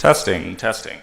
Testing, testing.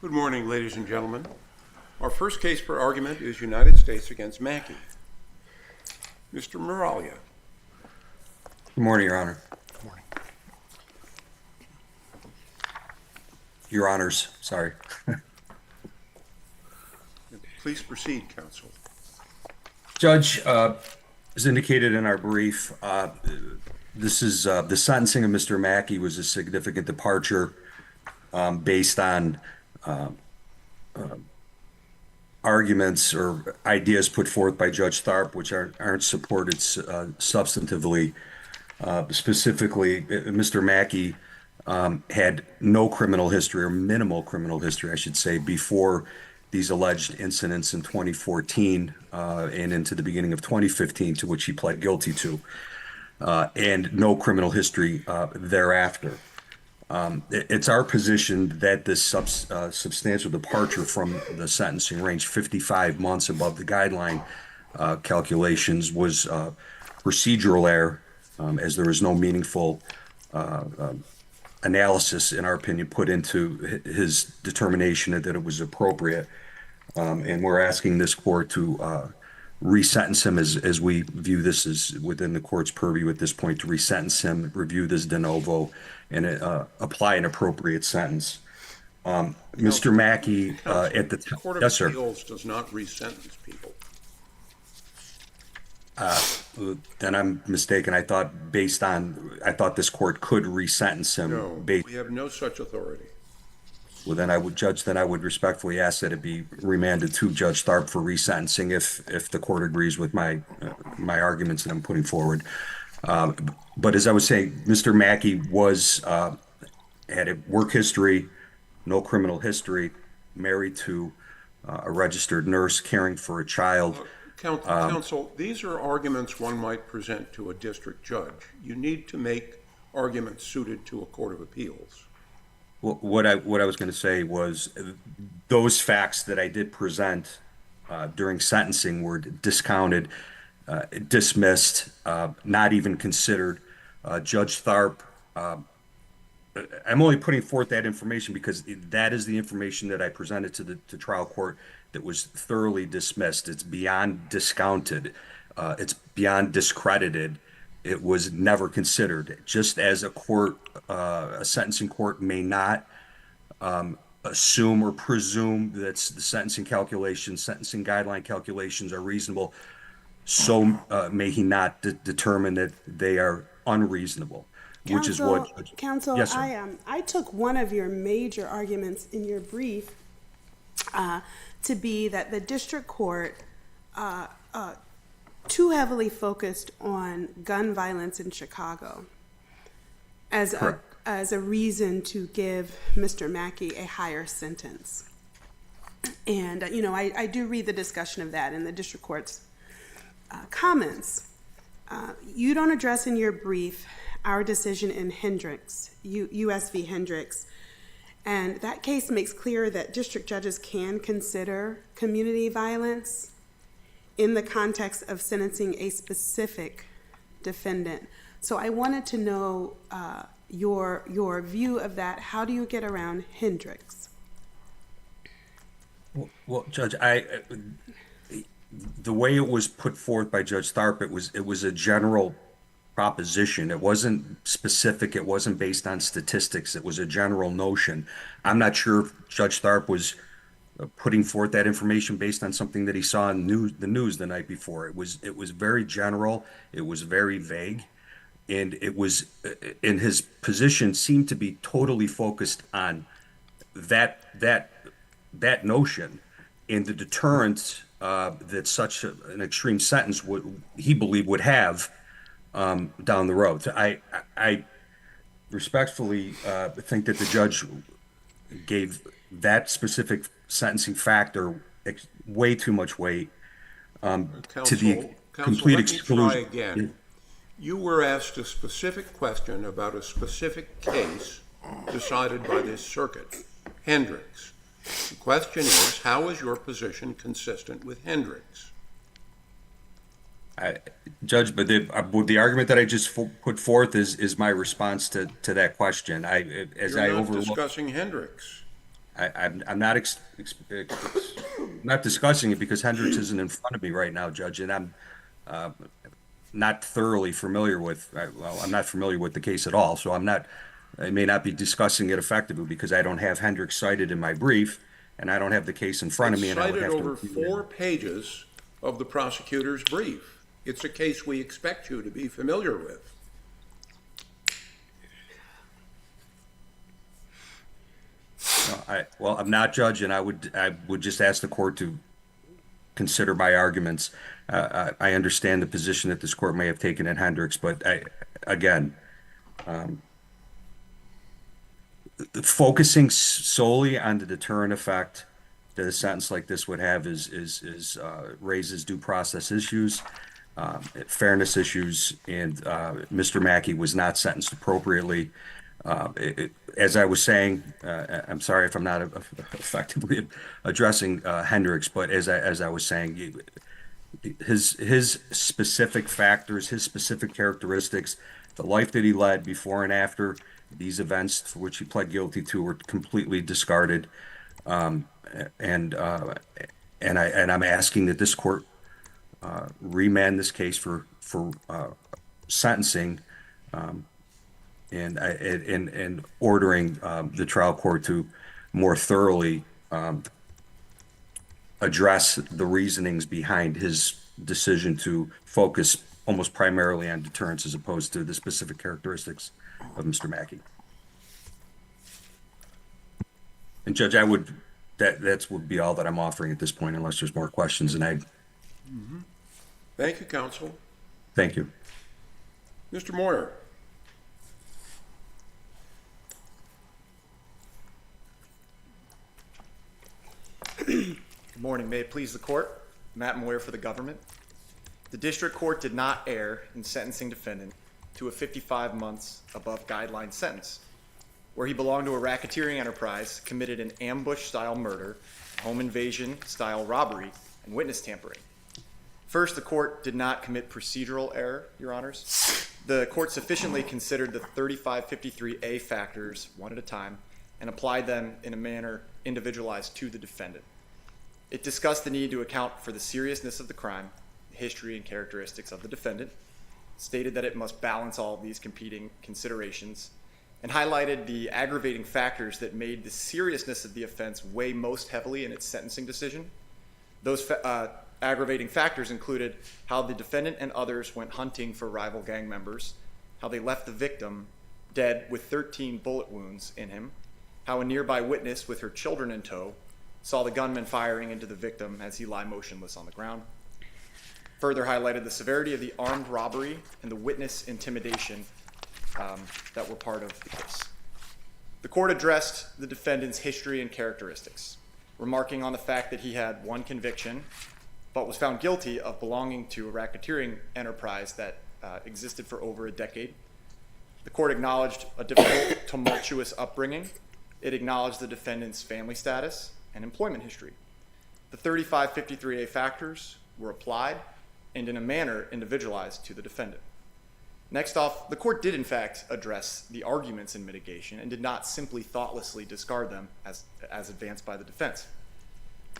Good morning, ladies and gentlemen. Our first case for argument is United States against Mackey. Mr. Moralia. Good morning, Your Honor. Good morning. Your Honors, sorry. Please proceed, counsel. Judge, as indicated in our brief, this is the sentencing of Mr. Mackey was a significant departure based on arguments or ideas put forth by Judge Tharp, which aren't supported substantively. Specifically, Mr. Mackey had no criminal history, or minimal criminal history, I should say, before these alleged incidents in 2014 and into the beginning of 2015, to which he pled guilty to, and no criminal history thereafter. It's our position that this substantial departure from the sentencing range, 55 months above the guideline calculations, was procedural error, as there was no meaningful analysis, in our opinion, put into his determination that it was appropriate. And we're asking this court to resentence him, as we view this as within the court's purview at this point, to resentence him, review this de novo, and apply an appropriate sentence. Mr. Mackey, at the time, Court of Appeals does not resentence people. Then I'm mistaken. I thought this court could resentence him. No, we have no such authority. Well, then I would respectfully ask that it be remanded to Judge Tharp for resentencing if the court agrees with my arguments that I'm putting forward. But as I was saying, Mr. Mackey had a work history, no criminal history, married to a registered nurse, caring for a child. Counsel, these are arguments one might present to a district judge. You need to make arguments suited to a court of appeals. Well, what I was going to say was those facts that I did present during sentencing were discounted, dismissed, not even considered. Judge Tharp, I'm only putting forth that information because that is the information that I presented to the trial court that was thoroughly dismissed. It's beyond discounted. It's beyond discredited. It was never considered. Just as a sentencing court may not assume or presume that the sentencing guideline calculations are reasonable, so may he not determine that they are unreasonable. Counsel, which is what. Counsel, Yes, sir. I took one of your major arguments in your brief to be that the district court too heavily focused on gun violence in Chicago as a reason to give Mr. Mackey a higher sentence. And, I do read the discussion of that in the district court's comments. You don't address in your brief our decision in Hendricks, U.S. v. Hendricks. And that case makes clear that district judges can consider community violence in the context of sentencing a specific defendant. So I wanted to know your view of that. How do you get around Hendricks? Well, Judge, the way it was put forth by Judge Tharp, it was a general proposition. It wasn't specific. It wasn't based on statistics. It was a general notion. I'm not sure if Judge Tharp was putting forth that information based on something that he saw in the news the night before. It was very general. It was very vague, and it was in his position seemed to be totally focused on that notion and the deterrence that such an extreme sentence he believed would have down the road. So I respectfully think that the judge gave that specific sentencing factor way too much weight to the complete exclusion. Try again. You were asked a specific question about a specific case decided by this circuit, Hendricks. The question is, how is your position consistent with Hendricks? Judge, but the argument that I just put forth is my response to that question. You're not discussing Hendricks. I'm not not discussing it because Hendricks isn't in front of me right now, Judge, and I'm not thoroughly familiar with, well, I'm not familiar with the case at all, so I may not be discussing it effectively because I don't have Hendricks cited in my brief, and I don't have the case in front of me, It's and I would cited have to over review 4 it. pages of the prosecutor's brief. It's a case we expect you to be familiar with. Well, I'm not, Judge, and I would just ask the court to consider my arguments. I understand the position that this court may have taken in Hendricks, but again, focusing solely on the deterrent effect that a sentence like this would have raises due process issues, fairness issues, and Mr. Mackey was not sentenced appropriately. As I was saying, I'm sorry if I'm not effectively addressing Hendricks, but as I was saying, his specific factors, his specific characteristics, the life that he led before and after these events for which he pled guilty to were completely discarded. And I'm asking that this court remand this case for sentencing, and ordering the trial court to more thoroughly address the reasonings behind his decision to focus almost primarily on deterrence as opposed to the specific characteristics of Mr. Mackey. And Judge, that would be all that I'm offering at this point, unless there's more questions. And Thank you, counsel. thank you. Mr. Moyer. Good morning. May it please the court. Matt Moyer for the government. The district court did not err in sentencing defendant to a 55 months above guideline sentence, where he belonged to a racketeering enterprise, committed an ambush-style murder, home invasion-style robbery, and witness tampering. First, the court did not commit procedural error, Your Honors. The court sufficiently considered the 3553A factors one at a time and applied them in a manner individualized to the defendant. It discussed the need to account for the seriousness of the crime, the history and characteristics of the defendant, stated that it must balance all of these competing considerations, and highlighted the aggravating factors that made the seriousness of the offense weigh most heavily in its sentencing decision. Those aggravating factors included how the defendant and others went hunting for rival gang members, how they left the victim dead with 13 bullet wounds in him, how a nearby witness with her children in tow saw the gunman firing into the victim as he lay motionless on the ground. Further highlighted the severity of the armed robbery and the witness intimidation that were part of the case. The court addressed the defendant's history and characteristics, remarking on the fact that he had one conviction, but was found guilty of belonging to a racketeering enterprise that existed for over a decade. The court acknowledged a difficult, tumultuous upbringing. It acknowledged the defendant's family status and employment history. The 3553A factors were applied and in a manner individualized to the defendant. Next off, the court did in fact address the arguments in mitigation and did not simply thoughtlessly discard them as advanced by the defense.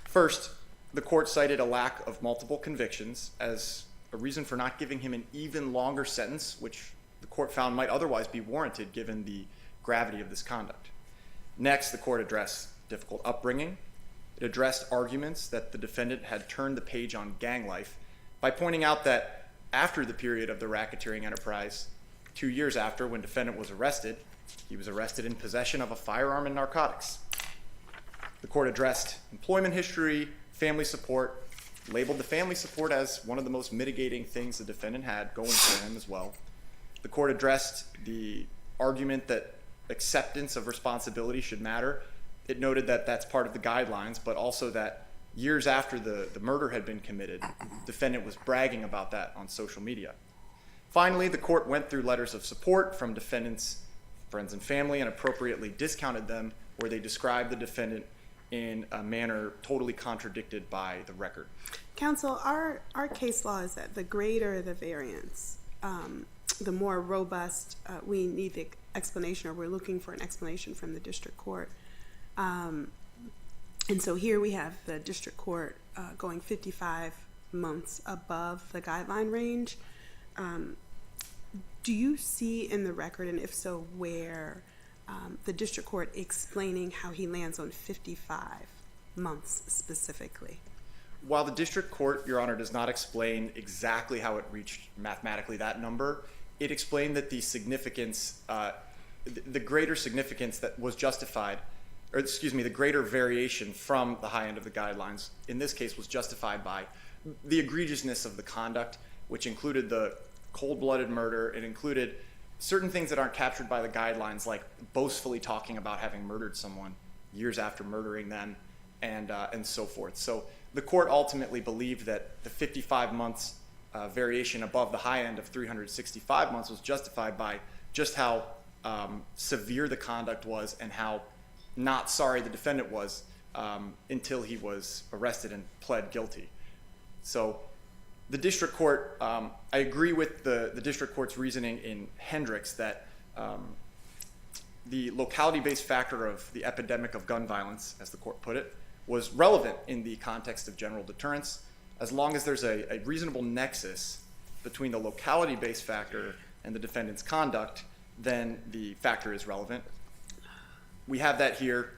First, the court cited a lack of multiple convictions as a reason for not giving him an even longer sentence, which the court found might otherwise be warranted given the gravity of this conduct. Next, the court addressed difficult upbringing. It addressed arguments that the defendant had turned the page on gang life by pointing out that after the period of the racketeering enterprise, 2 years after, when defendant was arrested, he was arrested in possession of a firearm and narcotics. The court addressed employment history, family support, labeled the family support as one of the most mitigating things the defendant had going for him as well. The court addressed the argument that acceptance of responsibility should matter. It noted that that's part of the guidelines, but also that years after the murder had been committed, the defendant was bragging about that on social media. Finally, the court went through letters of support from defendants' friends and family and appropriately discounted them where they described the defendant in a manner totally contradicted by the record. Counsel, our case law is that the greater the variance, the more robust we need the explanation, or we're looking for an explanation from the district court. And so here we have the district court going 55 months above the guideline range. Do you see in the record, and if so, where the district court explaining how he lands on 55 months specifically? While the district court, Your Honor, does not explain exactly how it reached mathematically that number, it explained that the significance, the greater significance that was justified, or excuse me, the greater variation from the high end of the guidelines, in this case, was justified by the egregiousness of the conduct, which included the cold-blooded murder. It included certain things that aren't captured by the guidelines, like boastfully talking about having murdered someone years after murdering them, and so forth. So the court ultimately believed that the 55 months variation above the high end of 365 months was justified by just how severe the conduct was and how not sorry the defendant was until he was arrested and pled guilty. So the district court, I agree with the district court's reasoning in Hendricks that the locality-based factor of the epidemic of gun violence, as the court put it, was relevant in the context of general deterrence. As long as there's a reasonable nexus between the locality-based factor and the defendant's conduct, then the factor is relevant. We have that here.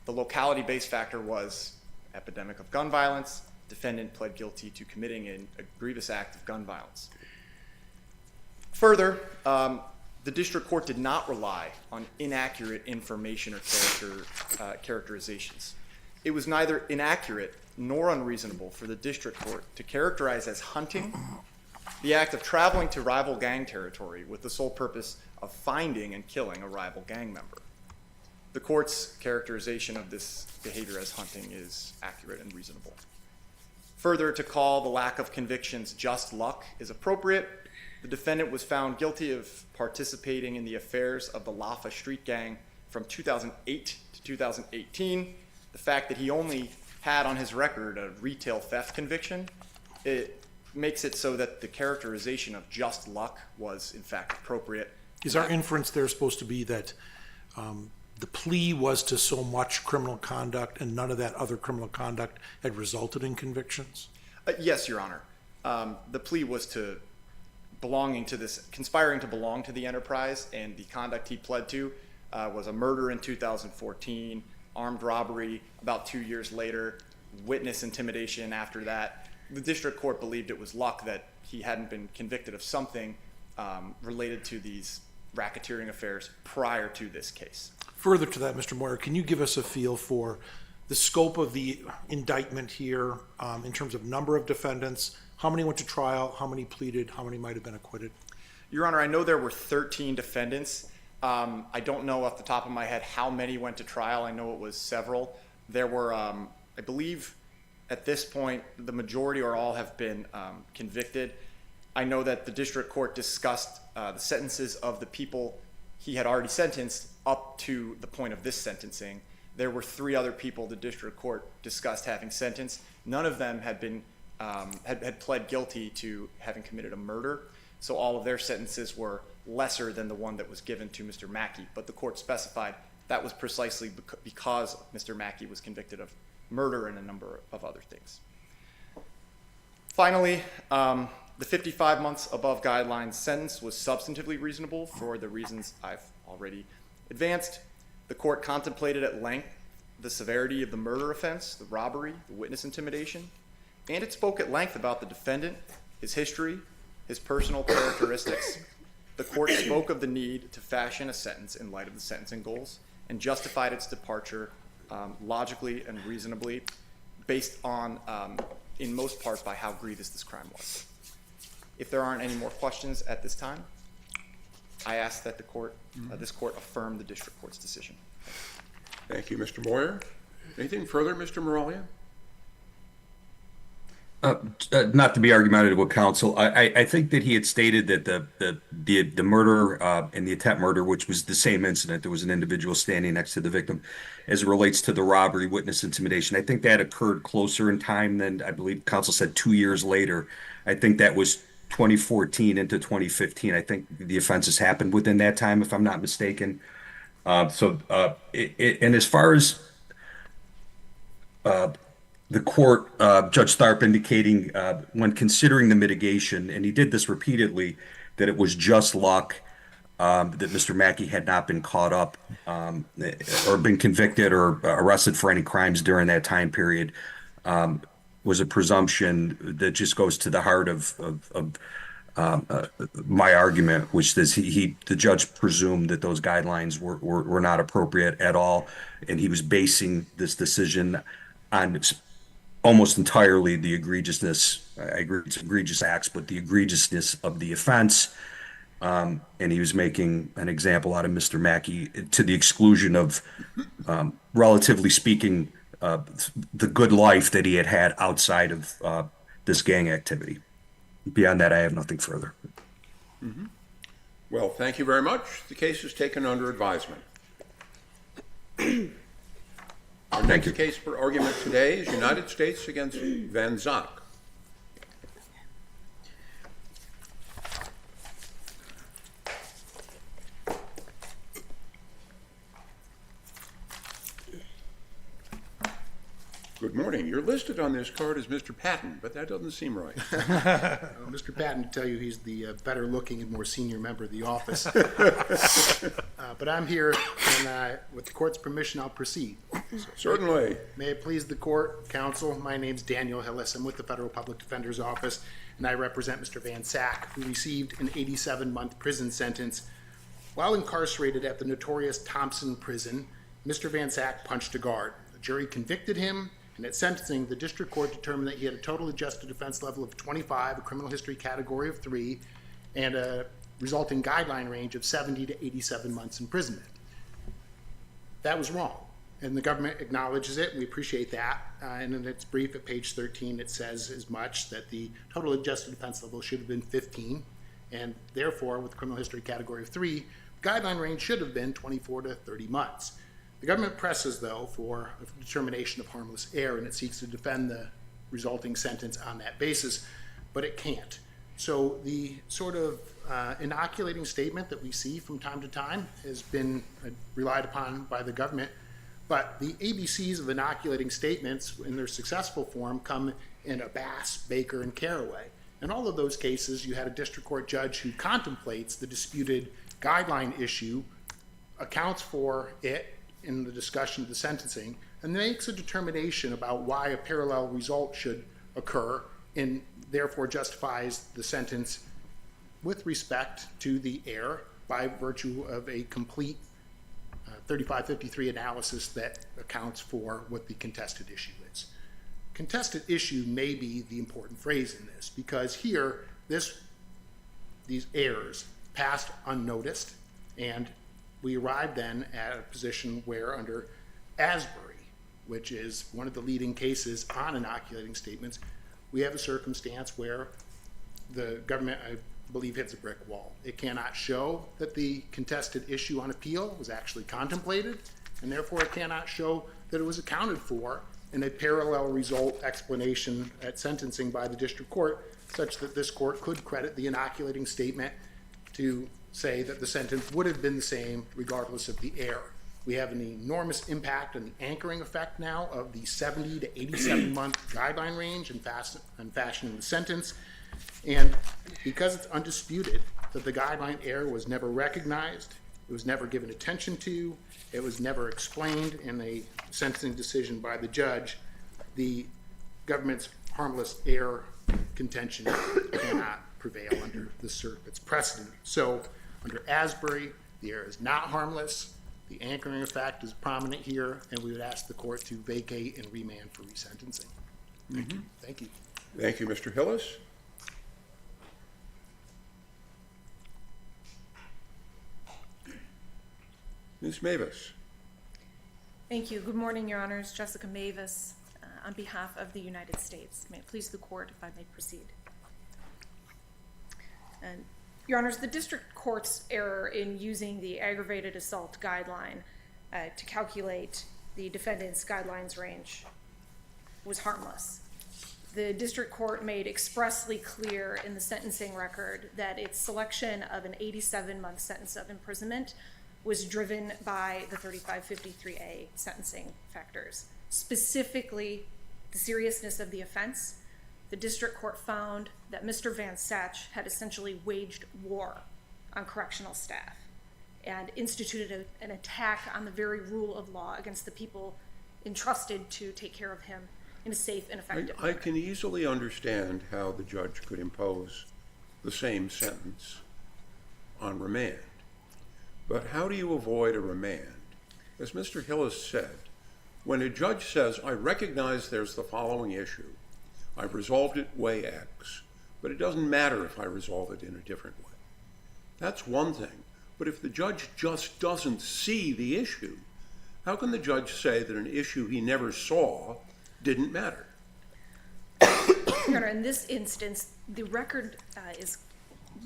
The locality-based factor was epidemic of gun violence. Defendant pled guilty to committing a grievous act of gun violence. Further, the district court did not rely on inaccurate information or characterizations. It was neither inaccurate nor unreasonable for the district court to characterize as hunting the act of traveling to rival gang territory with the sole purpose of finding and killing a rival gang member. The court's characterization of this behavior as hunting is accurate and reasonable. Further, to call the lack of convictions just luck is appropriate. The defendant was found guilty of participating in the affairs of the Laffa Street Gang from 2008 to 2018. The fact that he only had on his record a retail theft conviction, it makes it so that the characterization of just luck was in fact appropriate. Is our inference there supposed to be that the plea was to so much criminal conduct and none of that other criminal conduct had resulted in convictions? Yes, Your Honor. The plea was to conspiring to belong to the enterprise, and the conduct he pled to was a murder in 2014, armed robbery about 2 years later, witness intimidation after that. The district court believed it was luck that he hadn't been convicted of something related to these racketeering affairs prior to this case. Further to that, Mr. Moyer, can you give us a feel for the scope of the indictment here in terms of number of defendants, how many went to trial, how many pleaded, how many might have been acquitted? Your Honor, I know there were 13 defendants. I don't know off the top of my head how many went to trial. I know it was several. There were, I believe, at this point, the majority or all have been convicted. I know that the district court discussed the sentences of the people he had already sentenced up to the point of this sentencing. There were 3 other people the district court discussed having sentenced. None of them had been had pled guilty to having committed a murder, so all of their sentences were lesser than the one that was given to Mr. Mackey. But the court specified that was precisely because Mr. Mackey was convicted of murder and a number of other things. Finally, the 55 months above guidelines sentence was substantively reasonable for the reasons I've already advanced. The court contemplated at length the severity of the murder offense, the robbery, the witness intimidation, and it spoke at length about the defendant, his history, his personal characteristics. The court spoke of the need to fashion a sentence in light of the sentencing goals and justified its departure logically and reasonably based on, in most part, by how grievous this crime was. If there aren't any more questions at this time, I ask that the court, this court affirm the district court's decision. Thank you, Mr. Moyer. Anything further, Mr. Moralian? Not to be argumentative with counsel, I think that he had stated that the murder and the attempt murder, which was the same incident, there was an individual standing next to the victim, as it relates to the robbery, witness intimidation. I think that occurred closer in time than, I believe counsel said, 2 years later. I think that was 2014 into 2015. I think the offenses happened within that time, if I'm not mistaken. And as far as the court, Judge Tharp indicating when considering the mitigation, and he did this repeatedly, that it was just luck that Mr. Mackey had not been caught up or been convicted or arrested for any crimes during that time period, was a presumption that just goes to the heart of my argument, which is the judge presumed that those guidelines were not appropriate at all, and he was basing this decision on almost entirely the egregiousness. I agree it's egregious acts, but the egregiousness of the offense. And he was making an example out of Mr. Mackey to the exclusion of, relatively speaking, the good life that he had had outside of this gang activity. Beyond that, I have nothing further. Mm-hmm. Well, thank you very much. The case is taken under advisement. Our next case for argument today is United States against Van Zack. Good morning. You're listed on this card as Mr. Patton, but that doesn't seem right. Mr. Patton, to tell you he's the better looking and more senior member of the office. But I'm here, and with the court's permission, I'll proceed. Certainly. May it please the court, counsel, my name's Daniel Hillis. I'm with the Federal Public Defender's Office, and I represent Mr. Van Zack, who received an 87-month prison sentence. While incarcerated at the notorious Thompson prison, Mr. Van Zack punched a guard. The jury convicted him, and at sentencing, the district court determined that he had a total adjusted offense level of 25, a criminal history category of 3, and a resulting guideline range of 70 to 87 months imprisonment. That was wrong, and the government acknowledges it, and we appreciate that. And in its brief at page 13, it says as much, that the total adjusted offense level should have been 15, and therefore, with criminal history category of 3, guideline range should have been 24 to 30 months. The government presses, though, for a determination of harmless error, and it seeks to defend the resulting sentence on that basis, but it can't. So the sort of inoculating statement that we see from time to time has been relied upon by the government, but the ABCs of inoculating statements in their successful form come in Abbas, Baker, and Caraway. In all of those cases, you had a district court judge who contemplates the disputed guideline issue, accounts for it in the discussion of the sentencing, and makes a determination about why a parallel result should occur, and therefore justifies the sentence with respect to the error by virtue of a complete 3553 analysis that accounts for what the contested issue is. Contested issue may be the important phrase in this, because here, these errors passed unnoticed, and we arrived then at a position where under Asbury, which is one of the leading cases on inoculating statements, we have a circumstance where the government, I believe, hits a brick wall. It cannot show that the contested issue on appeal was actually contemplated, and therefore it cannot show that it was accounted for in a parallel result explanation at sentencing by the district court, such that this court could credit the inoculating statement to say that the sentence would have been the same regardless of the error. We have an enormous impact on the anchoring effect now of the 70 to 87 month guideline range and fashioning the sentence. And because it's undisputed that the guideline error was never recognized, it was never given attention to, it was never explained in a sentencing decision by the judge, the government's harmless error contention cannot prevail under the circuit's precedent. So under Asbury, the error is not harmless, the anchoring effect is prominent here, and we would ask the court to vacate and remand for resentencing. Thank you. Thank you. Thank you, Mr. Hillis. Ms. Mavis. Thank you. Good morning, Your Honors. Jessica Mavis, on behalf of the United States. May it please the court if I may proceed. And Your Honors, the district court's error in using the aggravated assault guideline to calculate the defendant's guidelines range was harmless. The district court made expressly clear in the sentencing record that its selection of an 87-month sentence of imprisonment was driven by the 3553A sentencing factors, specifically the seriousness of the offense. The district court found that Mr. Van Satch had essentially waged war on correctional staff and instituted an attack on the very rule of law against the people entrusted to take care of him in a safe and effective I manner. can easily understand how the judge could impose the same sentence on remand. But how do you avoid a remand? As Mr. Hillis said, when a judge says, I recognize there's the following issue, I've resolved it way X, but it doesn't matter if I resolve it in a different way. That's one thing. But if the judge just doesn't see the issue, how can the judge say that an issue he never saw didn't matter? Your Honor, in this instance, the record is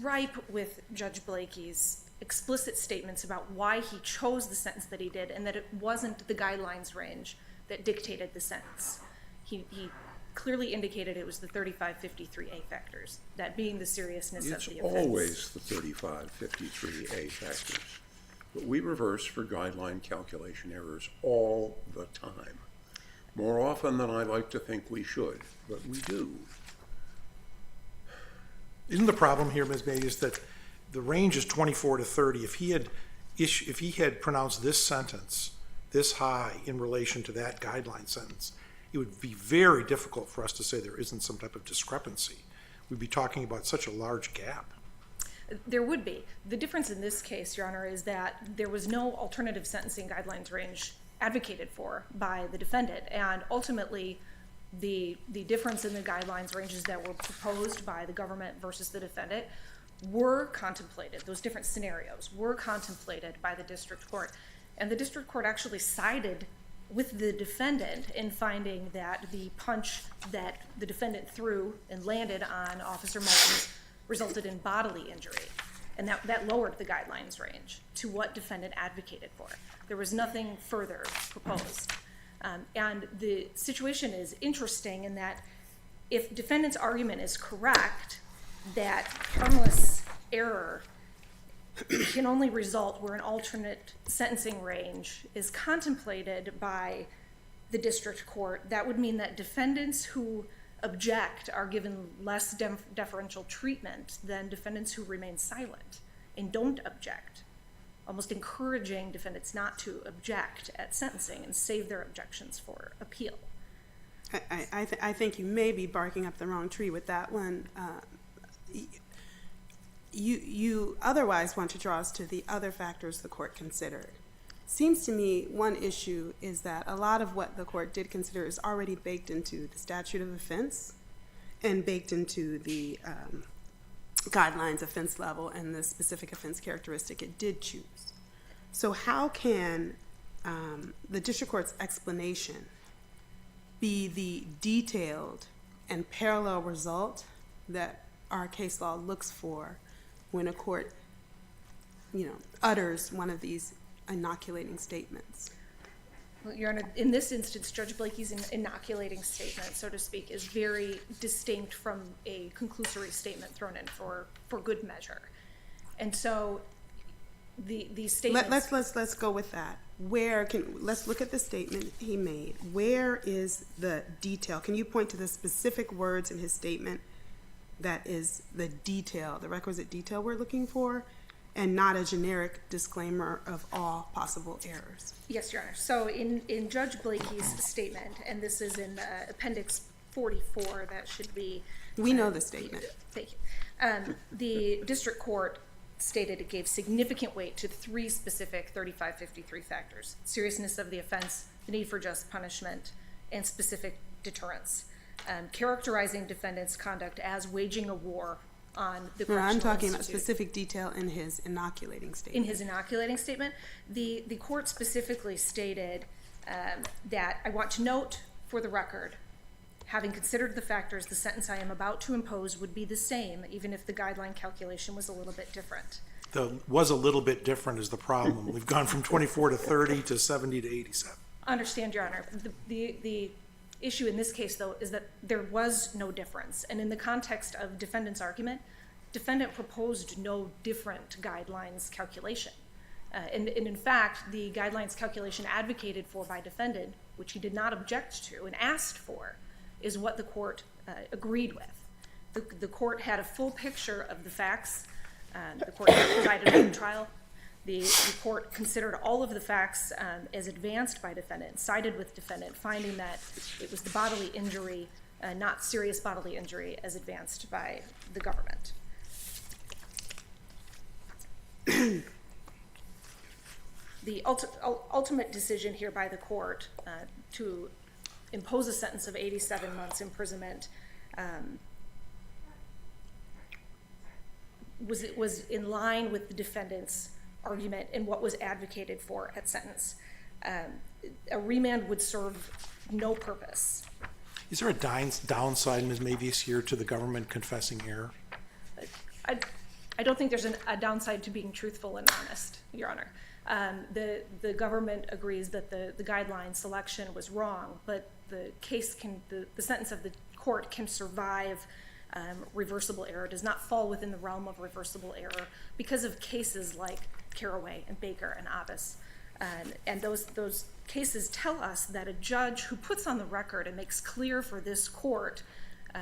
ripe with Judge Blakey's explicit statements about why he chose the sentence that he did and that it wasn't the guidelines range that dictated the sentence. He clearly indicated it was the 3553A factors, that being the seriousness It's of the offense. always the 3553A factors. But we reverse for guideline calculation errors all the time. More often than I like to think we should, but we do. Isn't the problem here, Ms. May, is that the range is 24 to 30. If he had pronounced this sentence this high in relation to that guideline sentence, it would be very difficult for us to say there isn't some type of discrepancy. We'd be talking about such a large gap. There would be. The difference in this case, Your Honor, is that there was no alternative sentencing guidelines range advocated for by the defendant, and ultimately the difference in the guidelines ranges that were proposed by the government versus the defendant were contemplated. Those different scenarios were contemplated by the district court, and the district court actually sided with the defendant in finding that the punch that the defendant threw and landed on Officer Mullins resulted in bodily injury, and that lowered the guidelines range to what defendant advocated for. There was nothing further proposed. And the situation is interesting in that if defendant's argument is correct, that harmless error can only result where an alternate sentencing range is contemplated by the district court. That would mean that defendants who object are given less deferential treatment than defendants who remain silent and don't object, almost encouraging defendants not to object at sentencing and save their objections for appeal. I think you may be barking up the wrong tree with that one. You otherwise want to draw us to the other factors the court considered. Seems to me one issue is that a lot of what the court did consider is already baked into the statute of offense and baked into the guidelines offense level and the specific offense characteristic it did choose. So how can the district court's explanation be the detailed and parallel result that our case law looks for when a court, utters one of these inoculating statements? Well, Your Honor, in this instance, Judge Blakey's inoculating statement, so to speak, is very distinct from a conclusory statement thrown in for good measure. And so these statements... Let's go with that. Let's look at the statement he made. Where is the detail? Can you point to the specific words in his statement that is the detail, the requisite detail we're looking for, and not a generic disclaimer of all possible errors? Yes, Your Honor. So in Judge Blakey's statement, and this is in Appendix 44, that should be... We know the statement. Thank you. The district court stated it gave significant weight to three specific 3553 factors: seriousness of the offense, the need for just punishment, and specific deterrence, characterizing defendant's conduct as waging a war on the correctional I'm talking about institute. specific detail in his inoculating statement. In his inoculating statement, the court specifically stated that, I want to note for the record, having considered the factors, the sentence I am about to impose would be the same, even if the guideline calculation was a little bit different. The was a little bit different is the problem. We've gone from 24 to 30 to 70 to 87. Understand, Your Honor. The issue in this case, though, is that there was no difference. And in the context of defendant's argument, defendant proposed no different guidelines calculation. And in fact, the guidelines calculation advocated for by defendant, which he did not object to and asked for, is what the court agreed with. The court had a full picture of the facts. The court provided at the trial. The court considered all of the facts as advanced by defendant, sided with defendant, finding that it was the bodily injury, not serious bodily injury, as advanced by the government. The ultimate decision here by the court to impose a sentence of 87 months imprisonment was in line with the defendant's argument and what was advocated for at sentence. A remand would serve no purpose. Is there a downside, Ms. Mavius, here to the government confessing error? I don't think there's a downside to being truthful and honest, Your Honor. The government agrees that the guideline selection was wrong, but the sentence of the court can survive reversible error, does not fall within the realm of reversible error because of cases like Caraway and Baker and Abbas. And those cases tell us that a judge who puts on the record and makes clear for this court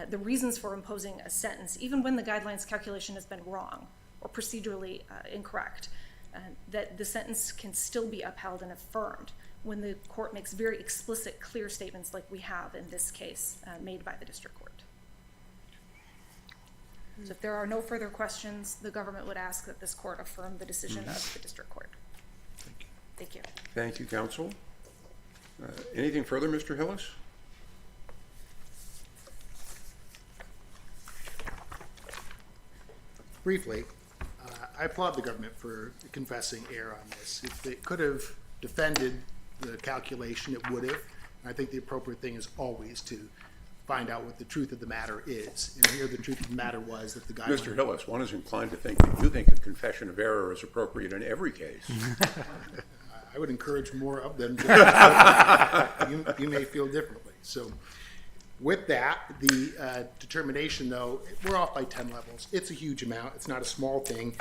the reasons for imposing a sentence, even when the guidelines calculation has been wrong or procedurally incorrect, that the sentence can still be upheld and affirmed when the court makes very explicit, clear statements like we have in this case made by the district court. So if there are no further questions, the government would ask that this court affirm the decision of the district court. Thank you. Thank you, counsel. Anything further, Mr. Hillis? Briefly, I applaud the government for confessing error on this. If it could have defended the calculation, it would have. I think the appropriate thing is always to find out what the truth of the matter is. And here the truth of the matter was that the guideline... Mr. Hillis, one is inclined to think that you think a confession of error is appropriate in every case. I would encourage more of them. You may feel differently. So with that, the determination, though, we're off by 10 levels. It's a huge amount. It's not a small thing.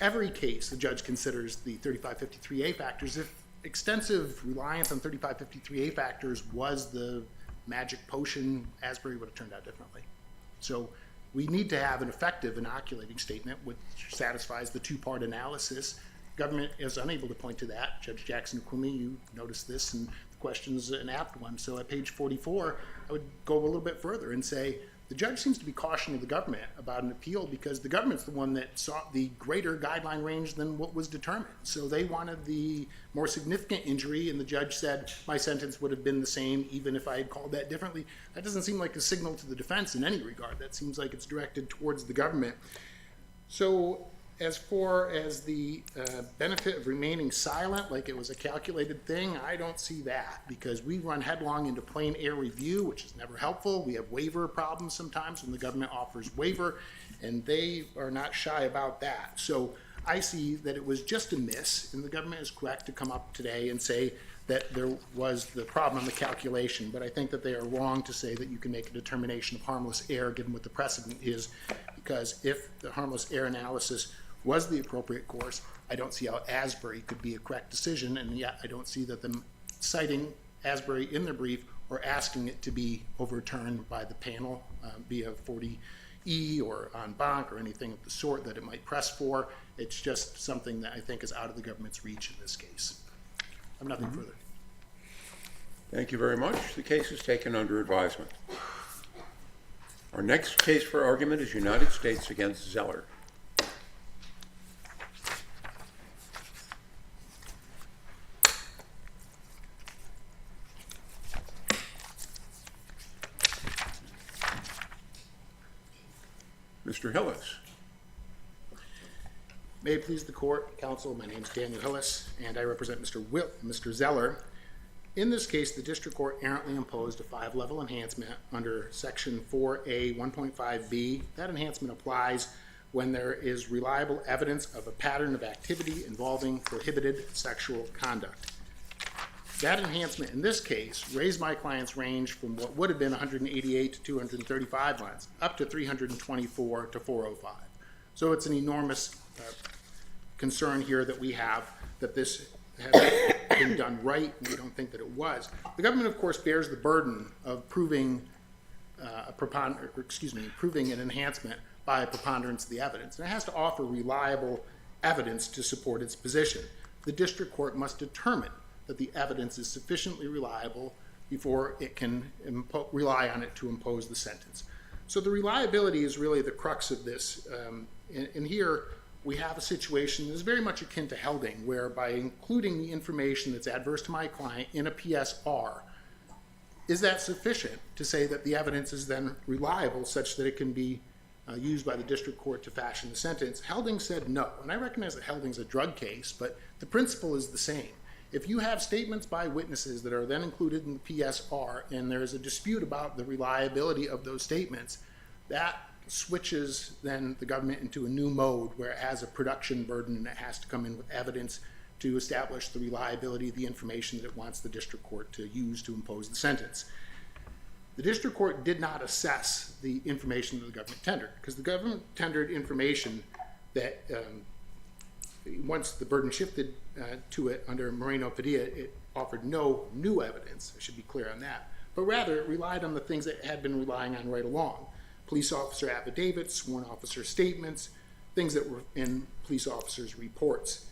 Every case, the judge considers the 3553A factors. If extensive reliance on 3553A factors was the magic potion, Asbury would have turned out differently. So we need to have an effective inoculating statement which satisfies the two-part analysis. Government is unable to point to that. Judge Jackson-Quimby, you noticed this, and the question's an apt one. So at page 44, I would go a little bit further and say, the judge seems to be cautioning the government about an appeal because the government's the one that sought the greater guideline range than what was determined. So they wanted the more significant injury, and the judge said, my sentence would have been the same even if I had called that differently. That doesn't seem like a signal to the defense in any regard. That seems like it's directed towards the government. So as far as the benefit of remaining silent, like it was a calculated thing, I don't see that because we run headlong into plain air review, which is never helpful. We have waiver problems sometimes when the government offers waiver, and they are not shy about that. So I see that it was just a miss, and the government is correct to come up today and say that there was the problem on the calculation, but I think that they are wrong to say that you can make a determination of harmless error given what the precedent is, because if the harmless error analysis was the appropriate course, I don't see how Asbury could be a correct decision, and yet I don't see that them citing Asbury in their brief or asking it to be overturned by the panel via 40E or en banc or anything of the sort that it might press for. It's just something that I think is out of the government's reach in this case. I have nothing further. Thank you very much. The case is taken under advisement. Our next case for argument is United States against Zeller. Mr. Hillis. May it please the court, counsel, my name is Daniel Hillis, and I represent Mr. Zeller. In this case, the district court errantly imposed a 5-level enhancement under section 4A 1.5B. That enhancement applies when there is reliable evidence of a pattern of activity involving prohibited sexual conduct. That enhancement in this case raised my client's range from what would have been 188 to 235 months up to 324 to 405. So it's an enormous concern here that we have that this has been done right, and we don't think that it was. The government, of course, bears the burden of proving proving an enhancement by a preponderance of the evidence, and it has to offer reliable evidence to support its position. The district court must determine that the evidence is sufficiently reliable before it can rely on it to impose the sentence. So the reliability is really the crux of this. And here we have a situation that is very much akin to Helding, where by including the information that's adverse to my client in a PSR, is that sufficient to say that the evidence is then reliable such that it can be used by the district court to fashion the sentence? Helding said no. And I recognize that Helding's a drug case, but the principle is the same. If you have statements by witnesses that are then included in the PSR and there's a dispute about the reliability of those statements, that switches then the government into a new mode where it has a production burden and it has to come in with evidence to establish the reliability of the information that it wants the district court to use to impose the sentence. The district court did not assess the information that the government tendered, because the government tendered information that once the burden shifted to it under Moreno-Padilla, it offered no new evidence. I should be clear on that. But rather, it relied on the things that it had been relying on right along. Police officer affidavits, sworn officer statements, things that were in police officers' reports.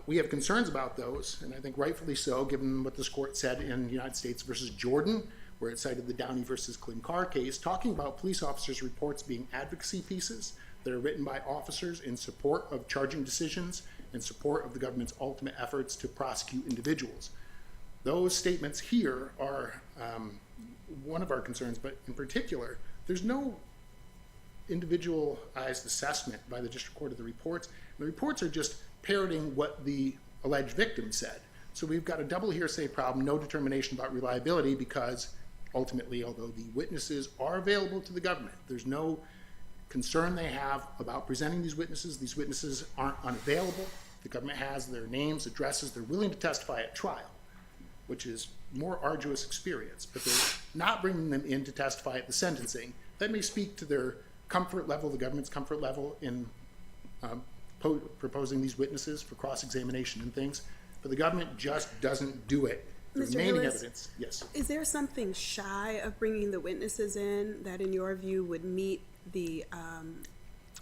We have concerns about those, and I think rightfully so, given what this court said in United States versus Jordan, where it cited the Downey versus Klinkar case, talking about police officers' reports being advocacy pieces that are written by officers in support of charging decisions, in support of the government's ultimate efforts to prosecute individuals. Those statements here are one of our concerns, but in particular, there's no individualized assessment by the district court of the reports. The reports are just parroting what the alleged victim said. So we've got a double hearsay problem, no determination about reliability, because ultimately, although the witnesses are available to the government, there's no concern they have about presenting these witnesses aren't unavailable. The government has their names, addresses, they're willing to testify at trial, which is more arduous experience, but they're not bringing them in to testify at the sentencing. That may speak to their comfort level, the government's comfort level in proposing these witnesses for cross-examination and things, but the government just doesn't do it. The Mr. remaining Hillis, evidence, yes. Is there something shy of bringing the witnesses in that, in your view, would meet the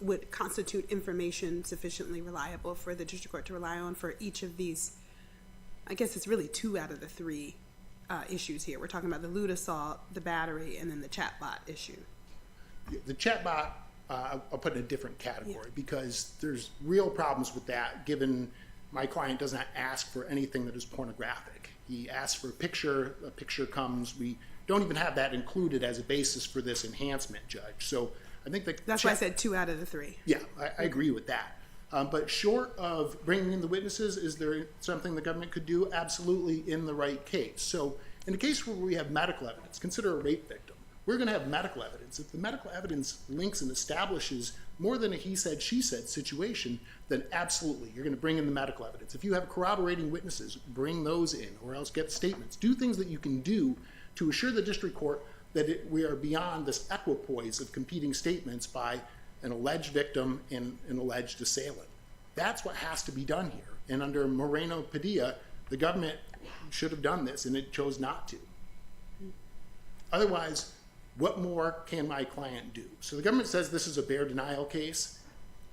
would constitute information sufficiently reliable for the district court to rely on for each of these? I guess it's really 2 out of the 3 issues here. We're talking about the lewd assault, the battery, and then the chatbot issue. The chatbot, I'll put in a different category, because there's real problems with that, given my client does not ask for anything that is pornographic. He asks for a picture comes. We don't even have that included as a basis for this enhancement, Judge. So I think That's why I said 2 out of the 3. Yeah, I agree with that. But short of bringing in the witnesses, is there something the government could do? Absolutely, in the right case. So in a case where we have medical evidence, consider a rape victim. We're going to have medical evidence. If the medical evidence links and establishes more than a he said, she said situation, then absolutely, you're going to bring in the medical evidence. If you have corroborating witnesses, bring those in, or else get statements. Do things that you can do to assure the district court that we are beyond this equipoise of competing statements by an alleged victim and an alleged assailant. That's what has to be done here. And under Moreno-Padilla, the government should have done this, and it chose not to. Otherwise, what more can my client do? So the government says this is a bare denial case.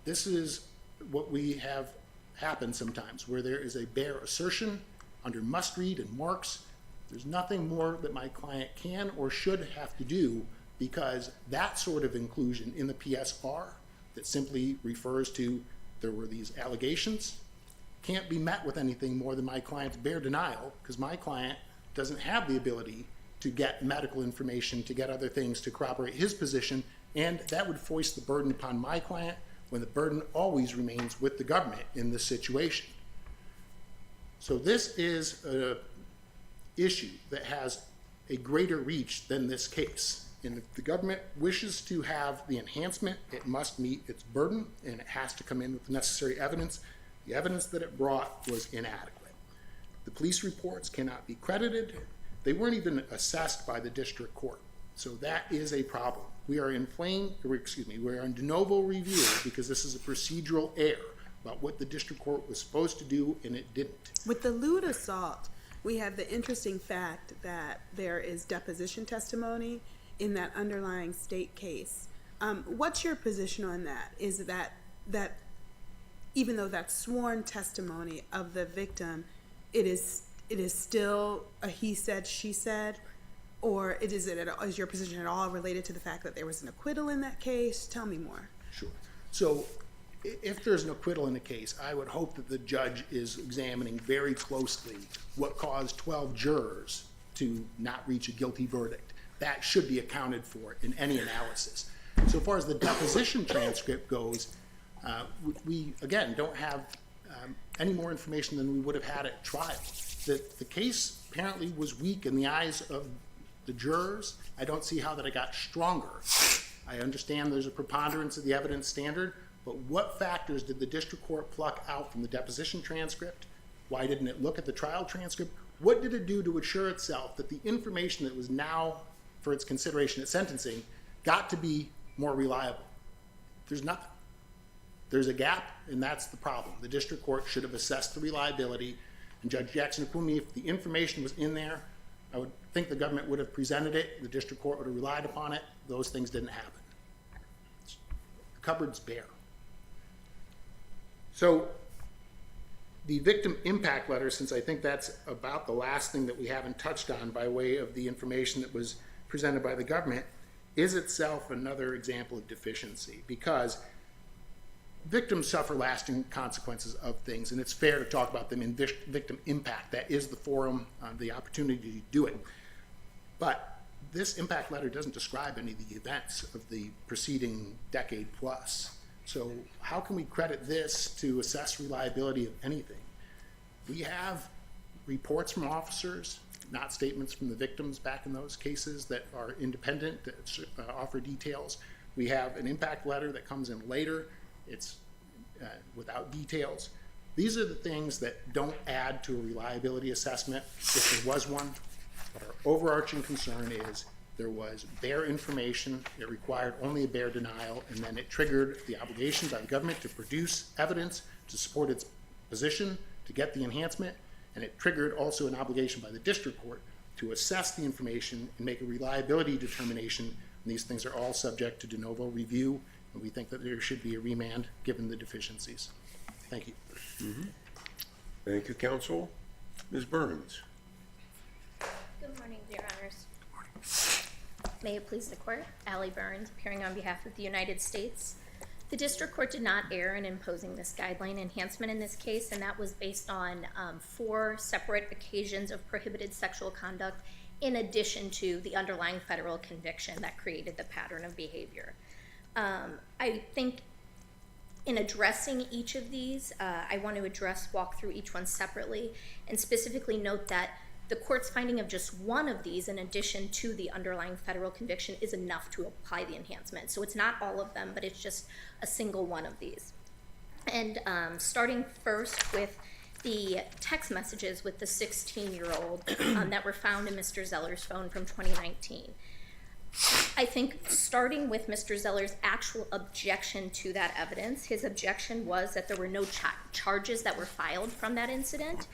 This is what we have happen sometimes, where there is a bare assertion under must-read and marks. There's nothing more that my client can or should have to do, because that sort of inclusion in the PSR that simply refers to there were these allegations can't be met with anything more than my client's bare denial, because my client doesn't have the ability to get medical information, to get other things to corroborate his position, and that would foist the burden upon my client when the burden always remains with the government in this situation. So this is an issue that has a greater reach than this case. And if the government wishes to have the enhancement, it must meet its burden, and it has to come in with the necessary evidence. The evidence that it brought was inadequate. The police reports cannot be credited. They weren't even assessed by the district court. So that is a problem. We are in we're on de novo review because this is a procedural error. about what the district court was supposed to do, and it didn't. With the lewd assault, we have the interesting fact that there is deposition testimony in that underlying state case. What's your position on that? Is that even though that's sworn testimony of the victim, it is still a he said, she said, or is your position at all related to the fact that there was an acquittal in that case? Tell me more. Sure. So if there's an acquittal in the case, I would hope that the judge is examining very closely what caused 12 jurors to not reach a guilty verdict. That should be accounted for in any analysis. So far as the deposition transcript goes, we again don't have any more information than we would have had at trial. The case apparently was weak in the eyes of the jurors. I don't see how that it got stronger. I understand there's a preponderance of the evidence standard, but what factors did the district court pluck out from the deposition transcript? Why didn't it look at the trial transcript? What did it do to assure itself that the information that was now for its consideration at sentencing got to be more reliable? There's nothing. There's a gap, and that's the problem. The district court should have assessed the reliability, and Judge Jackson-Akumi, if the information was in there, I would think the government would have presented it, the district court would have relied upon it. Those things didn't happen. The cupboard's bare. So the victim impact letter, since I think that's about the last thing that we haven't touched on by way of the information that was presented by the government, is itself another example of deficiency, because victims suffer lasting consequences of things, and it's fair to talk about them in victim impact. That is the forum, the opportunity to do it. But this impact letter doesn't describe any of the events of the preceding decade plus. So how can we credit this to assess reliability of anything? We have reports from officers, not statements from the victims back in those cases, that are independent, that offer details. We have an impact letter that comes in later. It's without details. These are the things that don't add to a reliability assessment if there was one. But our overarching concern is there was bare information, it required only a bare denial, and then it triggered the obligation by the government to produce evidence to support its position, to get the enhancement, and it triggered also an obligation by the district court to assess the information and make a reliability determination. And these things are all subject to de novo review, and we think that there should be a remand given the deficiencies. Thank you. Thank you, counsel. Ms. Burns. Good morning, Your Honors. May it please the court, Allie Burns, appearing on behalf of the United States. The district court did not err in imposing this guideline enhancement in this case, and that was based on 4 separate occasions of prohibited sexual conduct in addition to the underlying federal conviction that created the pattern of behavior. I think in addressing each of these, I want to walk through each one separately and specifically note that the court's finding of just one of these in addition to the underlying federal conviction is enough to apply the enhancement. So it's not all of them, but it's just a single one of these. And starting first with the text messages with the 16-year-old that were found in Mr. Zeller's phone from 2019. I think starting with Mr. Zeller's actual objection to that evidence, his objection was that there were no charges that were filed from that incident,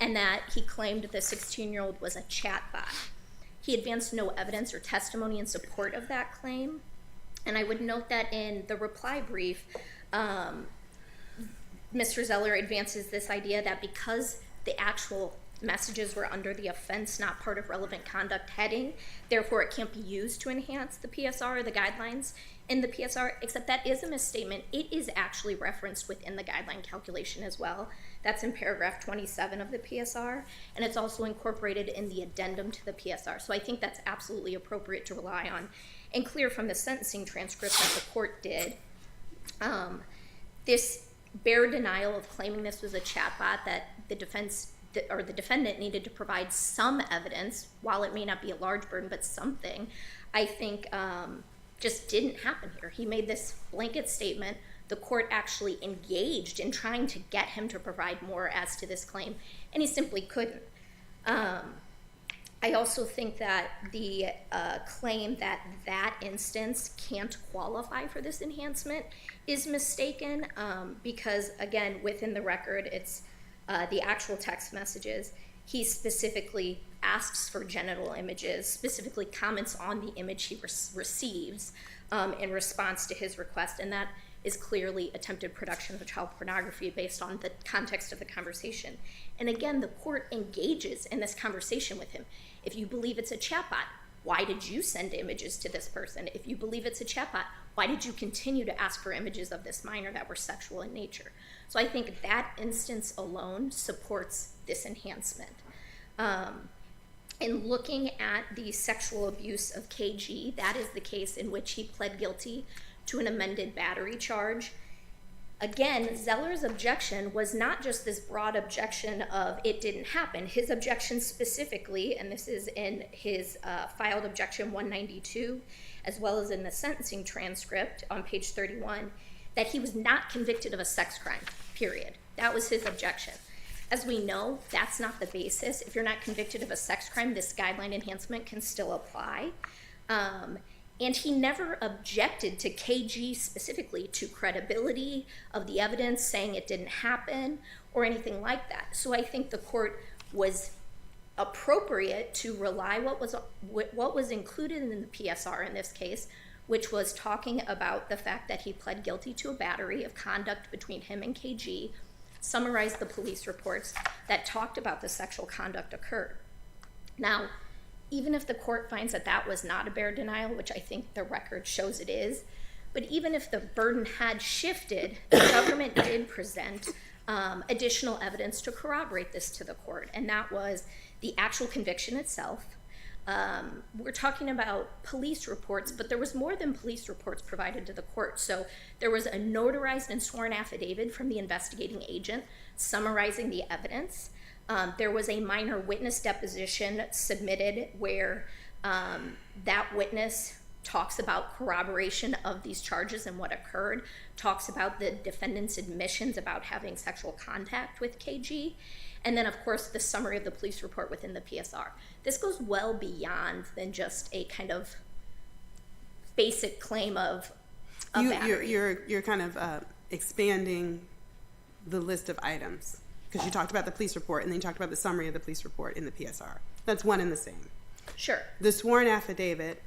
and that he claimed the 16-year-old was a chatbot. He advanced no evidence or testimony in support of that claim, and I would note that in the reply brief, Mr. Zeller advances this idea that because the actual messages were under the offense, not part of relevant conduct heading, therefore it can't be used to enhance the PSR or the guidelines in the PSR, except that is a misstatement. It is actually referenced within the guideline calculation as well. That's in paragraph 27 of the PSR, and it's also incorporated in the addendum to the PSR. So I think that's absolutely appropriate to rely on. And clear from the sentencing transcript that the court did, this bare denial of claiming this was a chatbot, that the defendant needed to provide some evidence, while it may not be a large burden, but something, I think just didn't happen here. He made this blanket statement. The court actually engaged in trying to get him to provide more as to this claim, and he simply couldn't. I also think that the claim that that instance can't qualify for this enhancement is mistaken because, again, within the record, it's the actual text messages. He specifically asks for genital images, specifically comments on the image he receives in response to his request, and that is clearly attempted production of child pornography based on the context of the conversation. And again, the court engages in this conversation with him. If you believe it's a chatbot, why did you send images to this person? If you believe it's a chatbot, why did you continue to ask for images of this minor that were sexual in nature? So I think that instance alone supports this enhancement. In looking at the sexual abuse of KG, that is the case in which he pled guilty to an amended battery charge. Again, Zeller's objection was not just this broad objection of it didn't happen. His objection specifically, and this is in his filed objection 192, as well as in the sentencing transcript on page 31, that he was not convicted of a sex crime, period. That was his objection. As we know, that's not the basis. If you're not convicted of a sex crime, this guideline enhancement can still apply. And he never objected to KG specifically to credibility of the evidence, saying it didn't happen or anything like that. So I think the court was appropriate to rely what was included in the PSR in this case, which was talking about the fact that he pled guilty to a battery of conduct between him and KG, summarized the police reports that talked about the sexual conduct occurred. Now, even if the court finds that that was not a bare denial, which I think the record shows it is, but even if the burden had shifted, the government did present additional evidence to corroborate this to the court, and that was the actual conviction itself. We're talking about police reports, but there was more than police reports provided to the court. So there was a notarized and sworn affidavit from the investigating agent summarizing the evidence. There was a minor witness deposition submitted where that witness talks about corroboration of these charges and what occurred, talks about the defendant's admissions about having sexual contact with KG, and then, of course, the summary of the police report within the PSR. This goes well beyond than just a kind of basic claim of a battery. You're kind of expanding the list of items, because you talked about the police report and then you talked about the summary of the police report in the PSR. That's one and the same. Sure. The sworn affidavit,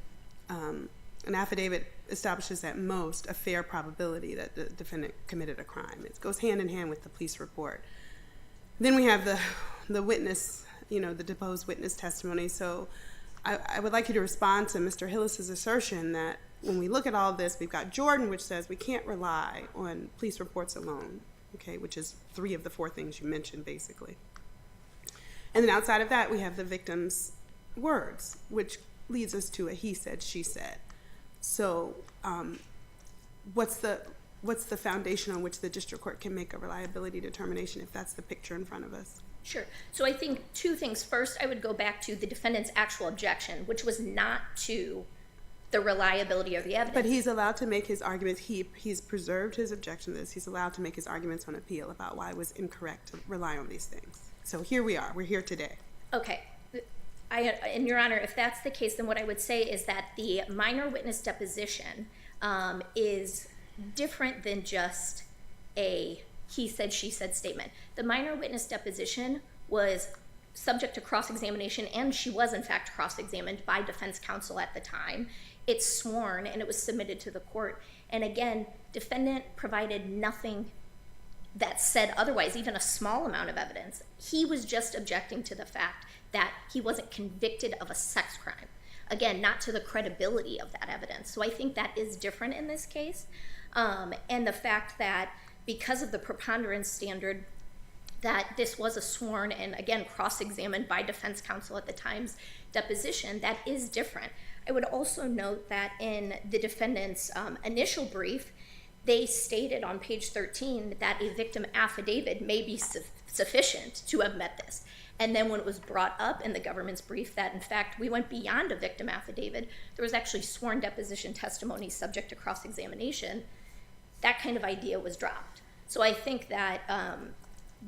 an affidavit establishes at most a fair probability that the defendant committed a crime. It goes hand in hand with the police report. Then we have the witness, the deposed witness testimony. So I would like you to respond to Mr. Hillis's assertion that when we look at all this, we've got Jordan, which says we can't rely on police reports alone, okay, which is 3 of the 4 things you mentioned, basically. And then outside of that, we have the victim's words, which leads us to a he said, she said. So what's the foundation on which the district court can make a reliability determination if that's the picture in front of us? Sure. So I think 2 things. First, I would go back to the defendant's actual objection, which was not to the reliability of the evidence. But he's allowed to make his arguments. He's preserved his objection to this. He's allowed to make his arguments on appeal about why it was incorrect to rely on these things. So here we are. We're here today. Okay. And Your Honor, if that's the case, then what I would say is that the minor witness deposition is different than just a he said, she said statement. The minor witness deposition was subject to cross-examination, and she was, in fact, cross-examined by defense counsel at the time. It's sworn, and it was submitted to the court. And again, defendant provided nothing that said otherwise, even a small amount of evidence. He was just objecting to the fact that he wasn't convicted of a sex crime. Again, not to the credibility of that evidence. So I think that is different in this case. And the fact that because of the preponderance standard, that this was a sworn and, again, cross-examined by defense counsel at the time's deposition, that is different. I would also note that in the defendant's initial brief, they stated on page 13 that a victim affidavit may be sufficient to have met this. And then when it was brought up in the government's brief that, in fact, we went beyond a victim affidavit, there was actually sworn deposition testimony subject to cross-examination, that kind of idea was dropped. So I think that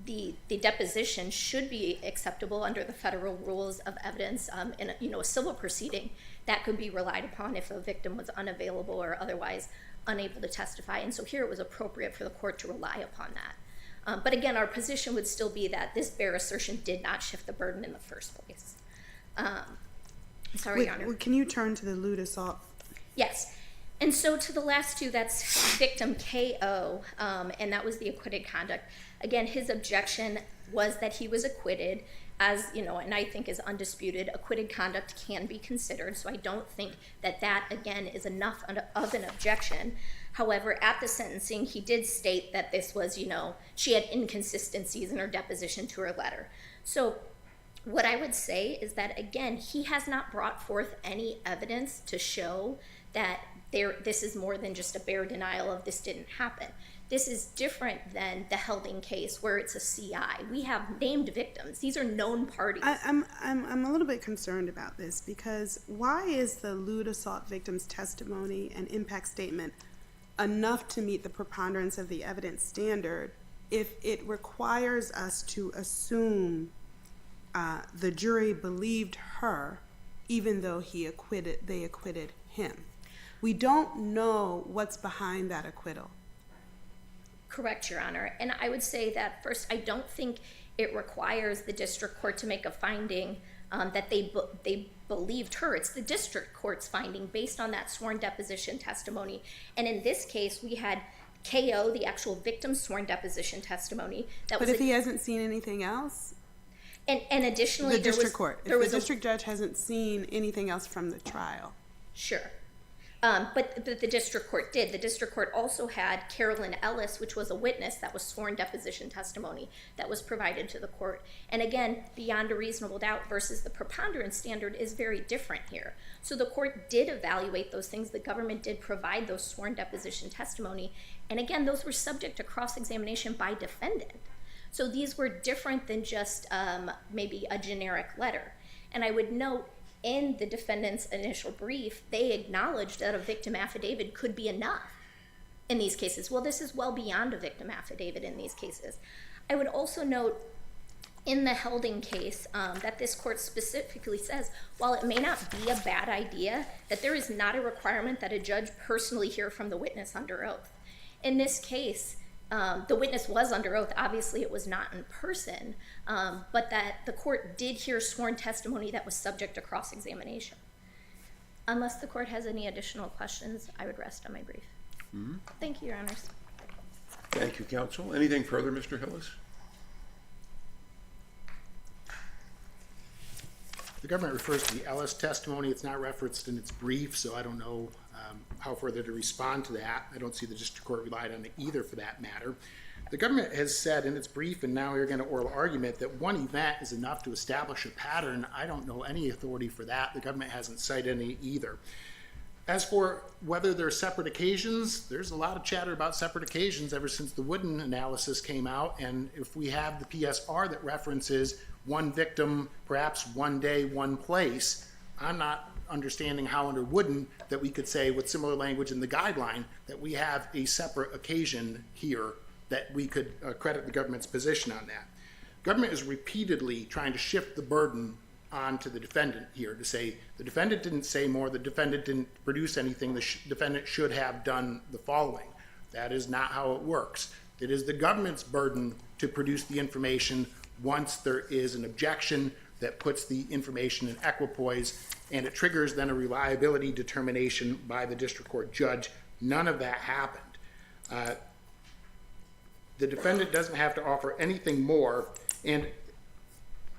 the deposition should be acceptable under the federal rules of evidence in a civil proceeding that could be relied upon if a victim was unavailable or otherwise unable to testify. And so here it was appropriate for the court to rely upon that. But again, our position would still be that this bare assertion did not shift the burden in the first place. Sorry, Your Honor. Can you turn to the lewd assault? Yes. And so to the last two, that's victim KO, and that was the acquitted conduct. Again, his objection was that he was acquitted, as you know, and I think is undisputed. Acquitted conduct can be considered, so I don't think that that, again, is enough of an objection. However, at the sentencing, he did state that this was, she had inconsistencies in her deposition to her letter. So what I would say is that, again, he has not brought forth any evidence to show that this is more than just a bare denial of this didn't happen. This is different than the Helding case where it's a CI. We have named victims. These are known parties. I'm a little bit concerned about this because why is the lewd assault victim's testimony and impact statement enough to meet the preponderance of the evidence standard if it requires us to assume the jury believed her even though they acquitted him? We don't know what's behind that acquittal. Correct, Your Honor. And I would say that first, I don't think it requires the district court to make a finding that they believed her. It's the district court's finding based on that sworn deposition testimony. And in this case, we had KO, the actual victim's sworn deposition testimony. But if he hasn't seen anything else? And additionally, the district court. If the district judge hasn't seen anything else from the trial. Sure. But the district court did. The district court also had Carolyn Ellis, which was a witness that was sworn deposition testimony that was provided to the court. And again, beyond a reasonable doubt versus the preponderance standard is very different here. So the court did evaluate those things. The government did provide those sworn deposition testimony. And again, those were subject to cross-examination by defendant. So these were different than just maybe a generic letter. And I would note, in the defendant's initial brief, they acknowledged that a victim affidavit could be enough in these cases. Well, this is well beyond a victim affidavit in these cases. I would also note in the Helding case that this court specifically says, while it may not be a bad idea, that there is not a requirement that a judge personally hear from the witness under oath. In this case, the witness was under oath. Obviously, it was not in person, but that the court did hear sworn testimony that was subject to cross-examination. Unless the court has any additional questions, I would rest on my brief. Mm-hmm. Thank you, Your Honors. Thank you, counsel. Anything further, Mr. Hillis? The government refers to the Ellis testimony. It's not referenced in its brief, so I don't know how further to respond to that. I don't see the district court relied on it either for that matter. The government has said in its brief, and now you're going to oral argument, that one event is enough to establish a pattern. I don't know any authority for that. The government hasn't cited any either. As for whether there are separate occasions, there's a lot of chatter about separate occasions ever since the Wooden analysis came out, and if we have the PSR that references one victim, perhaps one day, one place, I'm not understanding how under Wooden that we could say with similar language in the guideline that we have a separate occasion here that we could credit the government's position on that. Government is repeatedly trying to shift the burden onto the defendant here to say the defendant didn't say more, the defendant didn't produce anything, the defendant should have done the following. That is not how it works. It is the government's burden to produce the information once there is an objection that puts the information in equipoise, and it triggers then a reliability determination by the district court judge. None of that happened. The defendant doesn't have to offer anything more, and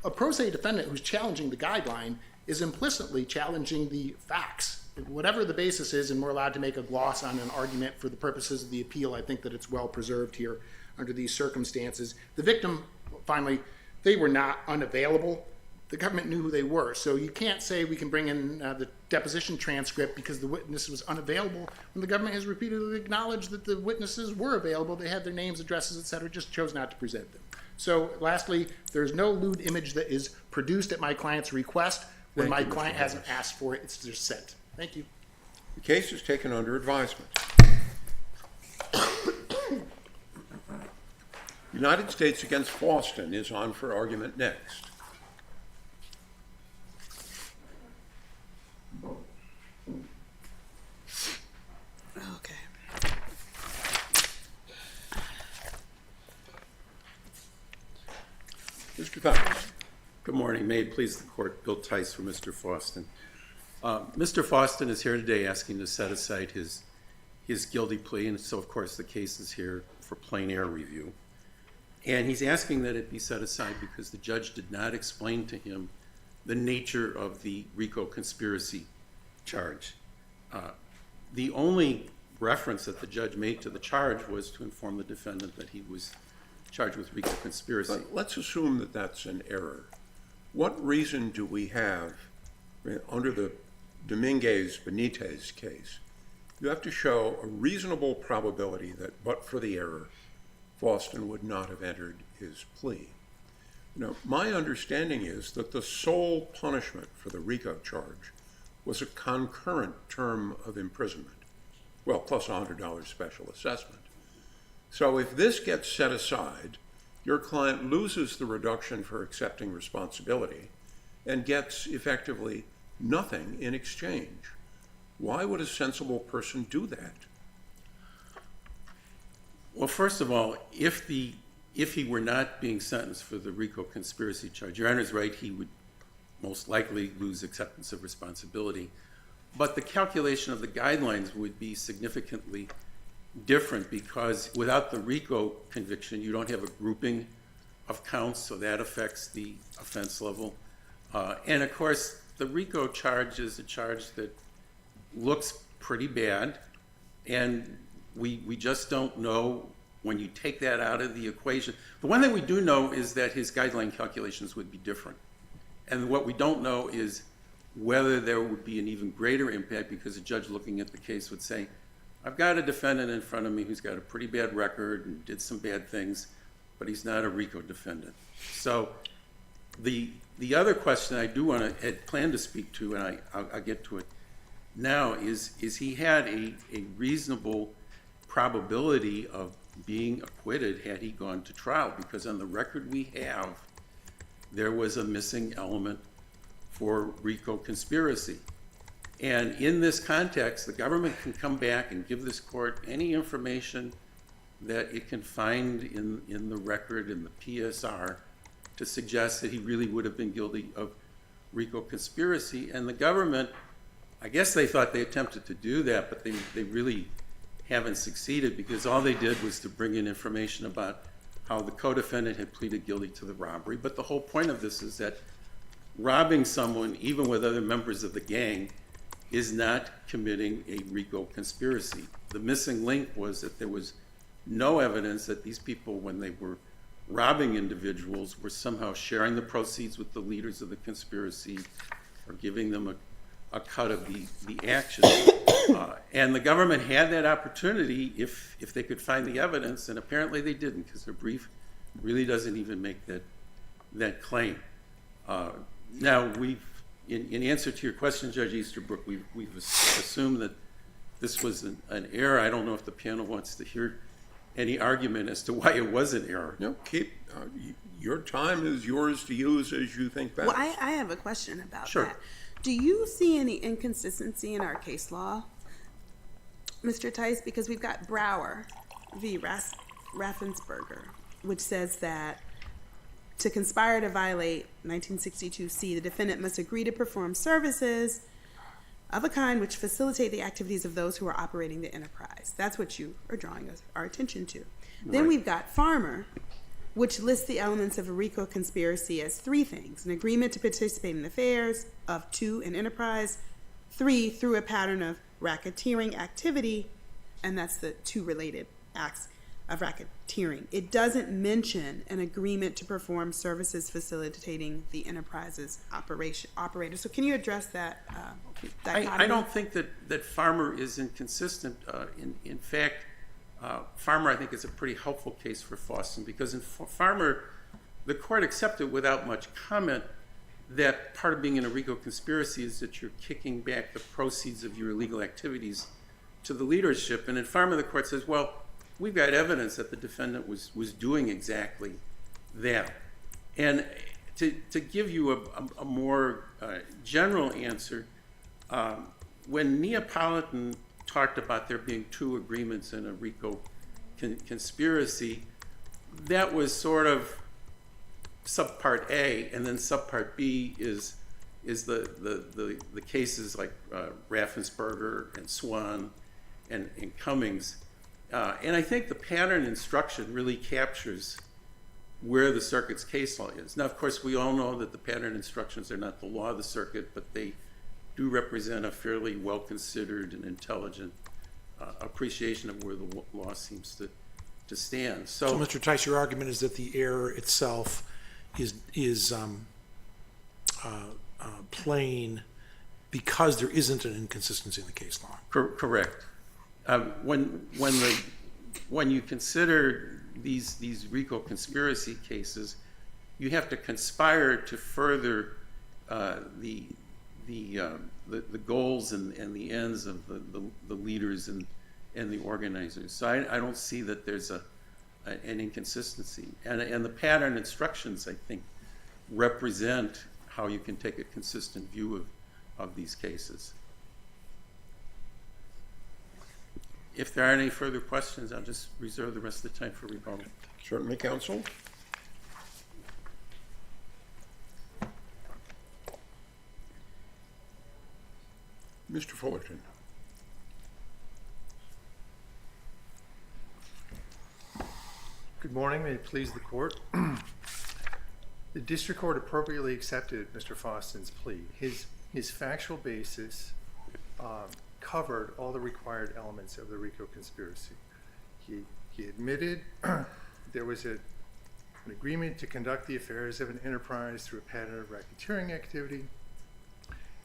a pro se defendant who's challenging the guideline is implicitly challenging the facts. Whatever the basis is, and we're allowed to make a gloss on an argument for the purposes of the appeal, I think that it's well preserved here under these circumstances. The victim, finally, they were not unavailable. The government knew who they were. So you can't say we can bring in the deposition transcript because the witness was unavailable when the government has repeatedly acknowledged that the witnesses were available. They had their names, addresses, etc., just chose not to present them. So lastly, there's no lewd image that is produced at my client's request. When my client hasn't asked for it, it's just sent. Thank you. The case is taken under advisement. United States against Fawston is on for argument next. Okay. Mr. Fox. Good morning. May it please the court, Bill Tice for Mr. Fawston. Mr. Fawston is here today asking to set aside his guilty plea, and so of course the case is here for plain error review. And he's asking that it be set aside because the judge did not explain to him the nature of the RICO conspiracy charge. The only reference that the judge made to the charge was to inform the defendant that he was charged with RICO conspiracy. But let's assume that that's an error. What reason do we have, under the Dominguez-Benitez case, you have to show a reasonable probability that but for the error, Fawston would not have entered his plea. Now, my understanding is that the sole punishment for the RICO charge was a concurrent term of imprisonment, well, plus $100 special assessment. So if this gets set aside, your client loses the reduction for accepting responsibility and gets effectively nothing in exchange. Why would a sensible person do that? Well, first of all, if he were not being sentenced for the RICO conspiracy charge, Your Honor's right, he would most likely lose acceptance of responsibility. But the calculation of the guidelines would be significantly different because without the RICO conviction, you don't have a grouping of counts, so that affects the offense level. And of course, the RICO charge is a charge that looks pretty bad, and we just don't know when you take that out of the equation. The one thing we do know is that his guideline calculations would be different. And what we don't know is whether there would be an even greater impact because a judge looking at the case would say, I've got a defendant in front of me who's got a pretty bad record and did some bad things, but he's not a RICO defendant. So the other question I do had planned to speak to, and I'll get to it now, is he had a reasonable probability of being acquitted had he gone to trial, because on the record we have, there was a missing element for RICO conspiracy. And in this context, the government can come back and give this court any information that it can find in the record, in the PSR, to suggest that he really would have been guilty of RICO conspiracy. And the government, I guess they thought they attempted to do that, but they really haven't succeeded, because all they did was to bring in information about how the co-defendant had pleaded guilty to the robbery. But the whole point of this is that robbing someone, even with other members of the gang, is not committing a RICO conspiracy. The missing link was that there was no evidence that these people, when they were robbing individuals, were somehow sharing the proceeds with the leaders of the conspiracy or giving them a cut of the action. And the government had that opportunity if they could find the evidence, and apparently they didn't, because their brief really doesn't even make that claim. Now, in answer to your question, Judge Easterbrook, we've assumed that this was an error. I don't know if the panel wants to hear any argument as to why it was an error. No, your time is yours to use as you think best. Well, I have a question about Sure. that. Do you see any inconsistency in our case law, Mr. Tice? Because we've got Brower v. Raffensperger, which says that to conspire to violate 1962C, the defendant must agree to perform services of a kind which facilitate the activities of those who are operating the enterprise. That's what you are drawing our attention to. Then Right. we've got Farmer, which lists the elements of a RICO conspiracy as three things: an agreement to participate in affairs, of two, an enterprise, three, through a pattern of racketeering activity, and that's the two related acts of racketeering. It doesn't mention an agreement to perform services facilitating the enterprise's operator. So can you address that? I don't think that Farmer is inconsistent. In fact, Farmer, I think, is a pretty helpful case for Fawston, because in Farmer, the court accepted without much comment that part of being in a RICO conspiracy is that you're kicking back the proceeds of your illegal activities to the leadership. And in Farmer, the court says, well, we've got evidence that the defendant was doing exactly that. And to give you a more general answer, when Neapolitan talked about there being two agreements in a RICO conspiracy, that was sort of subpart A, and then subpart B is the cases like Raffensperger and Swan and Cummings. And I think the pattern instruction really captures where the circuit's case law is. Now, of course, we all know that the pattern instructions are not the law of the circuit, but they do represent a fairly well-considered and intelligent appreciation of where the law seems to stand. So, Mr. Tice, your argument is that the error itself is plain because there isn't an inconsistency in the case law. Correct. When you consider these RICO conspiracy cases, you have to conspire to further the goals and the ends of the leaders and the organizers. So I don't see that there's an inconsistency. And the pattern instructions, I think, represent how you can take a consistent view of these cases. If there aren't any further questions, I'll just reserve the rest of the time for rebuttal. Certainly, counsel. Mr. Fullerton. Good morning. May it please the court. The district court appropriately accepted Mr. Foston's plea. His factual basis covered all the required elements of the RICO conspiracy. He admitted there was an agreement to conduct the affairs of an enterprise through a pattern of racketeering activity,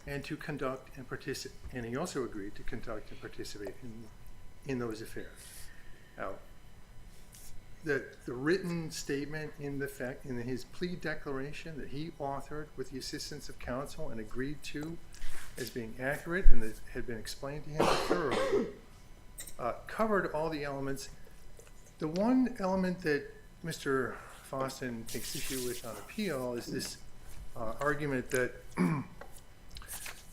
and to conduct and participate. And he also agreed to conduct and participate in those affairs. Now, the written statement in his plea declaration that he authored with the assistance of counsel and agreed to as being accurate and that had been explained to him thoroughly covered all the elements. The one element that Mr. Foston takes issue with on appeal is this argument that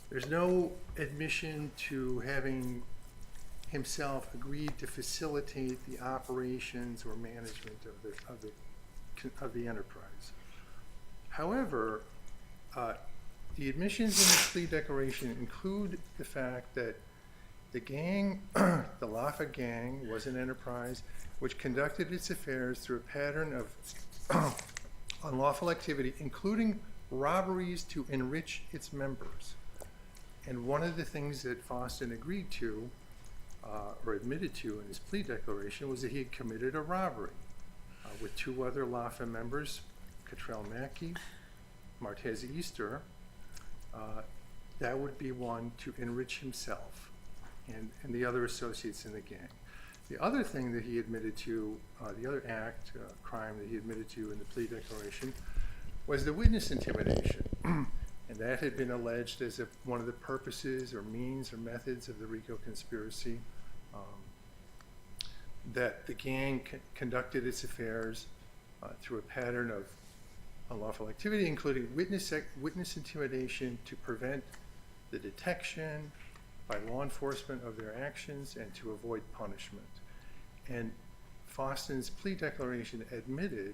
there's no admission to having himself agreed to facilitate the operations or management of the enterprise. However, the admissions in the plea declaration include the fact that the gang, the Lafa gang, was an enterprise which conducted its affairs through a pattern of unlawful activity, including robberies to enrich its members. And one of the things that Foston agreed to, or admitted to in his plea declaration, was that he had committed a robbery with two other Lafa members, Cottrell Mackey, Martez Easter. That would be one to enrich himself and the other associates in the gang. The other thing that he admitted to, the other act, crime that he admitted to in the plea declaration, was the witness intimidation. And that had been alleged as one of the purposes or means or methods of the RICO conspiracy, that the gang conducted its affairs through a pattern of unlawful activity, including witness intimidation to prevent the detection by law enforcement of their actions and to avoid punishment. And Foston's plea declaration admitted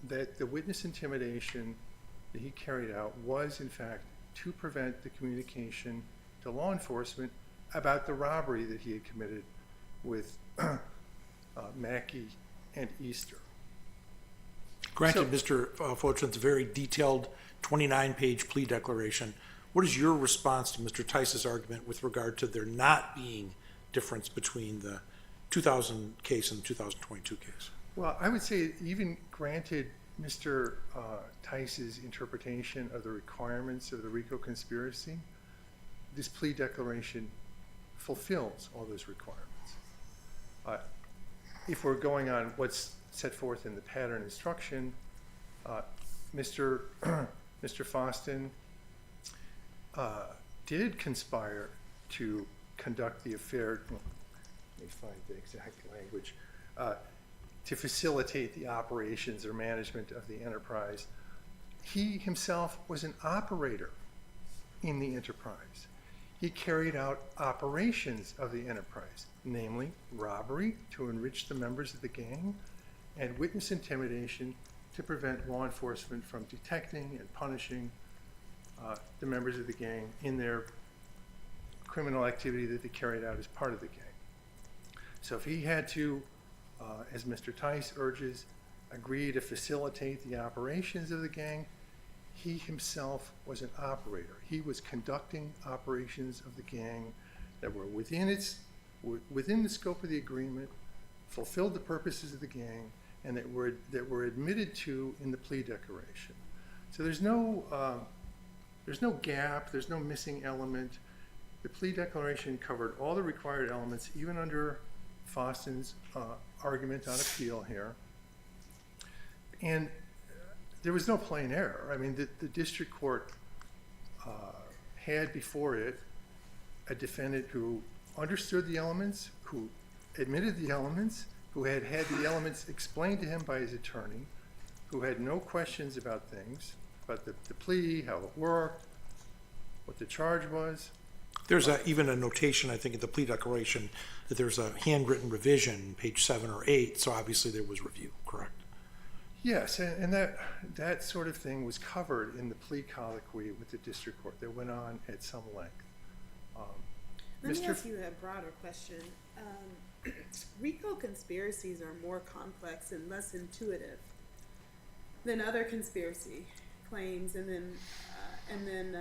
that the witness intimidation that he carried out was, in fact, to prevent the communication to law enforcement about the robbery that he had committed with Mackey and Easter. Granted, Mr. Fullerton's a very detailed 29-page plea declaration. What is your response to Mr. Tice's argument with regard to there not being difference between the 2000 case and the 2022 case? Well, I would say even granted Mr. Tice's interpretation of the requirements of the RICO conspiracy, this plea declaration fulfills all those requirements. If we're going on what's set forth in the pattern instruction, Mr. Foston did conspire to conduct the affair. let me find the exact language, to facilitate the operations or management of the enterprise. He himself was an operator in the enterprise. He carried out operations of the enterprise, namely robbery to enrich the members of the gang and witness intimidation to prevent law enforcement from detecting and punishing the members of the gang in their criminal activity that they carried out as part of the gang. So if he had to, as Mr. Tice urges, agree to facilitate the operations of the gang, he himself was an operator. He was conducting operations of the gang that were within the scope of the agreement, fulfilled the purposes of the gang, and that were admitted to in the plea declaration. So there's no gap, there's no missing element. The plea declaration covered all the required elements, even under Foston's argument on appeal here. And there was no plain error. I mean, the district court had before it a defendant who understood the elements, who admitted the elements, who had had the elements explained to him by his attorney, who had no questions about things, about the plea, how it worked, what the charge was. There's even a notation, I think, in the plea declaration that there's a handwritten revision, page 7 or 8, so obviously there was review, correct? Yes, and that sort of thing was covered in the plea colloquy with the district court that went on at some length. Let me ask you a broader question. RICO conspiracies are more complex and less intuitive than other conspiracy claims, and then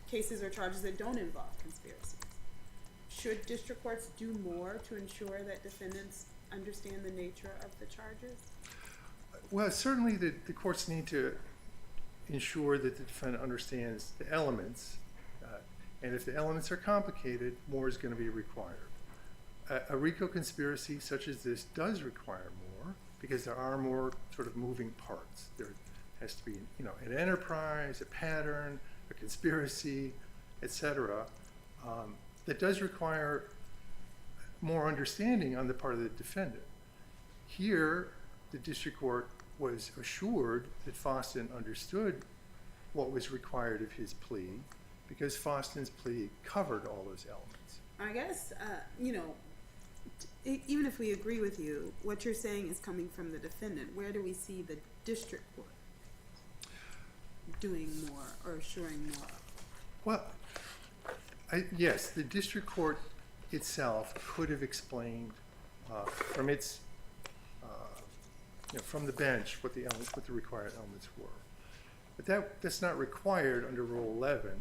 cases or charges that don't involve conspiracies. Should district courts do more to ensure that defendants understand the nature of the charges? Well, certainly the courts need to ensure that the defendant understands the elements, and if the elements are complicated, more is going to be required. A RICO conspiracy such as this does require more because there are more sort of moving parts. There has to be, an enterprise, a pattern, a conspiracy, etc. That does require more understanding on the part of the defendant. Here, the district court was assured that Foston understood what was required of his plea because Foston's plea covered all those elements. I guess, even if we agree with you, what you're saying is coming from the defendant. Where do we see the district court doing more or assuring more? Well, yes, the district court itself could have explained from its from the bench what the required elements were, but that's not required under Rule 11.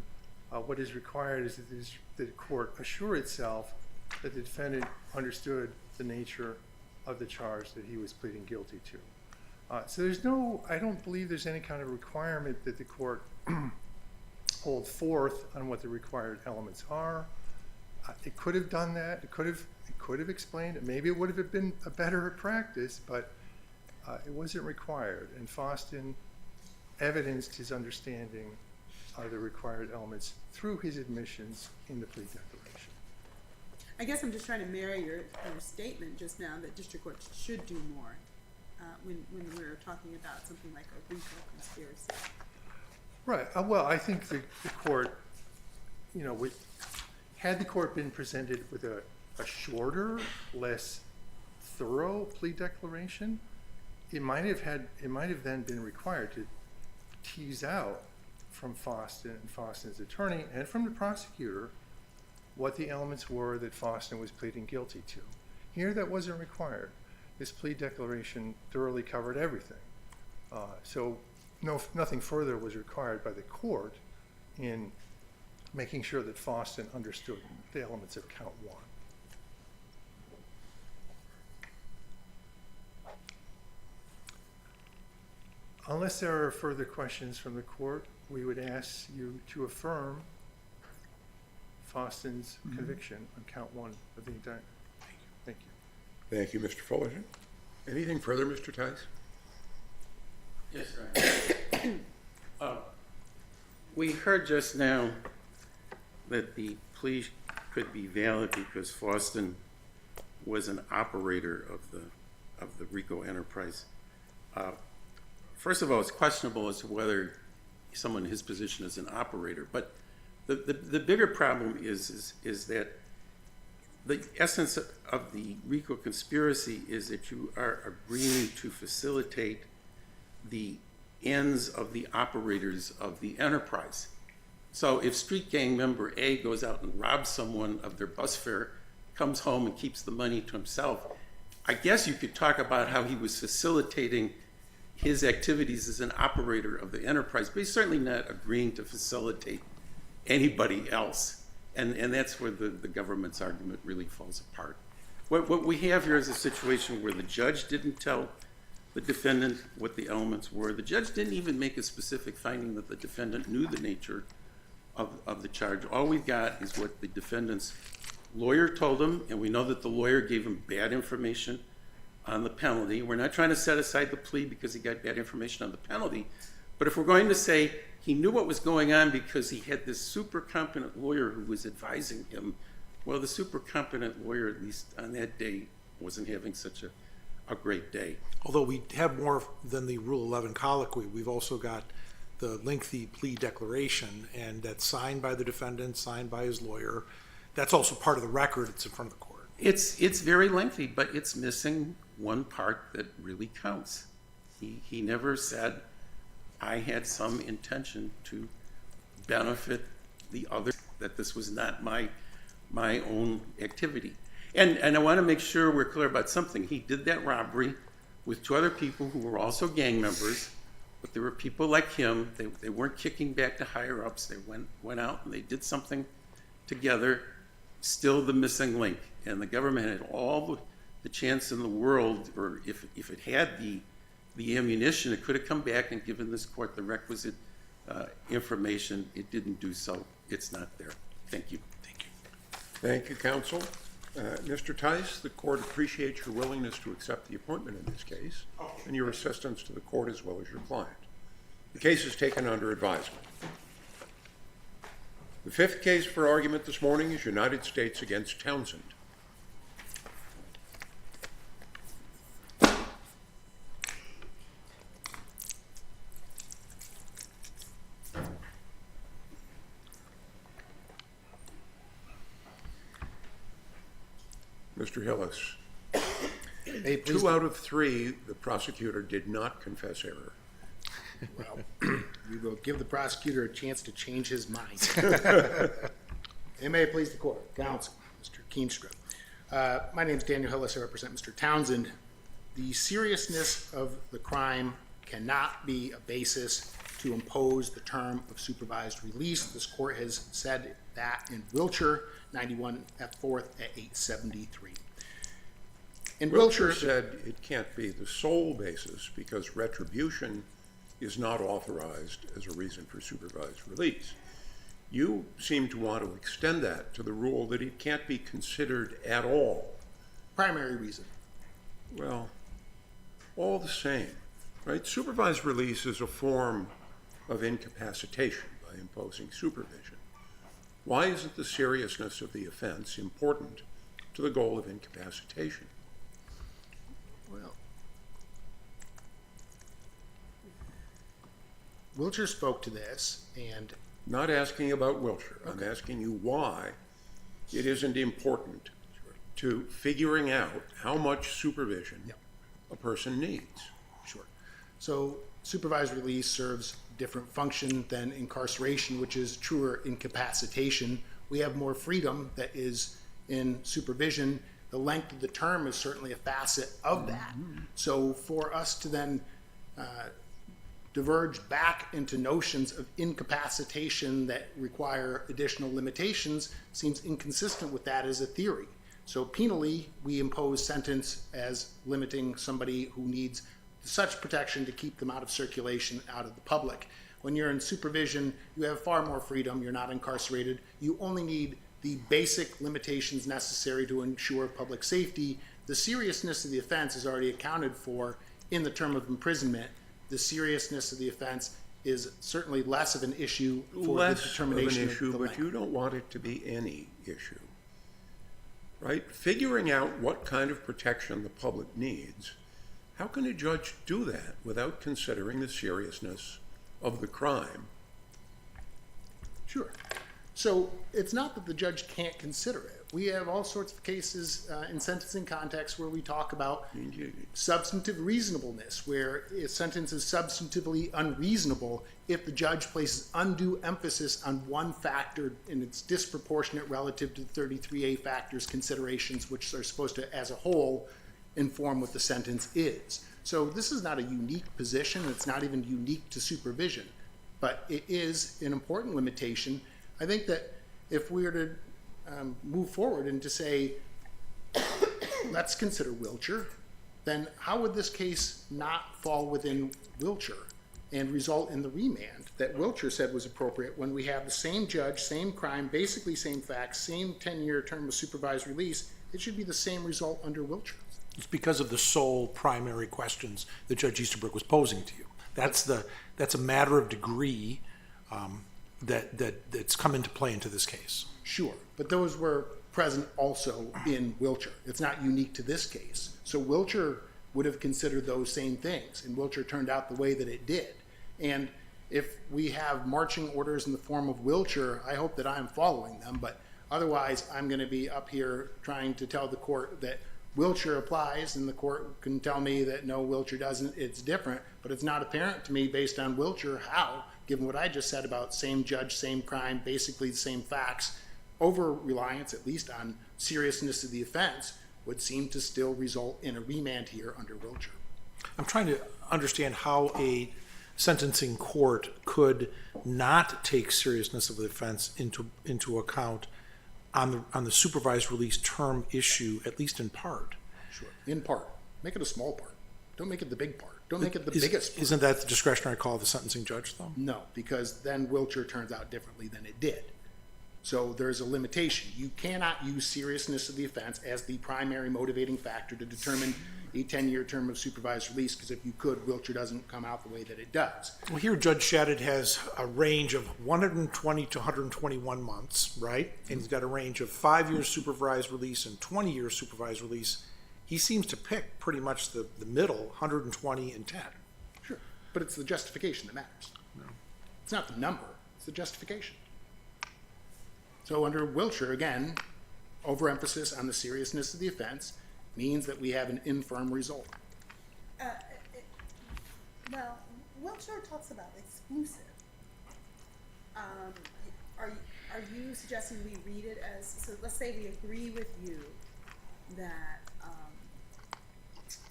What is required is that the court assure itself that the defendant understood the nature of the charge that he was pleading guilty to. So I don't believe there's any kind of requirement that the court hold forth on what the required elements are. It could have done that. It could have explained it. Maybe it would have been a better practice, but it wasn't required. And Foston evidenced his understanding of the required elements through his admissions in the plea declaration. I guess I'm just trying to marry your statement just now that district courts should do more when we're talking about something like a RICO conspiracy. Right. Well, I think the court, had the court been presented with a shorter, less thorough plea declaration, it might have then been required to tease out from Foston and Foston's attorney and from the prosecutor what the elements were that Foston was pleading guilty to. Here, that wasn't required. This plea declaration thoroughly covered everything. So nothing further was required by the court in making sure that Foston understood the elements of Count 1. Unless there are further questions from the court, we would ask you to affirm Foston's conviction on Count 1 of the indictment. Thank you. Thank you, Mr. Fullerton. Anything further, Mr. Tice? Yes, sir. We heard just now that the plea could be valid because Foston was an operator of the RICO enterprise. First of all, it's questionable as to whether someone in his position is an operator, but the bigger problem is that the essence of the RICO conspiracy is that you are agreeing to facilitate the ends of the operators of the enterprise. So if street gang member A goes out and robs someone of their bus fare, comes home and keeps the money to himself, I guess you could talk about how he was facilitating his activities as an operator of the enterprise, but he's certainly not agreeing to facilitate anybody else. And that's where the government's argument really falls apart. What we have here is a situation where the judge didn't tell the defendant what the elements were. The judge didn't even make a specific finding that the defendant knew the nature of the charge. All we've got is what the defendant's lawyer told him, and we know that the lawyer gave him bad information on the penalty. We're not trying to set aside the plea because he got bad information on the penalty, but if we're going to say he knew what was going on because he had this super competent lawyer who was advising him, well, the super competent lawyer, at least on that day, wasn't having such a great day. Although we have more than the Rule 11 colloquy, we've also got the lengthy plea declaration, and that's signed by the defendant, signed by his lawyer. That's also part of the record. It's in front of the court. It's very lengthy, but it's missing one part that really counts. He never said, I had some intention to benefit the other, that this was not my own activity. And I want to make sure we're clear about something. He did that robbery with two other people who were also gang members, but there were people like him. They weren't kicking back to higher ups. They went out and they did something together. Still the missing link. And the government had all the chance in the world, or if it had the ammunition, it could have come back and given this court the requisite information. It didn't do so. It's not there. Thank you. Thank you. Thank you, counsel. Mr. Tice, the court appreciates your willingness to accept the appointment in this case and your assistance to the court as well as your client. The case is taken under advisement. The fifth case for argument this morning is United States against Townsend. Mr. Hillis, 2 out of 3, the prosecutor did not confess error. Well, we will give the prosecutor a chance to change his mind. It may please the court, counsel, Mr. Keenstra. My name is Daniel Hillis. I represent Mr. Townsend. The seriousness of the crime cannot be a basis to impose the term of supervised release. This court has said that in Wiltshire, 91 F. 4th at 873. In Wiltshire said it can't be the sole basis because retribution is not authorized as a reason for supervised release. You seem to want to extend that to the rule that it can't be considered at all. Primary reason. Well, all the same, right? Supervised release is a form of incapacitation by imposing supervision. Why isn't the seriousness of the offense important to the goal of incapacitation? Well, Wiltshire spoke to this, and Not asking about Wiltshire. I'm asking you why it isn't important to figuring out how much supervision a person needs. sure. So supervised release serves different function than incarceration, which is truer incapacitation. We have more freedom that is in supervision. The length of the term is certainly a facet of that. So for us to then diverge back into notions of incapacitation that require additional limitations seems inconsistent with that as a theory. So penally, we impose sentence as limiting somebody who needs such protection to keep them out of circulation, out of the public. When you're in supervision, you have far more freedom. You're not incarcerated. You only need the basic limitations necessary to ensure public safety. The seriousness of the offense is already accounted for in the term of imprisonment. The seriousness of the offense is certainly less of an issue for the determination of an issue, the but length. you don't want it to be any issue. right? Figuring out what kind of protection the public needs. How can a judge do that without considering the seriousness of the crime? Sure. So it's not that the judge can't consider it. We have all sorts of cases in sentencing context where we talk about substantive reasonableness, where a sentence is substantively unreasonable if the judge places undue emphasis on one factor and it's disproportionate relative to the 33A factors considerations, which are supposed to, as a whole, inform what the sentence is. So this is not a unique position. It's not even unique to supervision, but it is an important limitation. I think that if we were to move forward and to say, let's consider Wiltshire, then how would this case not fall within Wiltshire and result in the remand that Wiltshire said was appropriate when we have the same judge, same crime, basically same facts, same 10-year term of supervised release? It should be the same result under Wiltshire. It's because of the sole primary questions that Judge Easterbrook was posing to you. That's a matter of degree that's come into play into this case. Sure, but those were present also in Wiltshire. It's not unique to this case. So Wiltshire would have considered those same things, and Wiltshire turned out the way that it did. And if we have marching orders in the form of Wiltshire, I hope that I'm following them, but otherwise I'm going to be up here trying to tell the court that Wiltshire applies, and the court can tell me that no, Wiltshire doesn't, it's different, but it's not apparent to me based on Wiltshire how, given what I just said about same judge, same crime, basically the same facts, over-reliance, at least on seriousness of the offense, would seem to still result in a remand here under Wiltshire. I'm trying to understand how a sentencing court could not take seriousness of the offense into account on the supervised release term issue, at least in part. Sure, in part. Make it a small part. Don't make it the big part. Don't make it the biggest part. Isn't that the discretionary call of the sentencing judge, though? No, because then Wiltshire turns out differently than it did. So there's a limitation. You cannot use seriousness of the offense as the primary motivating factor to determine a 10-year term of supervised release, because if you could, Wiltshire doesn't come out the way that it does. Well, here Judge Shadid has a range of 120 to 121 months, right? And he's got a range of 5 years supervised release and 20 years supervised release. He seems to pick pretty much the middle, 120 and 10. Sure, but it's the justification that matters. No. It's not the number, it's the justification. So under Wiltshire, again, overemphasis on the seriousness of the offense means that we have an infirm result. Well, Wiltshire talks about exclusive. Are you suggesting we read it as, so let's say we agree with you that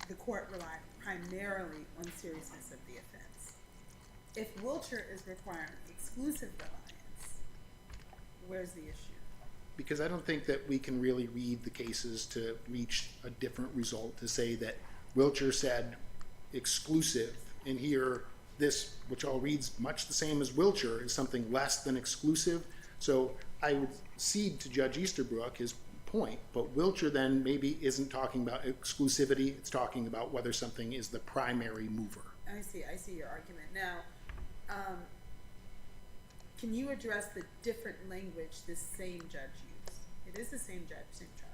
the court relied primarily on seriousness of the offense. If Wiltshire is requiring exclusive reliance, where's the issue? Because I don't think that we can really read the cases to reach a different result, to say that Wiltshire said exclusive, and here this, which all reads much the same as Wiltshire, is something less than exclusive. So I would cede to Judge Easterbrook his point, but Wiltshire then maybe isn't talking about exclusivity, it's talking about whether something is the primary mover. I see your argument. Now, can you address the different language this same judge used? It is the same judge, same charge.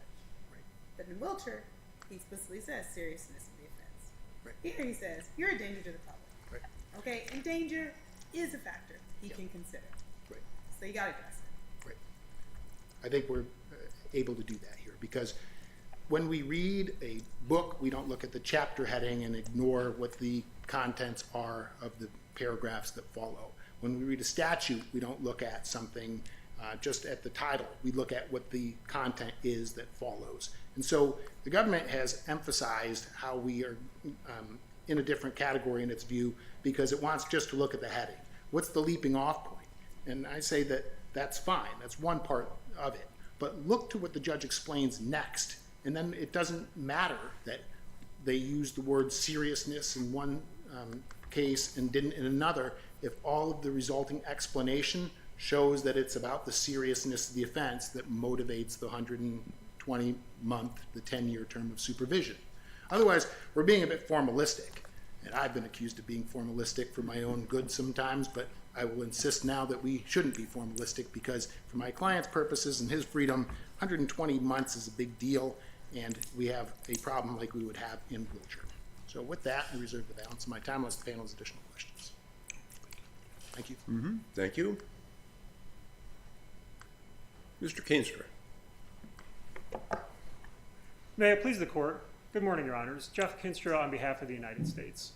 Right. But in Wiltshire, he explicitly says seriousness of the offense. Right. Here he says, you're a danger to the public. Right. Okay, and danger is a factor he can consider. Right. So you gotta address it. Right. I think we're able to do that here, because when we read a book, we don't look at the chapter heading and ignore what the contents are of the paragraphs that follow. When we read a statute, we don't look at something just at the title. We look at what the content is that follows. And so the government has emphasized how we are in a different category in its view, because it wants just to look at the heading. What's the leaping off point? And I say that that's fine. That's one part of it. But look to what the judge explains next. And then it doesn't matter that they used the word seriousness in one case and didn't in another, if all of the resulting explanation shows that it's about the seriousness of the offense that motivates the 120-month, the 10-year term of supervision. Otherwise, we're being a bit formalistic. And I've been accused of being formalistic for my own good sometimes, but I will insist now that we shouldn't be formalistic, because for my client's purposes and his freedom, 120 months is a big deal, and we have a problem like we would have in Wiltshire. So with that, I reserve the balance of my time unless the panel has additional questions. Thank you. Thank you. Mr. Kinstra. May it please the court. Good morning, Your Honors. Jeff Kinstra on behalf of the United States.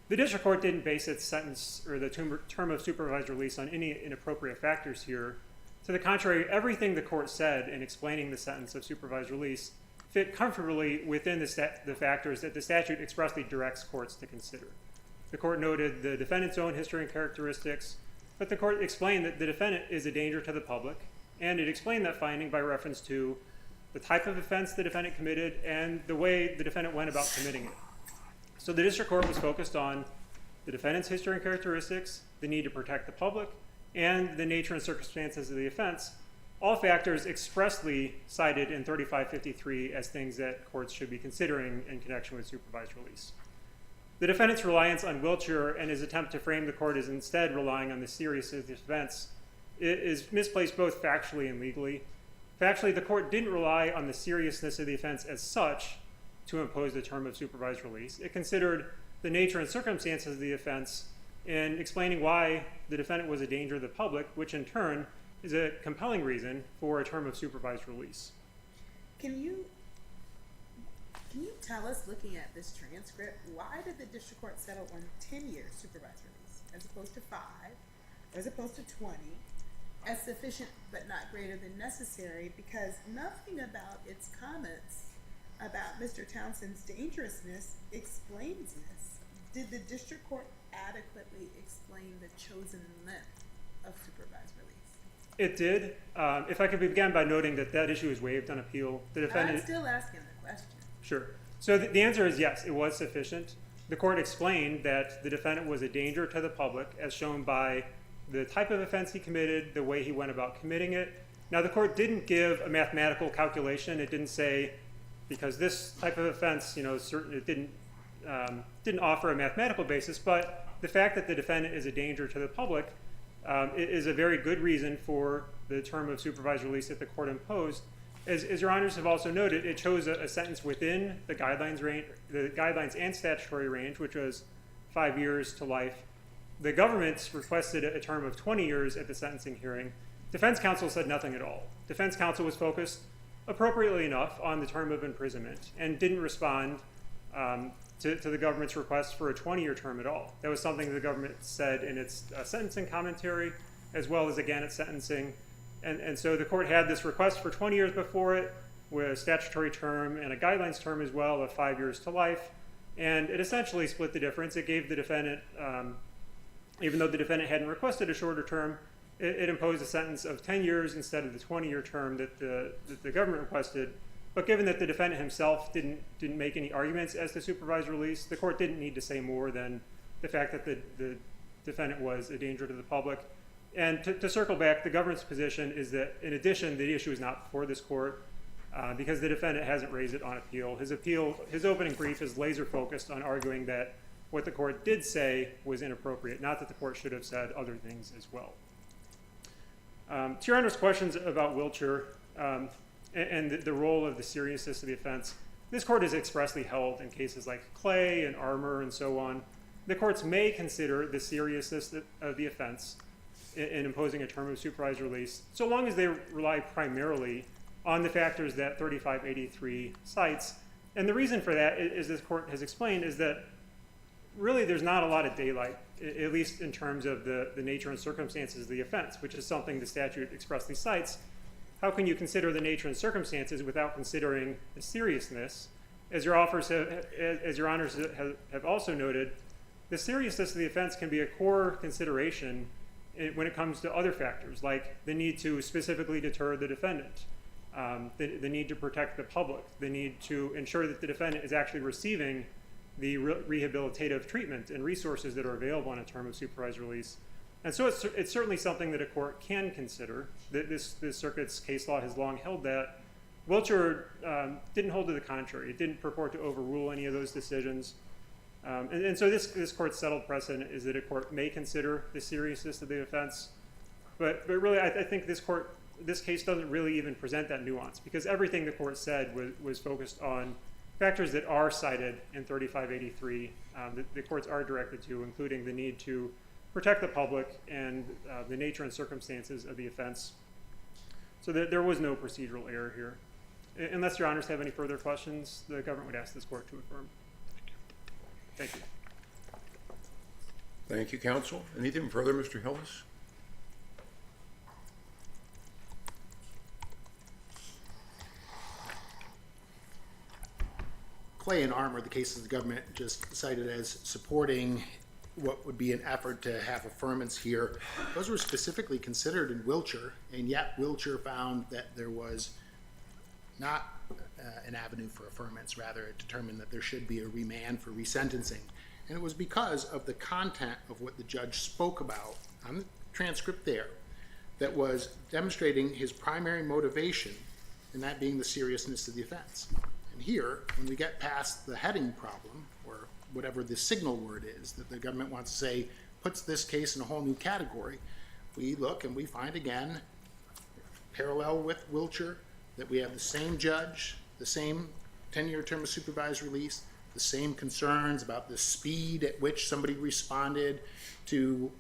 The district court didn't base its sentence or the term of supervised release on any inappropriate factors here. To the contrary, everything the court said in explaining the sentence of supervised release fit comfortably within the factors that the statute expressly directs courts to consider. The court noted the defendant's own history and characteristics, but the court explained that the defendant is a danger to the public, and it explained that finding by reference to the type of offense the defendant committed and the way the defendant went about committing it. So the district court was focused on the defendant's history and characteristics, the need to protect the public, and the nature and circumstances of the offense, all factors expressly cited in 3553 as things that courts should be considering in connection with supervised release. The defendant's reliance on Wiltshire and his attempt to frame the court as instead relying on the seriousness of the offense is misplaced both factually and legally. Factually, the court didn't rely on the seriousness of the offense as such to impose the term of supervised release. It considered the nature and circumstances of the offense in explaining why the defendant was a danger to the public, which in turn is a compelling reason for a term of supervised release. Can you tell us, looking at this transcript, why did the district court settle on 10 years supervised release as opposed to 5, as opposed to 20, as sufficient but not greater than necessary? Because nothing about its comments about Mr. Townsend's dangerousness explains this. Did the district court adequately explain the chosen length of supervised release? It did. If I could begin by noting that that issue is waived on appeal. The defendant. I'm still asking the question. Sure. So the answer is yes, it was sufficient. The court explained that the defendant was a danger to the public as shown by the type of offense he committed, the way he went about committing it. Now, the court didn't give a mathematical calculation. It didn't say, because this type of offense, it didn't offer a mathematical basis, but the fact that the defendant is a danger to the public is a very good reason for the term of supervised release that the court imposed. As Your Honors have also noted, it chose a sentence within the guidelines range, the guidelines and statutory range, which was 5 years to life. The government requested a term of 20 years at the sentencing hearing. Defense counsel said nothing at all. Defense counsel was focused, appropriately enough, on the term of imprisonment and didn't respond to the government's request for a 20-year term at all. That was something the government said in its sentencing commentary, as well as again at sentencing. And so the court had this request for 20 years before it, with a statutory term and a guidelines term as well of 5 years to life. And it essentially split the difference. It gave the defendant, even though the defendant hadn't requested a shorter term, it imposed a sentence of 10 years instead of the 20-year term that the government requested. But given that the defendant himself didn't make any arguments as to supervised release, the court didn't need to say more than the fact that the defendant was a danger to the public. And to circle back, the government's position is that, in addition, the issue is not before this court because the defendant hasn't raised it on appeal. His opening brief is laser focused on arguing that what the court did say was inappropriate, not that the court should have said other things as well. To Your Honor's questions about Wiltshire and the role of the seriousness of the offense, this court has expressly held in cases like Clay and Armour and so on, the courts may consider the seriousness of the offense in imposing a term of supervised release, so long as they rely primarily on the factors that 3583 cites. And the reason for that, as this court has explained, is that really there's not a lot of daylight, at least in terms of the nature and circumstances of the offense, which is something the statute expressly cites. How can you consider the nature and circumstances without considering the seriousness? As your honors have also noted, the seriousness of the offense can be a core consideration when it comes to other factors, like the need to specifically deter the defendant, the need to protect the public, the need to ensure that the defendant is actually receiving the rehabilitative treatment and resources that are available on a term of supervised release. And so it's certainly something that a court can consider. This circuit's case law has long held that. Wiltshire didn't hold to the contrary. It didn't purport to overrule any of those decisions. And so this court's settled precedent is that a court may consider the seriousness of the offense, but really I think this case doesn't really even present that nuance, because everything the court said was focused on factors that are cited in 3583 that the courts are directed to, including the need to protect the public and the nature and circumstances of the offense. So there was no procedural error here. Unless your honors have any further questions, the government would ask this court to affirm. Thank you. Thank you, counsel. Anything further, Mr. Hillis? Clay and Armour, the cases the government just cited as supporting what would be an effort to have affirmance here, those were specifically considered in Wiltshire, and yet Wiltshire found that there was not an avenue for affirmance. Rather, it determined that there should be a remand for resentencing. And it was because of the content of what the judge spoke about on the transcript there that was demonstrating his primary motivation, and that being the seriousness of the offense. And here, when we get past the heading problem, or whatever the signal word is that the government wants to say puts this case in a whole new category, we look and we find again, parallel with Wiltshire, that we have the same judge, the same 10-year term of supervised release, the same concerns about the speed at which somebody responded to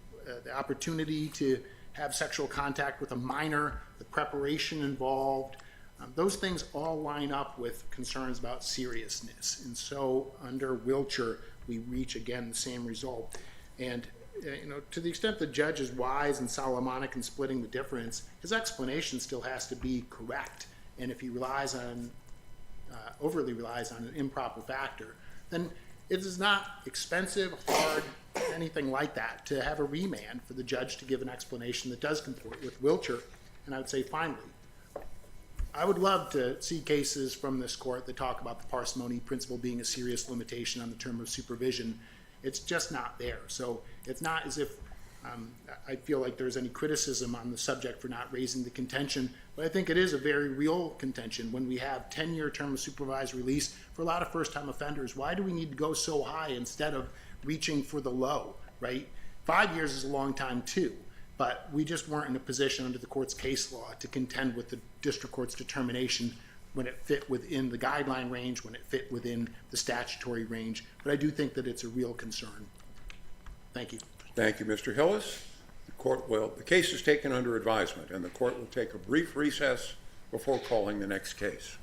the opportunity to have sexual contact with a minor, the preparation involved. Those things all line up with concerns about seriousness. And so under Wiltshire, we reach again the same result. And to the extent the judge is wise and Solomonic in splitting the difference, his explanation still has to be correct. And if he relies on, overly relies on an improper factor, then it is not expensive, hard, anything like that to have a remand for the judge to give an explanation that does comport with Wiltshire. And I would say finally, I would love to see cases from this court that talk about the parsimony principle being a serious limitation on the term of supervision. It's just not there. So it's not as if I feel like there's any criticism on the subject for not raising the contention, but I think it is a very real contention when we have 10-year term of supervised release for a lot of first-time offenders. Why do we need to go so high instead of reaching for the low, right? 5 years is a long time too, but we just weren't in a position under the court's case law to contend with the district court's determination when it fit within the guideline range, when it fit within the statutory range. But I do think that it's a real concern. Thank you. Thank you, Mr. Hillis. The case is taken under advisement, and the court will take a brief recess before calling the next case.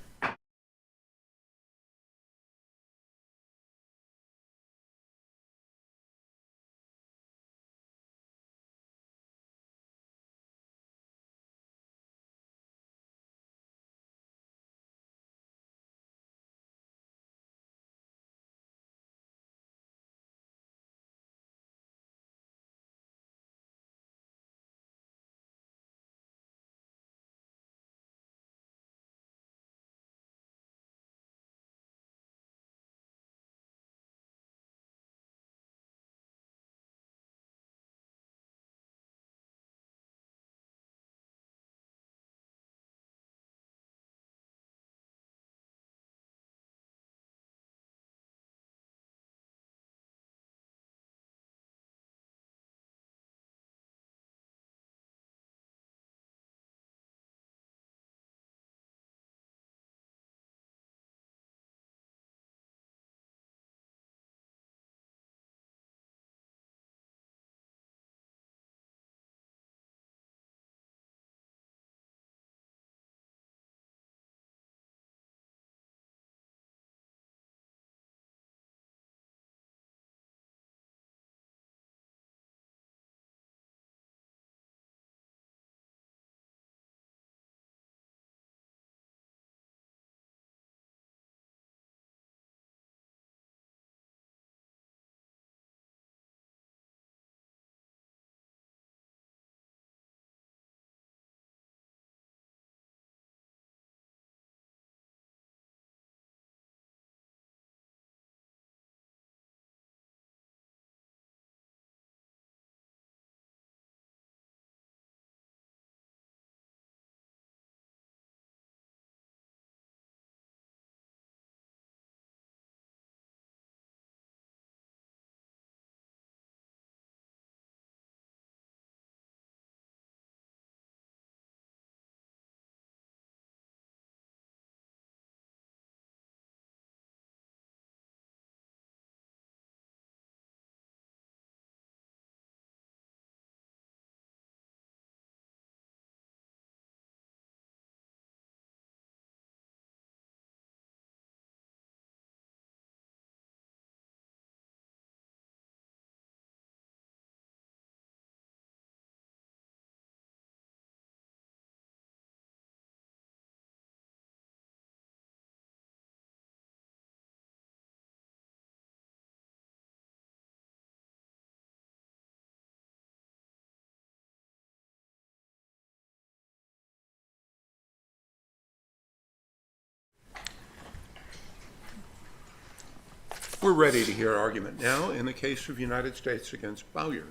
We're ready to hear argument now in the case of United States against Bowyer.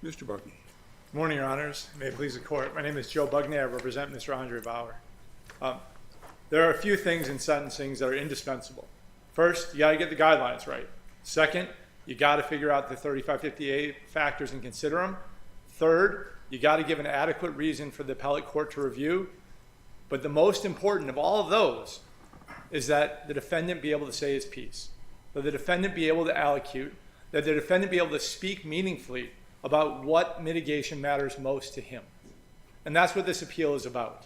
Mr. Bugney. Good morning, Your Honors. May it please the Court. My name is Joe Bugney. I represent Mr. Andre Bauer. There are a few things in sentencings that are indispensable. First, you got to get the guidelines right. Second, you got to figure out the 3558 factors and consider them. Third, you got to give an adequate reason for the appellate court to review. But the most important of all of those is that the defendant be able to say his piece, that the defendant be able to allocute, that the defendant be able to speak meaningfully about what mitigation matters most to him. And that's what this appeal is about.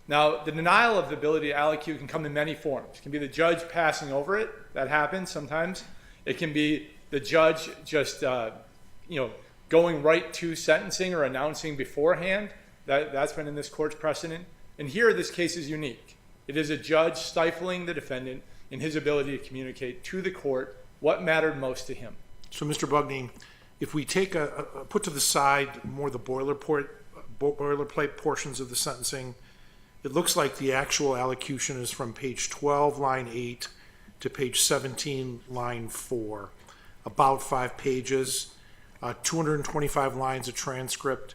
Now, the denial of the ability to allocute can come in many forms. It can be the judge passing over it. That happens sometimes. It can be the judge just, going right to sentencing or announcing beforehand. That's been in this court's precedent. And here, this case is unique. It is a judge stifling the defendant in his ability to communicate to the court what mattered most to him. So, Mr. Bugney, if we take put to the side more the boilerplate portions of the sentencing, it looks like the actual allocution is from page 12, line 8 to page 17, line 4, about 5 pages, 225 lines of transcript.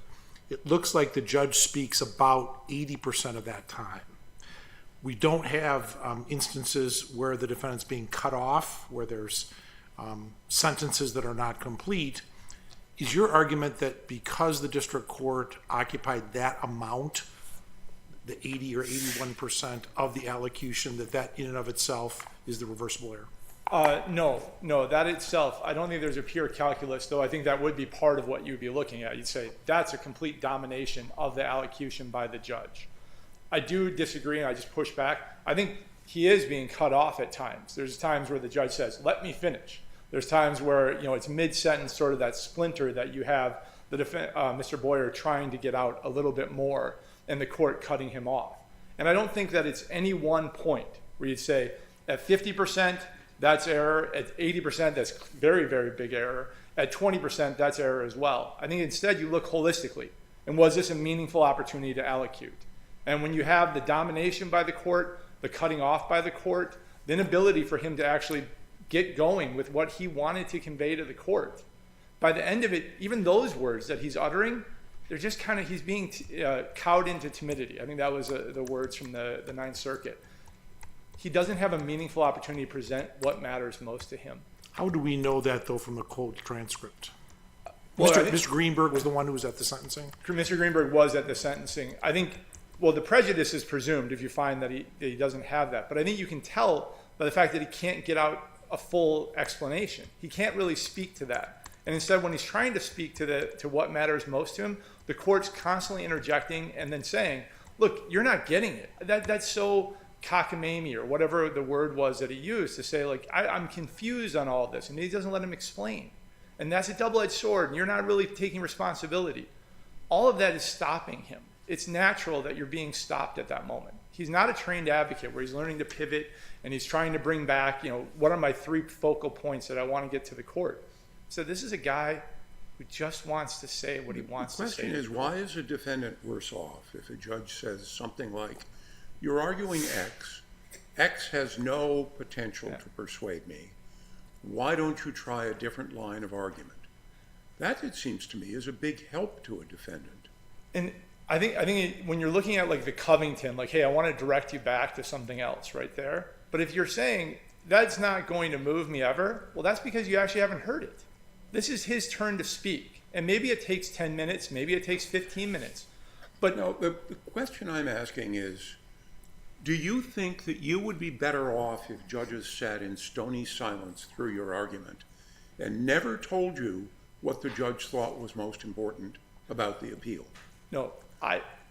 It looks like the judge speaks about 80% of that time. We don't have instances where the defendant's being cut off, where there's sentences that are not complete. Is your argument that because the district court occupied that amount, the 80 or 81% of the allocution, that in and of itself is the reversible error? No, that itself, I don't think there's a pure calculus, though I think that would be part of what you'd be looking at. You'd say that's a complete domination of the allocution by the judge. I do disagree, and I just push back. I think he is being cut off at times. There's times where the judge says, let me finish. There's times where, it's mid-sentence, sort of that splinter that you have Mr. Boyer trying to get out a little bit more and the court cutting him off. And I don't think that it's any one point where you'd say, at 50%, that's error. At 80%, that's very, very big error. At 20%, that's error as well. I think instead you look holistically. And was this a meaningful opportunity to allocute? And when you have the domination by the court, the cutting off by the court, the inability for him to actually get going with what he wanted to convey to the court, by the end of it, even those words that he's uttering, they're just kind of, he's being cowed into timidity. I think that was the words from the Ninth Circuit. He doesn't have a meaningful opportunity to present what matters most to him. How do we know that, though, from the cold transcript? Well, Mr. Greenberg was the one who was at the sentencing? Mr. Greenberg was at the sentencing. I think, well, the prejudice is presumed if you find that he doesn't have that. But I think you can tell by the fact that he can't get out a full explanation. He can't really speak to that. And instead, when he's trying to speak to what matters most to him, the court's constantly interjecting and then saying, look, you're not getting it. That's so cockamamie, or whatever the word was that he used to say, like, I'm confused on all of this. And he doesn't let him explain. And that's a double-edged sword, and you're not really taking responsibility. All of that is stopping him. It's natural that you're being stopped at that moment. He's not a trained advocate where he's learning to pivot and he's trying to bring back, what are my 3 focal points that I want to get to the court? So this is a guy who just wants to say what he wants to say. The question is, why is a defendant worse off if a judge says something like, you're arguing X. X has no potential to persuade me. Why don't you try a different line of argument? That, it seems to me, is a big help to a defendant. And I think when you're looking at like the Covington, like, hey, I want to direct you back to something else right there. But if you're saying that's not going to move me ever, well, that's because you actually haven't heard it. This is his turn to speak. And maybe it takes 10 minutes, maybe it takes 15 minutes. But no, the question I'm asking is, do you think that you would be better off if judges sat in stony silence through your argument and never told you what the judge thought was most important about the appeal? No,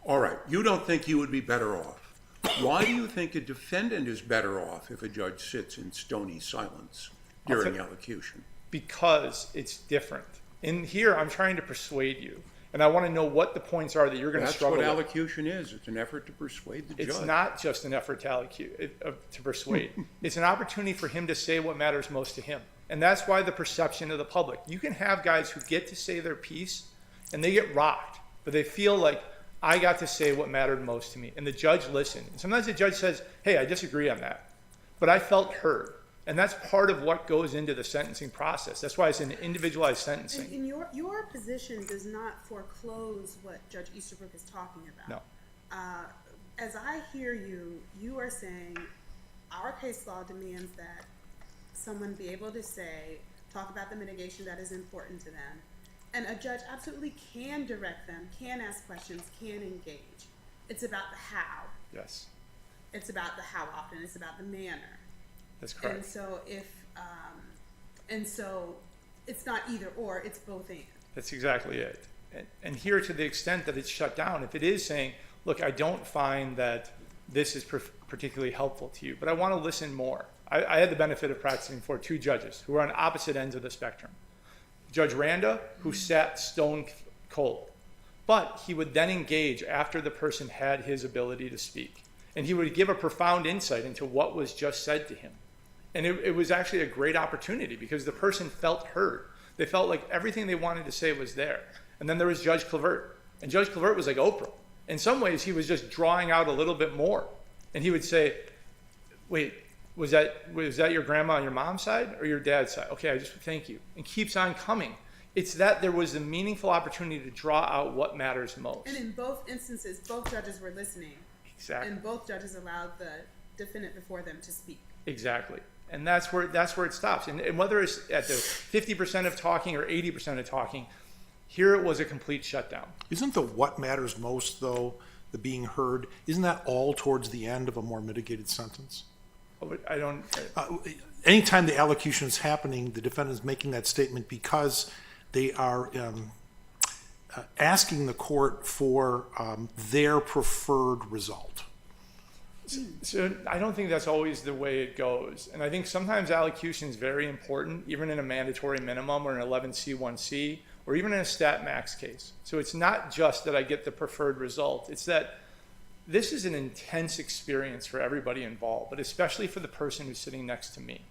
All right, you don't think you would be better off. Why do you think a defendant is better off if a judge sits in stony silence during elocution? Because it's different. In here, I'm trying to persuade you. And I want to know what the points are that you're going to struggle with. That's what elocution is. It's an effort to persuade the judge. It's not just an effort to persuade. It's an opportunity for him to say what matters most to him. And that's why the perception of the public. You can have guys who get to say their piece, and they get rocked. But they feel like, I got to say what mattered most to me. And the judge listened. And sometimes the judge says, hey, I disagree on that. But I felt heard. And that's part of what goes into the sentencing process. That's why it's an individualized sentencing. And your position does not foreclose what Judge Easterbrook is talking about. No. As I hear you, you are saying our case law demands that someone be able to talk about the mitigation that is important to them. And a judge absolutely can direct them, can ask questions, can engage. It's about the how. Yes, It's about the how often. It's about the manner. that's correct. And so it's not either or, it's both and. That's exactly it. And here, to the extent that it's shut down, if it is saying, look, I don't find that this is particularly helpful to you, but I want to listen more. I had the benefit of practicing for 2 judges who were on opposite ends of the spectrum. Judge Randa, who sat stone cold, but he would then engage after the person had his ability to speak. And he would give a profound insight into what was just said to him. And it was actually a great opportunity because the person felt heard. They felt like everything they wanted to say was there. And then there was Judge Clavert. And Judge Clavert was like Oprah. In some ways, he was just drawing out a little bit more. And he would say, wait, was that your grandma on your mom's side or your dad's side? Okay, I just thank you. And keeps on coming. It's that there was a meaningful opportunity to draw out what matters most. And in both instances, both judges were listening. Exactly. And both judges allowed the defendant before them to speak. Exactly. And that's where it stops. And whether it's at the 50% of talking or 80% of talking, here it was a complete shutdown. Isn't the what matters most, though, the being heard, isn't that all towards the end of a more mitigated sentence? I don't. Anytime the allocution is happening, the defendant is making that statement because they are asking the court for their preferred result. So I don't think that's always the way it goes. And I think sometimes allocution is very important, even in a mandatory minimum or an 11C1C, or even in a stat max case. So it's not just that I get the preferred result. It's that this is an intense experience for everybody involved, but especially for the person who's sitting next to me.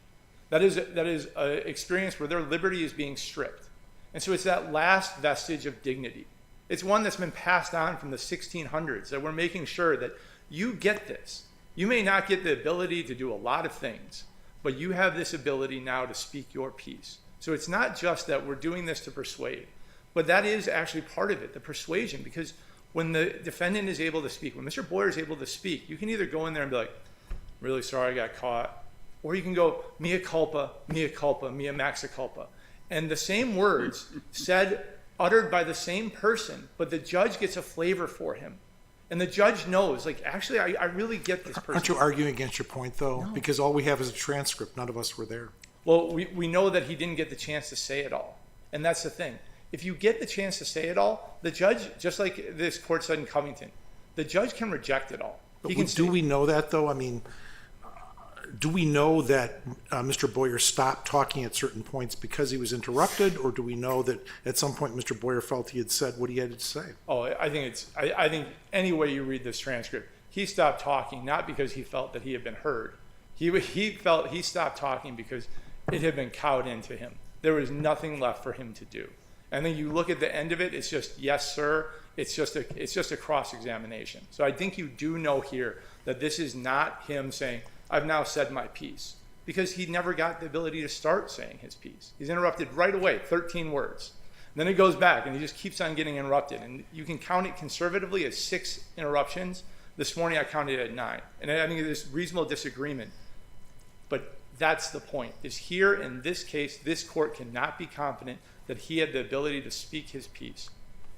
That is an experience where their liberty is being stripped. And so it's that last vestige of dignity. It's one that's been passed on from the 1600s, that we're making sure that you get this. You may not get the ability to do a lot of things, but you have this ability now to speak your piece. So it's not just that we're doing this to persuade, but that is actually part of it, the persuasion, because when the defendant is able to speak, when Mr. Boyer is able to speak, you can either go in there and be like, really sorry I got caught, or you can go, mea culpa, mea maxi culpa. And the same words said, uttered by the same person, but the judge gets a flavor for him. And the judge knows, like, actually, I really get this person. Aren't you arguing against your point, though? No. Because all we have is a transcript. None of us were there. Well, we know that he didn't get the chance to say it all. And that's the thing. If you get the chance to say it all, the judge, just like this court said in Covington, the judge can reject it all. Do we know that, though? I mean, do we know that Mr. Boyer stopped talking at certain points because he was interrupted, or do we know that at some point Mr. Boyer felt he had said what he had to say? Oh, I think any way you read this transcript, he stopped talking not because he felt that he had been heard. He felt he stopped talking because it had been cowed into him. There was nothing left for him to do. And then you look at the end of it, it's just, yes, sir. It's just a cross-examination. So I think you do know here that this is not him saying, I've now said my piece, because he never got the ability to start saying his piece. He's interrupted right away, 13 words. And then it goes back, and he just keeps on getting interrupted. And you can count it conservatively as 6 interruptions. This morning I counted it at 9. And I think there's reasonable disagreement. But that's the point, is here in this case, this court cannot be confident that he had the ability to speak his piece.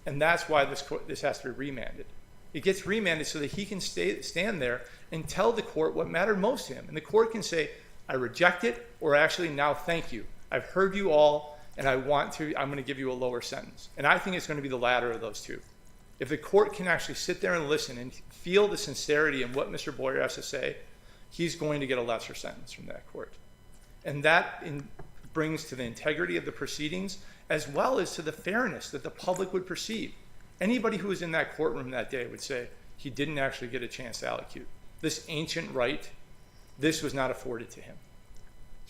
And that's why this has to be remanded. It gets remanded so that he can stand there and tell the court what mattered most to him. And the court can say, I reject it, or actually now thank you. I've heard you all, and I'm going to give you a lower sentence. And I think it's going to be the latter of those two. If the court can actually sit there and listen and feel the sincerity in what Mr. Boyer has to say, he's going to get a lesser sentence from that court. And that brings to the integrity of the proceedings, as well as to the fairness that the public would perceive. Anybody who was in that courtroom that day would say he didn't actually get a chance to allocute. This ancient right, this was not afforded to him.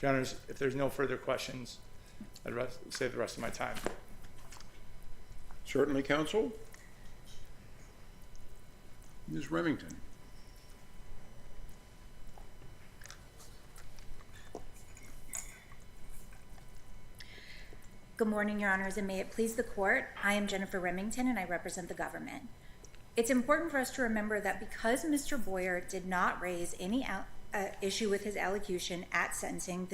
Your Honors, if there's no further questions, I'd save the rest of my time. Certainly, counsel. Ms. Remington. Good morning, Your Honors, and may it please the Court. I am Jennifer Remington, and I represent the government. It's important for us to remember that because Mr. Boyer did not raise any issue with his allocution at sentencing,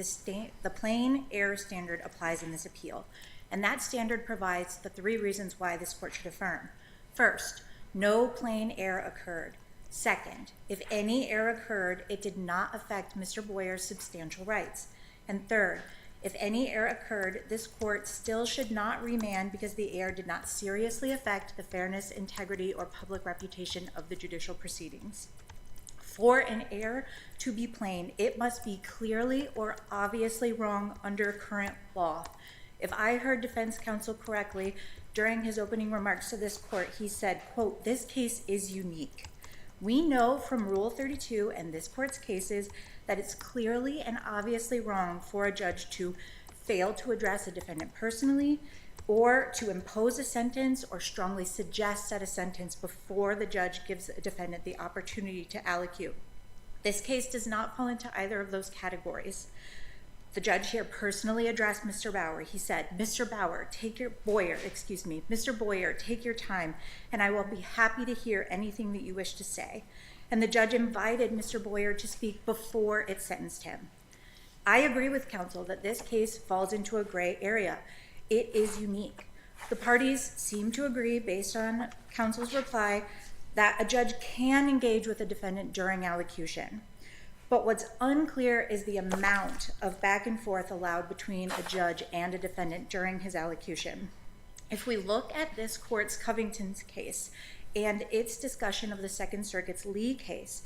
the plain error standard applies in this appeal. And that standard provides the 3 reasons why this Court should affirm. First, no plain error occurred. Second, if any error occurred, it did not affect Mr. Boyer's substantial rights. And third, if any error occurred, this Court still should not remand because the error did not seriously affect the fairness, integrity, or public reputation of the judicial proceedings. For an error to be plain, it must be clearly or obviously wrong under current law. If I heard defense counsel correctly, during his opening remarks to this Court, he said, quote, "This case is unique." We know from Rule 32 and this Court's cases that it's clearly and obviously wrong for a judge to fail to address a defendant personally or to impose a sentence or strongly suggest that a sentence before the judge gives a defendant the opportunity to allocute. This case does not fall into either of those categories. The judge here personally addressed Mr. Boyer. He said, Mr. Boyer, take your time, and I will be happy to hear anything that you wish to say. And the judge invited Mr. Boyer to speak before it sentenced him. I agree with counsel that this case falls into a gray area. It is unique. The parties seem to agree, based on counsel's reply, that a judge can engage with a defendant during allocution. But what's unclear is the amount of back and forth allowed between a judge and a defendant during his allocution. If we look at this Court's Covington's case and its discussion of the Second Circuit's Lee case,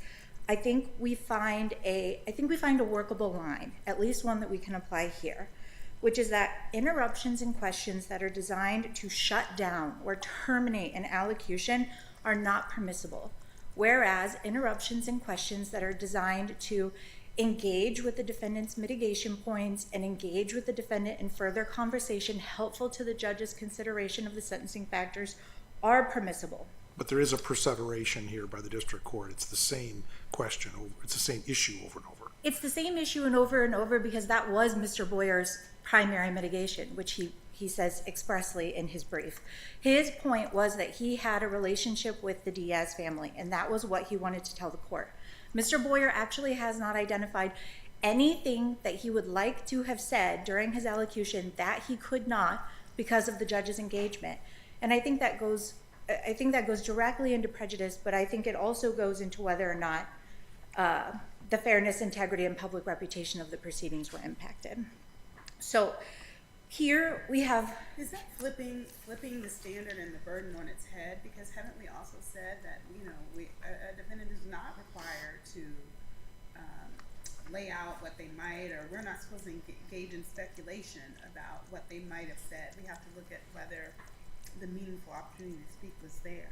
I think we find a workable line, at least one that we can apply here, which is that interruptions and questions that are designed to shut down or terminate an allocution are not permissible, whereas interruptions and questions that are designed to engage with the defendant's mitigation points and engage with the defendant in further conversation helpful to the judge's consideration of the sentencing factors are permissible. But there is a perseveration here by the district court. It's the same question. It's the same issue over and over. It's the same issue and over because that was Mr. Boyer's primary mitigation, which he says expressly in his brief. His point was that he had a relationship with the Diaz family, and that was what he wanted to tell the court. Mr. Boyer actually has not identified anything that he would like to have said during his allocution that he could not because of the judge's engagement. And I think that goes directly into prejudice, but I think it also goes into whether or not the fairness, integrity, and public reputation of the proceedings were impacted. So here we have... Is that flipping the standard and the burden on its head? Because haven't we also said that, a defendant is not required to lay out what they might, or we're not supposed to engage in speculation about what they might have said. We have to look at whether the meaningful opportunity to speak was there.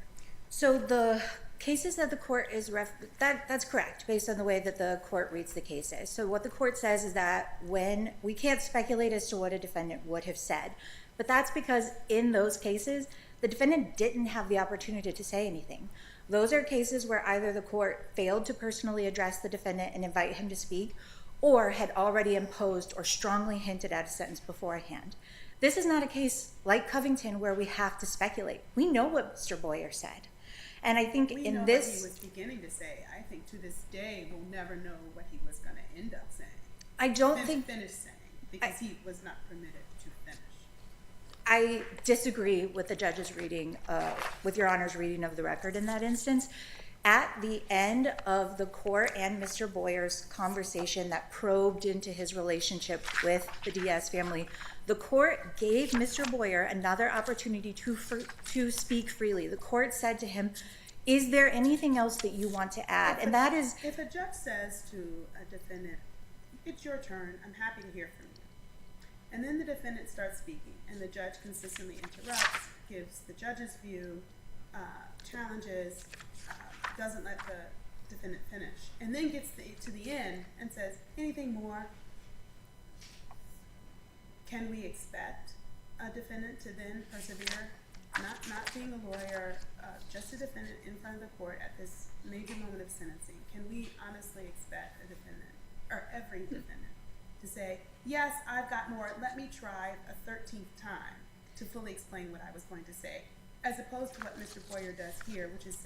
So the cases that the court is that's correct, based on the way that the court reads the cases. So what the court says is that when we can't speculate as to what a defendant would have said, but that's because in those cases, the defendant didn't have the opportunity to say anything. Those are cases where either the court failed to personally address the defendant and invite him to speak, or had already imposed or strongly hinted at a sentence beforehand. This is not a case like Covington where we have to speculate. We know what Mr. Boyer said. And I think we in know this... what he was beginning to say. I think to this day, we'll never know what he was going to end up saying. I don't think... Finish saying, because he was not permitted to finish. I disagree with the judge's reading, with Your Honor's reading of the record in that instance. At the end of the court and Mr. Boyer's conversation that probed into his relationship with the Diaz family, the court gave Mr. Boyer another opportunity to speak freely. The court said to him, is there anything else that you want to add? And that is... If a judge says to a defendant, it's your turn, I'm happy to hear from you. And then the defendant starts speaking, and the judge consistently interrupts, gives the judge's view, challenges, doesn't let the defendant finish, and then gets to the end and says, anything more? Can we expect a defendant to then persevere, not being a lawyer, just a defendant in front of the court at this major moment of sentencing? Can we honestly expect a defendant, or every defendant, to say, yes, I've got more, let me try a 13th time to fully explain what I was going to say, as opposed to what Mr. Boyer does here, which is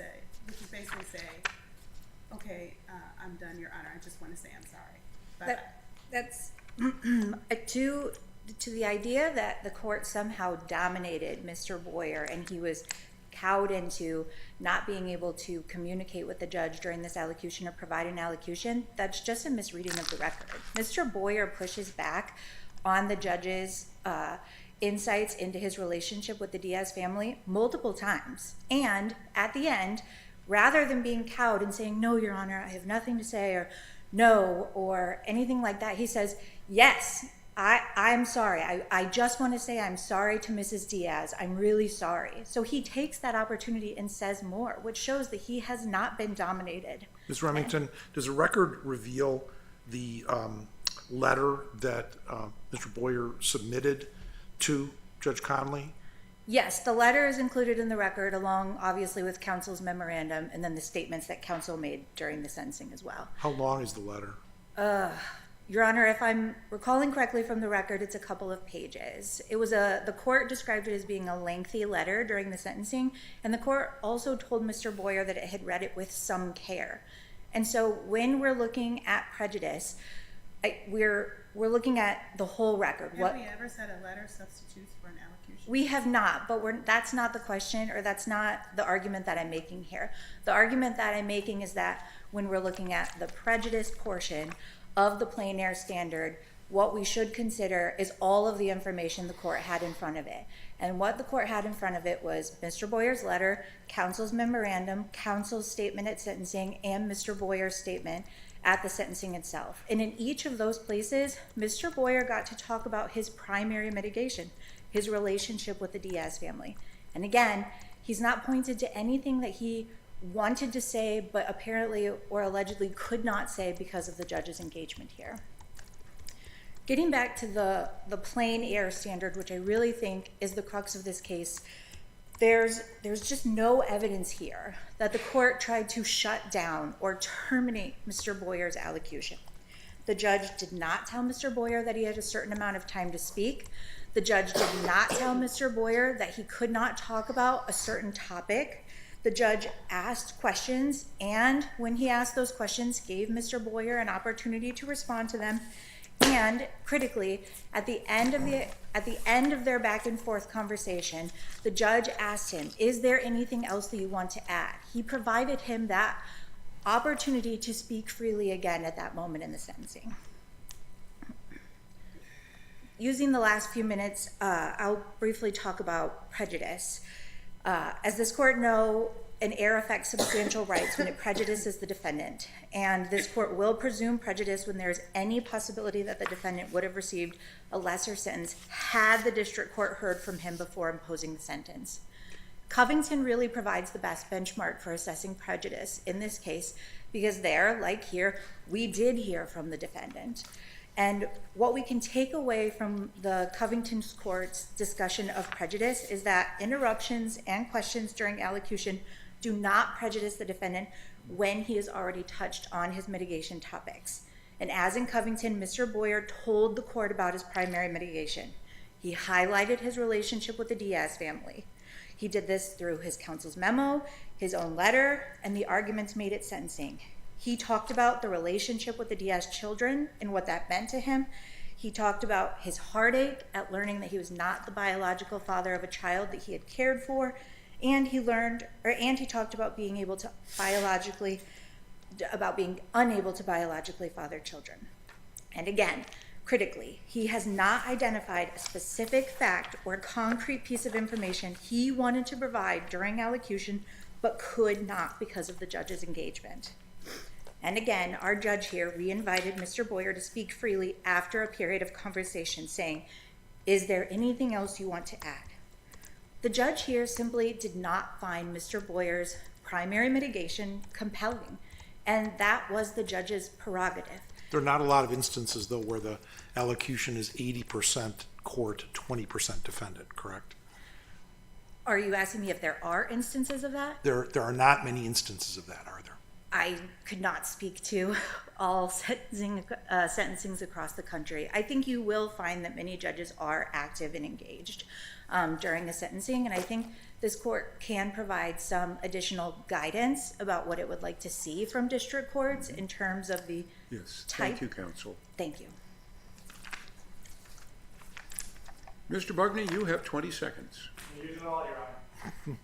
basically say, okay, I'm done, Your Honor, I just want to say I'm sorry. That's to the idea that the court somehow dominated Mr. Boyer and he was cowed into not being able to communicate with the judge during this allocution or provide an allocution, that's just a misreading of the record. Mr. Boyer pushes back on the judge's insights into his relationship with the Diaz family multiple times. And at the end, rather than being cowed and saying, no, Your Honor, I have nothing to say, or no, or anything like that, he says, yes, I'm sorry. I just want to say I'm sorry to Mrs. Diaz. I'm really sorry. So he takes that opportunity and says more, which shows that he has not been dominated. Ms. Remington, does the record reveal the letter that Mr. Boyer submitted to Judge Conley? Yes, the letter is included in the record along, obviously, with counsel's memorandum and then the statements that counsel made during the sentencing as well. How long is the letter? Your Honor, if I'm recalling correctly from the record, it's a couple of pages. It was the court described it as being a lengthy letter during the sentencing, and the court also told Mr. Boyer that it had read it with some care. And so when we're looking at prejudice, we're looking at the whole record. Have we ever said a letter substitutes for an allocution? We have not, but that's not the question, or that's not the argument that I'm making here. The argument that I'm making is that when we're looking at the prejudice portion of the plein air standard, what we should consider is all of the information the court had in front of it. And what the court had in front of it was Mr. Boyer's letter, counsel's memorandum, counsel's statement at sentencing, and Mr. Boyer's statement at the sentencing itself. And in each of those places, Mr. Boyer got to talk about his primary mitigation, his relationship with the Diaz family. And again, he's not pointed to anything that he wanted to say, but apparently or allegedly could not say because of the judge's engagement here. Getting back to the plein air standard, which I really think is the crux of this case, there's just no evidence here that the court tried to shut down or terminate Mr. Boyer's allocution. The judge did not tell Mr. Boyer that he had a certain amount of time to speak. The judge did not tell Mr. Boyer that he could not talk about a certain topic. The judge asked questions, and when he asked those questions, gave Mr. Boyer an opportunity to respond to them. And critically, at the end of their back and forth conversation, the judge asked him, is there anything else that you want to add? He provided him that opportunity to speak freely again at that moment in the sentencing. Using the last few minutes, I'll briefly talk about prejudice. As this court knows, an error affects substantial rights when it prejudices the defendant. And this court will presume prejudice when there is any possibility that the defendant would have received a lesser sentence had the district court heard from him before imposing the sentence. Covington really provides the best benchmark for assessing prejudice in this case, because there, like here, we did hear from the defendant. And what we can take away from the Covington court's discussion of prejudice is that interruptions and questions during allocution do not prejudice the defendant when he has already touched on his mitigation topics. And as in Covington, Mr. Boyer told the court about his primary mitigation. He highlighted his relationship with the Diaz family. He did this through his counsel's memo, his own letter, and the arguments made at sentencing. He talked about the relationship with the Diaz children and what that meant to him. He talked about his heartache at learning that he was not the biological father of a child that he had cared for, and he talked about being unable to biologically father children. And again, critically, he has not identified a specific fact or concrete piece of information he wanted to provide during allocution, but could not because of the judge's engagement. And again, our judge here re-invited Mr. Boyer to speak freely after a period of conversation, saying, is there anything else you want to add? The judge here simply did not find Mr. Boyer's primary mitigation compelling, and that was the judge's prerogative. There are not a lot of instances, though, where the allocution is 80% court, 20% defendant, correct? Are you asking me if there are instances of that? There are not many instances of that, are there? I could not speak to all sentencings across the country. I think you will find that many judges are active and engaged during a sentencing, and I think this court can provide some additional guidance about what it would like to see from district courts in terms of the Yes, type. thank you, counsel. Thank you. Mr. Bugney, you have 20 seconds. Use it all, Your Honor.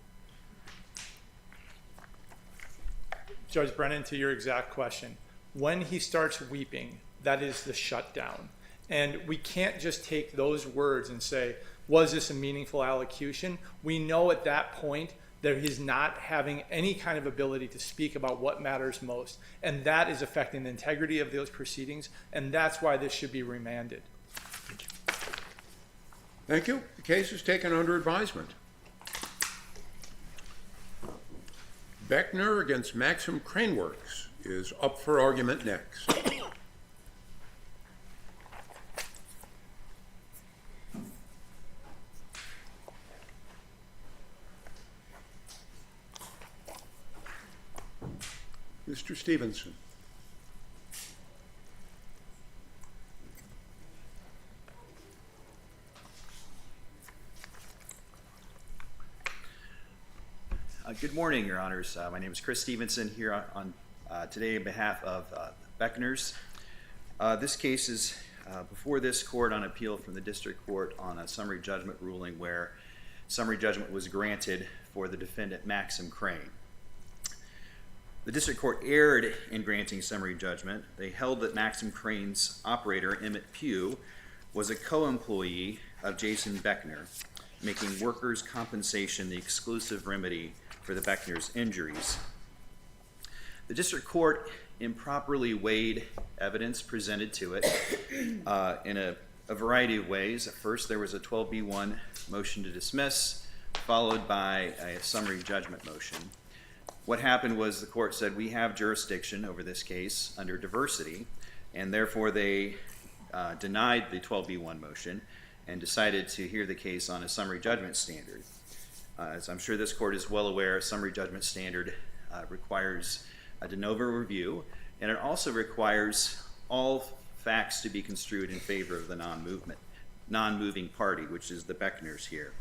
Judge Brennan, to your exact question, when he starts weeping, that is the shutdown. And we can't just take those words and say, was this a meaningful allocution? We know at that point that he's not having any kind of ability to speak about what matters most. And that is affecting the integrity of those proceedings, and that's why this should be remanded. Thank you. The case is taken under advisement. Beckner against Maxim Crane Works is up for argument next. Mr. Stevenson. Good morning, Your Honors. My name is Chris Stevenson here on today on behalf of Beckners. This case is before this court on appeal from the district court on a summary judgment ruling where summary judgment was granted for the defendant Maxim Crane. The district court erred in granting summary judgment. They held that Maxim Crane's operator, Emmett Pugh, was a co-employee of Jason Beckner, making workers' compensation the exclusive remedy for the Beckner's injuries. The district court improperly weighed evidence presented to it in a variety of ways. At first, there was a 12B1 motion to dismiss, followed by a summary judgment motion. What happened was the court said, we have jurisdiction over this case under diversity, and therefore they denied the 12B1 motion and decided to hear the case on a summary judgment standard. As I'm sure this court is well aware, a summary judgment standard requires a de novo review, and it also requires all facts to be construed in favor of the non-moving party, which is the Beckners here.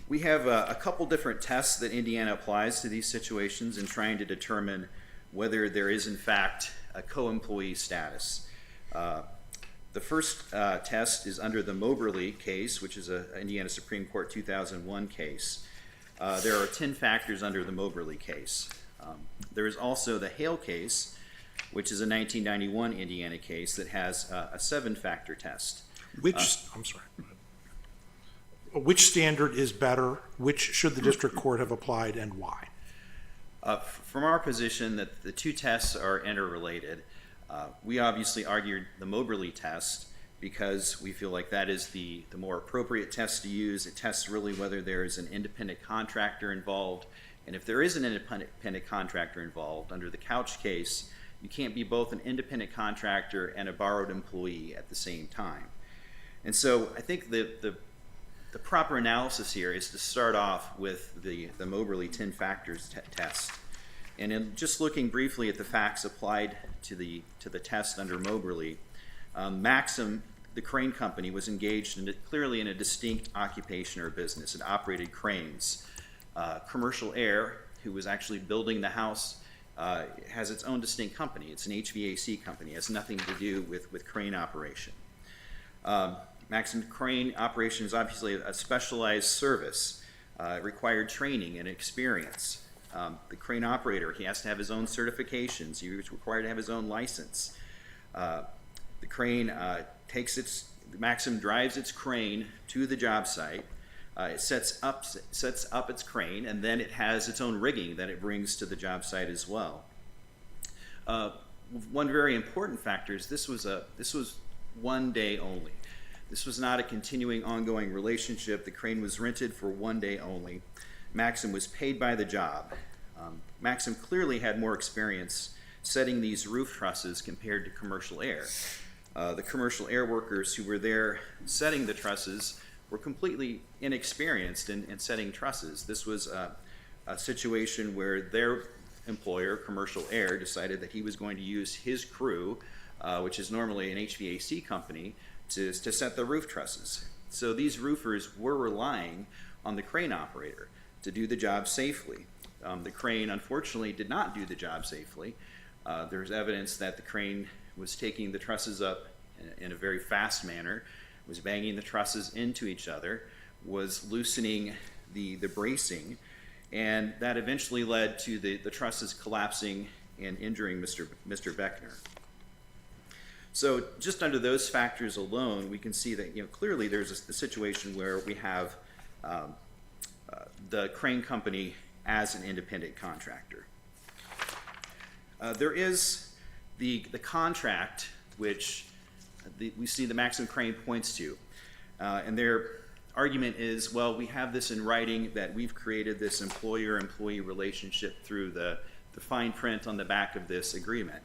We have a couple different tests that Indiana applies to these situations in trying to determine whether there is in fact a co-employee status. The first test is under the Moberly case, which is an Indiana Supreme Court 2001 case. There are 10 factors under the Moberly case. There is also the Hale case, which is a 1991 Indiana case that has a 7-factor test. Which standard is better? Which should the district court have applied, and why? From our position that the two tests are interrelated, we obviously argued the Moberly test because we feel like that is the more appropriate test to use. It tests really whether there is an independent contractor involved, and if there is an independent contractor involved, under the Couch case, you can't be both an independent contractor and a borrowed employee at the same time. And so I think the proper analysis here is to start off with the Moberly 10 factors test. And in just looking briefly at the facts applied to the test under Moberly, Maxim, the crane company, was engaged clearly in a distinct occupation or business. It operated cranes. Commercial Air, who was actually building the house, has its own distinct company. It's an HVAC company. It has nothing to do with crane operation. Maxim crane operation is obviously a specialized service. It required training and experience. The crane operator, he has to have his own certifications. He was required to have his own license. The crane Maxim drives its crane to the job site. It sets up its crane, and then it has its own rigging that it brings to the job site as well. One very important factor is this was one day only. This was not a continuing, ongoing relationship. The crane was rented for one day only. Maxim was paid by the job. Maxim clearly had more experience setting these roof trusses compared to Commercial Air. The Commercial Air workers who were there setting the trusses were completely inexperienced in setting trusses. This was a situation where employer, Commercial Air, decided that he was going to use his crew, which is normally an HVAC company, to set the roof trusses. So these roofers were relying on the crane operator to do the job safely. The crane, unfortunately, did not do the job safely. There's evidence that the crane was taking the trusses up in a very fast manner, was banging the trusses into each other, was loosening the bracing, and that eventually led to the trusses collapsing and injuring Mr. Beckner. So just under those factors alone, we can see that clearly there's a situation where we have the crane company as an independent contractor. There is the contract which we see the Maxim Crane points to, and their argument is, well, we have this in writing that we've created this employer-employee relationship through the fine print on the back of this agreement.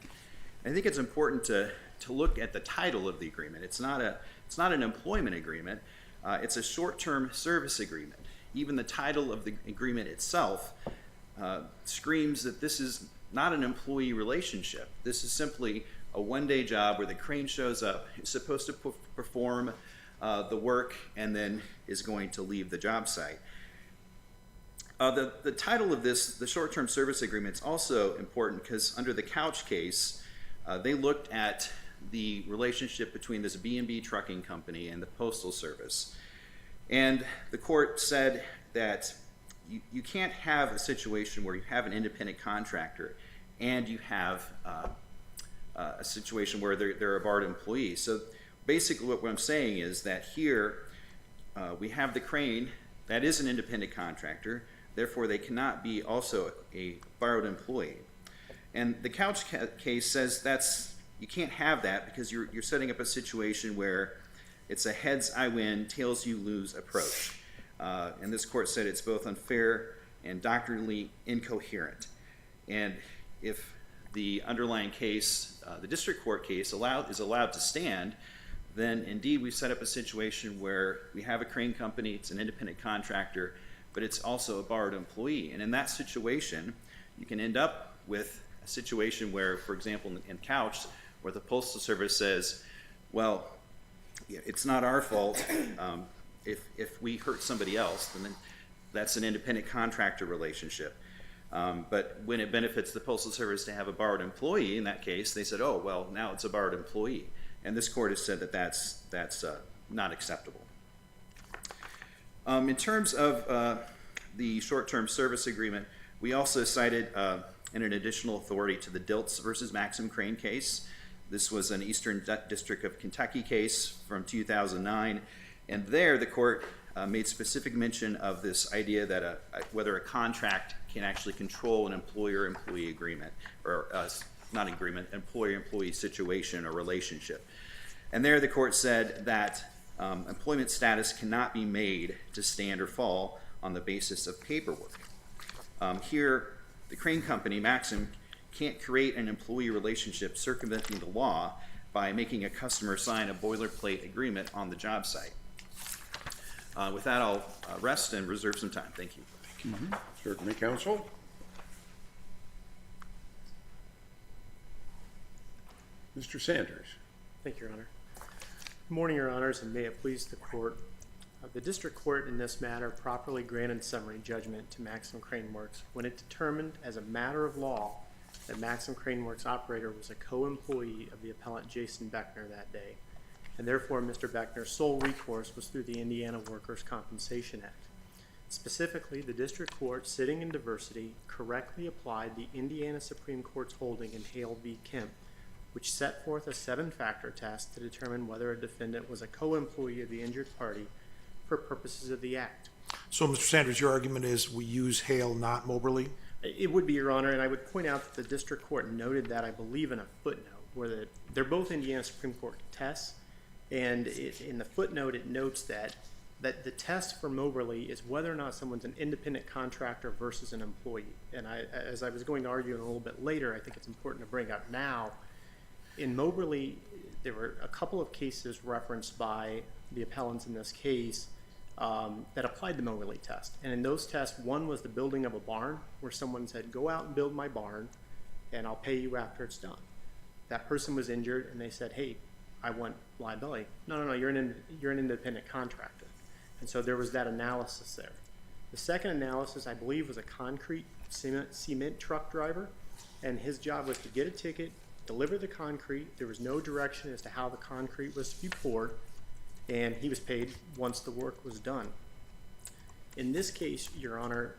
I think it's important to look at the title of the agreement. It's not an employment agreement. It's a short-term service agreement. Even the title of the agreement itself screams that this is not an employee relationship. This is simply a one-day job where the crane shows up, is supposed to perform the work, and then is going to leave the job site. The title of this, the short-term service agreement, is also important because under the Couch case, they looked at the relationship between this B&B trucking company and the Postal Service. And the court said that you can't have a situation where you have an independent contractor and you have a situation where they're a barred employee. So basically what I'm saying is that here we have the crane that is an independent contractor, therefore they cannot be also a borrowed employee. And the Couch case says you can't have that because you're setting up a situation where it's a heads I win, tails you lose approach. And this court said it's both unfair and doctrinally incoherent. And if the underlying case, the district court case, is allowed to stand, then indeed we've set up a situation where we have a crane company, it's an independent contractor, but it's also a borrowed employee. And in that situation, you can end up with a situation where, for example, in Couch, where the Postal Service says, well, it's not our fault if we hurt somebody else, then that's an independent contractor relationship. But when it benefits the Postal Service to have a borrowed employee, in that case, they said, oh, well, now it's a borrowed employee. And this court has said that that's not acceptable. In terms of the short-term service agreement, we also cited in an additional authority to the Diltz versus Maxim Crane case. This was an Eastern District of Kentucky case from 2009. And there the court made specific mention of this idea that whether a contract can actually control an employer-employee agreement, or not agreement, employer-employee situation or relationship. And there the court said that employment status cannot be made to stand or fall on the basis of paperwork. Here, the crane company, Maxim, can't create an employee relationship circumventing the law by making a customer sign a boilerplate agreement on the job site. With that, I'll rest and reserve some time. Thank you. Certainly, counsel. Mr. Sanders. Thank you, Your Honor. Good morning, Your Honors, and may it please the court. The district court in this matter properly granted summary judgment to Maxim Crane Works when it determined as a matter of law that Maxim Crane Works operator was a co-employee of the appellant Jason Beckner that day, and therefore Mr. Beckner's sole recourse was through the Indiana Workers' Compensation Act. Specifically, the district court, sitting in diversity, correctly applied the Indiana Supreme Court's holding in Hale v. Kemp, which set forth a 7-factor test to determine whether a defendant was a co-employee of the injured party for purposes of the act. So, Mr. Sanders, your argument is we use Hale, not Moberly? It would be, Your Honor, and I would point out that the district court noted that, I believe, in a footnote, where they're both Indiana Supreme Court tests, and in the footnote it notes that the test for Moberly is whether or not someone's an independent contractor versus an employee. And as I was going to argue a little bit later, I think it's important to bring up now, in Moberly, there were a couple of cases referenced by the appellants in this case that applied the Moberly test. And in those tests, one was the building of a barn, where someone said, go out and build my barn, and I'll pay you after it's done. That person was injured, and they said, hey, I want liability. No, you're an independent contractor. And so there was that analysis there. The second analysis, I believe, was a concrete cement truck driver, and his job was to get a ticket, deliver the concrete. There was no direction as to how the concrete was to be poured, and he was paid once the work was done. In this case, Your Honor,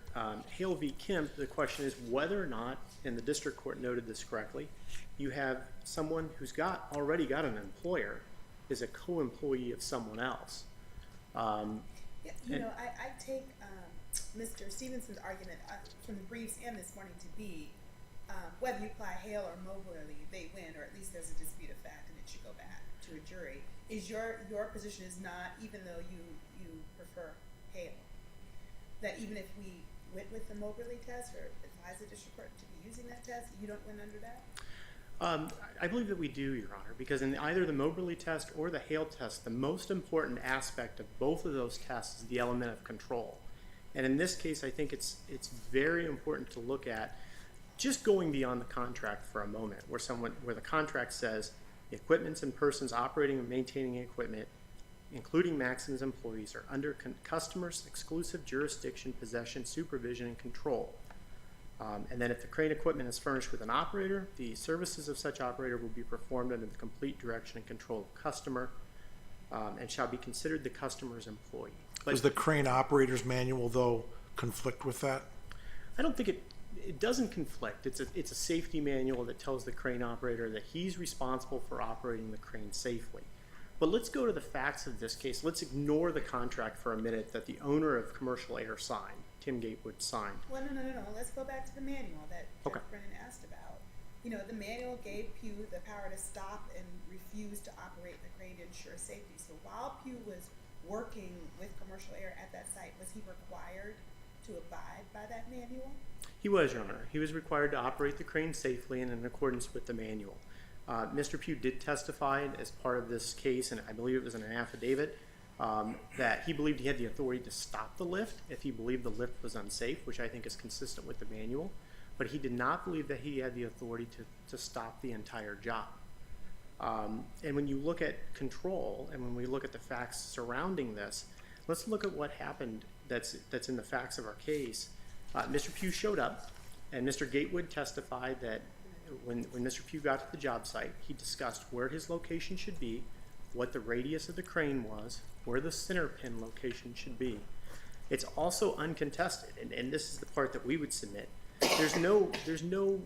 Hale v. Kemp, the question is whether or not, and the district court noted this correctly, you have someone who's already got an employer, is a co-employee of someone else. I take Mr. Stevenson's argument from the briefs and this morning to be whether you apply Hale or Moberly, they win, or at least there's a dispute of fact and it should go back to a jury. Is your position is not, even though you prefer Hale, that even if we went with the Moberly test or advise the district court to be using that test, you don't win under that? I believe that we do, Your Honor, because in either the Moberly test or the Hale test, the most important aspect of both of those tests is the element of control. And in this case, I think it's very important to look at just going beyond the contract for a moment, where the contract says equipments and persons operating and maintaining equipment, including Maxim's employees, are under customer's exclusive jurisdiction, possession, supervision, and control. And then if the crane equipment is furnished with an operator, the services of such operator will be performed under the complete direction and control of customer, and shall be considered the customer's employee. But Does the crane operator's manual, though, conflict with that? I don't think it doesn't conflict. It's a safety manual that tells the crane operator that he's responsible for operating the crane safely. But let's go to the facts of this case. Let's ignore the contract for a minute that the owner of Commercial Air signed, Tim Gatewood signed. Well, no. Let's go back to the manual that Judge Brennan asked about. The manual gave Pew the power to stop and refuse to operate the crane to ensure safety. So while Pew was working with Commercial Air at that site, was he required to abide by that manual? He was, Your Honor. He was required to operate the crane safely and in accordance with the manual. Mr. Pew did testify as part of this case, and I believe it was in an affidavit, that he believed he had the authority to stop the lift if he believed the lift was unsafe, which I think is consistent with the manual, but he did not believe that he had the authority to stop the entire job. And when you look at control, and when we look at the facts surrounding this, let's look at what happened that's in the facts of our case. Mr. Pew showed up, and Mr. Gatewood testified that when Mr. Pew got to the job site, he discussed where his location should be, what the radius of the crane was, where the center pin location should be. It's also uncontested, and this is the part that we would submit. There's no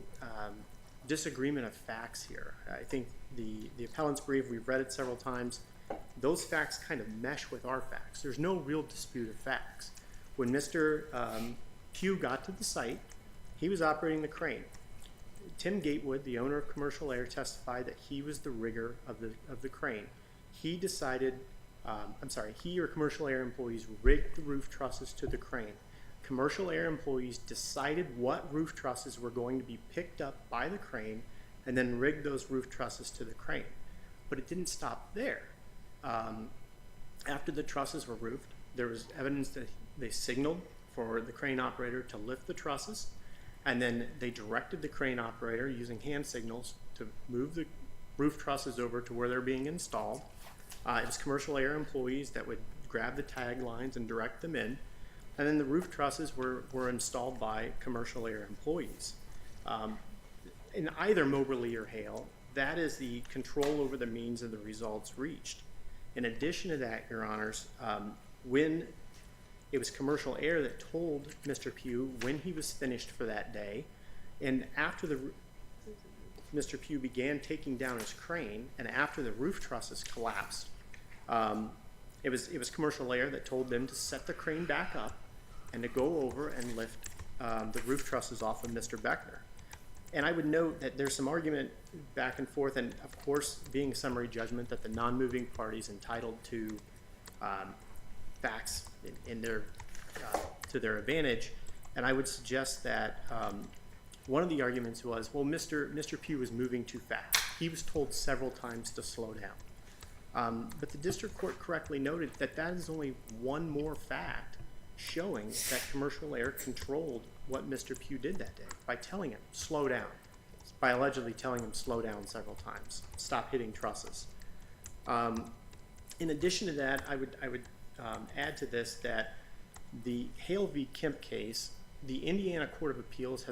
disagreement of facts here. I think the appellant's brief, we've read it several times, those facts kind of mesh with our facts. There's no real dispute of facts. When Mr. Pew got to the site, he was operating the crane. Tim Gatewood, the owner of Commercial Air, testified that he was the rigger of the crane. He decided, he or Commercial Air employees rigged the roof trusses to the crane. Commercial Air employees decided what roof trusses were going to be picked up by the crane and then rigged those roof trusses to the crane. But it didn't stop there. After the trusses were roofed, there was evidence that they signaled for the crane operator to lift the trusses, and then they directed the crane operator using hand signals to move the roof trusses over to where they're being installed. It was Commercial Air employees that would grab the tag lines and direct them in, and then the roof trusses were installed by Commercial Air employees. In either Moberly or Hale, that is the control over the means of the results reached. In addition to that, Your Honors, when it was Commercial Air that told Mr. Pew when he was finished for that day, and after Mr. Pew began taking down his crane, and after the roof trusses collapsed, it was Commercial Air that told them to set the crane back up and to go over and lift the roof trusses off of Mr. Beckner. And I would note that there's some argument back and forth, and of course, being summary judgment, that the non-moving party is entitled to facts to their advantage. And I would suggest that one of the arguments was, well, Mr. Pew was moving too fast. He was told several times to slow But the district court correctly noted that that is only one more fact showing that commercial air controlled what Mr. Pugh did that day by telling him, slow down, by allegedly telling him slow down several times, stop hitting trusses. In addition to that, I would add to this that the Hale v. Kemp case, the Indiana Court of Appeals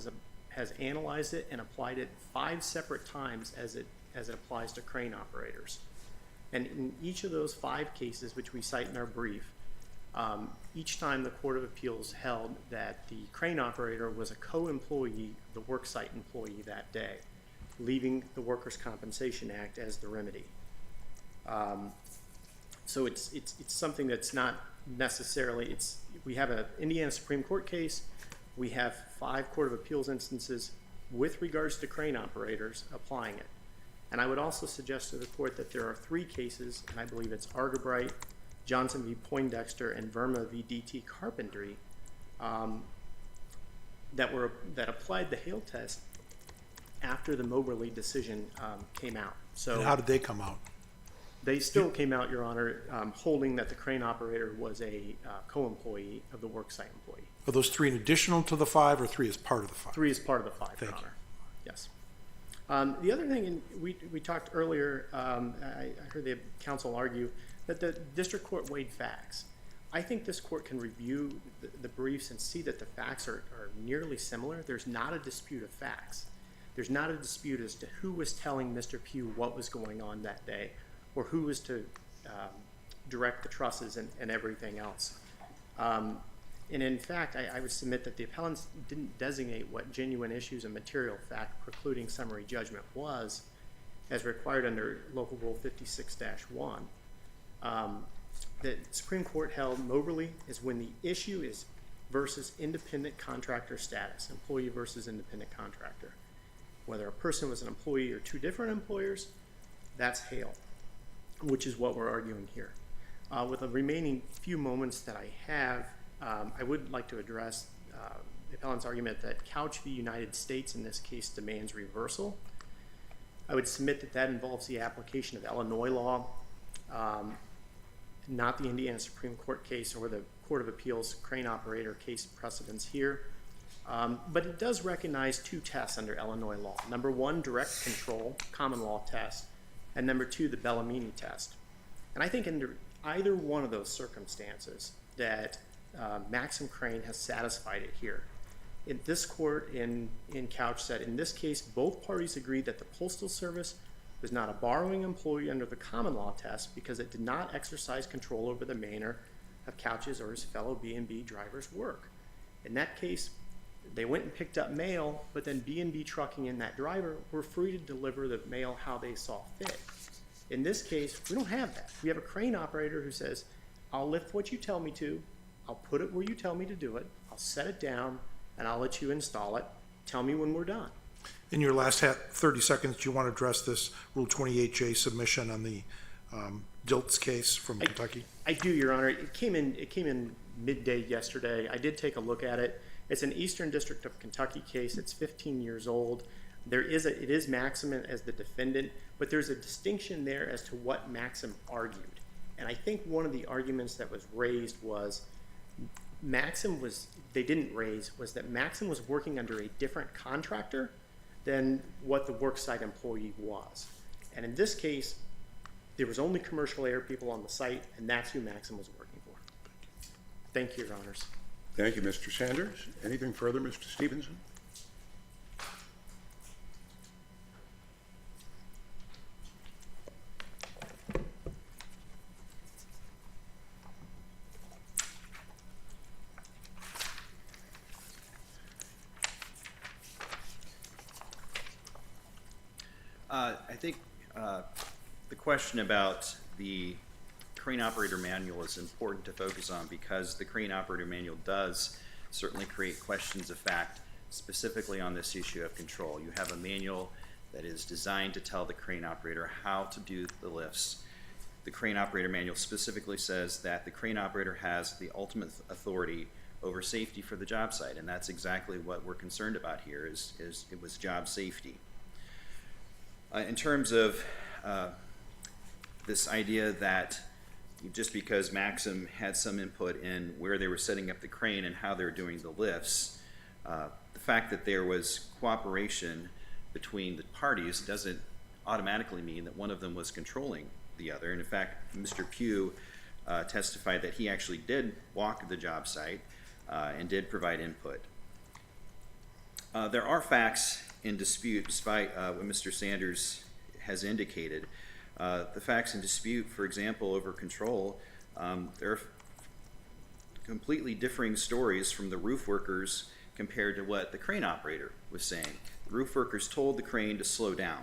has analyzed it and applied it 5 separate times as it applies to crane operators. And in each of those 5 cases, which we cite in our brief, each time the Court of Appeals held that the crane operator was a co-employee of the worksite employee that day, leaving the Workers' Compensation Act as the remedy. So it's something that's not necessarily, we have an Indiana Supreme Court case, we have 5 Court of Appeals instances with regards to crane operators applying it. And I would also suggest to the court that there are 3 cases, and I believe it's Argabright, Johnson v. Poindexter, and Verma v. D.T. Carpentry, that applied the Hale test after the Moberly decision came out. So And how did they come out? they still came out, Your Honor, holding that the crane operator was a co-employee of the worksite employee. Are those 3 in additional to the 5 or 3 as part of the 5? 3 is part of the 5, Your Thank you. Honor. Yes. The other thing, and we talked earlier, I heard the counsel argue that the district court weighed facts. I think this court can review the briefs and see that the facts are nearly similar. There's not a dispute of facts. There's not a dispute as to who was telling Mr. Pugh what was going on that day, or who was to direct the trusses and everything else. And in fact, I would submit that the appellants didn't designate what genuine issues and material fact precluding summary judgment was, as required under Local Rule 56-1. The Supreme Court held Moberly is when the issue is versus independent contractor status, employee versus independent contractor. Whether a person was an employee or 2 different employers, that's Hale, which is what we're arguing here. With the remaining few moments that I have, I would like to address the appellant's argument that Couch v. United States in this case demands reversal. I would submit that that involves the application of Illinois law, not the Indiana Supreme Court case or the Court of Appeals crane operator case precedents here. But it does recognize 2 tests under Illinois law. Number 1, direct control, common law test, and number 2, the Bellamini test. And I think under either one of those circumstances that Maxim Crane has satisfied it here. This court in Couch said, in this case, both parties agreed that the Postal Service was not a borrowing employee under the common law test because it did not exercise control over the manner of Couch's or his fellow B&B drivers' work. In that case, they went and picked up mail, but then B&B Trucking and that driver were free to deliver the mail how they saw fit. In this case, we don't have that. We have a crane operator who says, I'll lift what you tell me to, I'll put it where you tell me to do it, I'll set it down, and I'll let you install it. Tell me when we're done. In your last 30 seconds, do you want to address this Rule 28J submission on the Diltz case from Kentucky? I do, Your Honor. It came in midday yesterday. I did take a look at it. It's an Eastern District of Kentucky case. It's 15 years old. It is Maxim as the defendant, but there's a distinction there as to what Maxim argued. And I think one of the arguments that was raised was they didn't raise was that Maxim was working under a different contractor than what the worksite employee was. And in this case, there was only commercial air people on the site, and that's who Maxim was working for. Thank you, Your Honors. Thank you, Mr. Sanders. Anything further, Mr. Stevenson? I think the question about the crane operator manual is important to focus on because the crane operator manual does certainly create questions of fact specifically on this issue of control. You have a manual that is designed to tell the crane operator how to do the lifts. The crane operator manual specifically says that the crane operator has the ultimate authority over safety for the job site, and that's exactly what we're concerned about here is it was job safety. In terms of this idea that just because Maxim had some input in where they were setting up the crane and how they were doing the lifts, the fact that there was cooperation between the parties doesn't automatically mean that one of them was controlling the other. And in fact, Mr. Pugh testified that he actually did walk the job site and did provide input. There are facts in dispute, despite what Mr. Sanders has indicated. The facts in dispute, for example, over control, there are completely differing stories from the roof workers compared to what the crane operator was saying. The roof workers told the crane to slow down.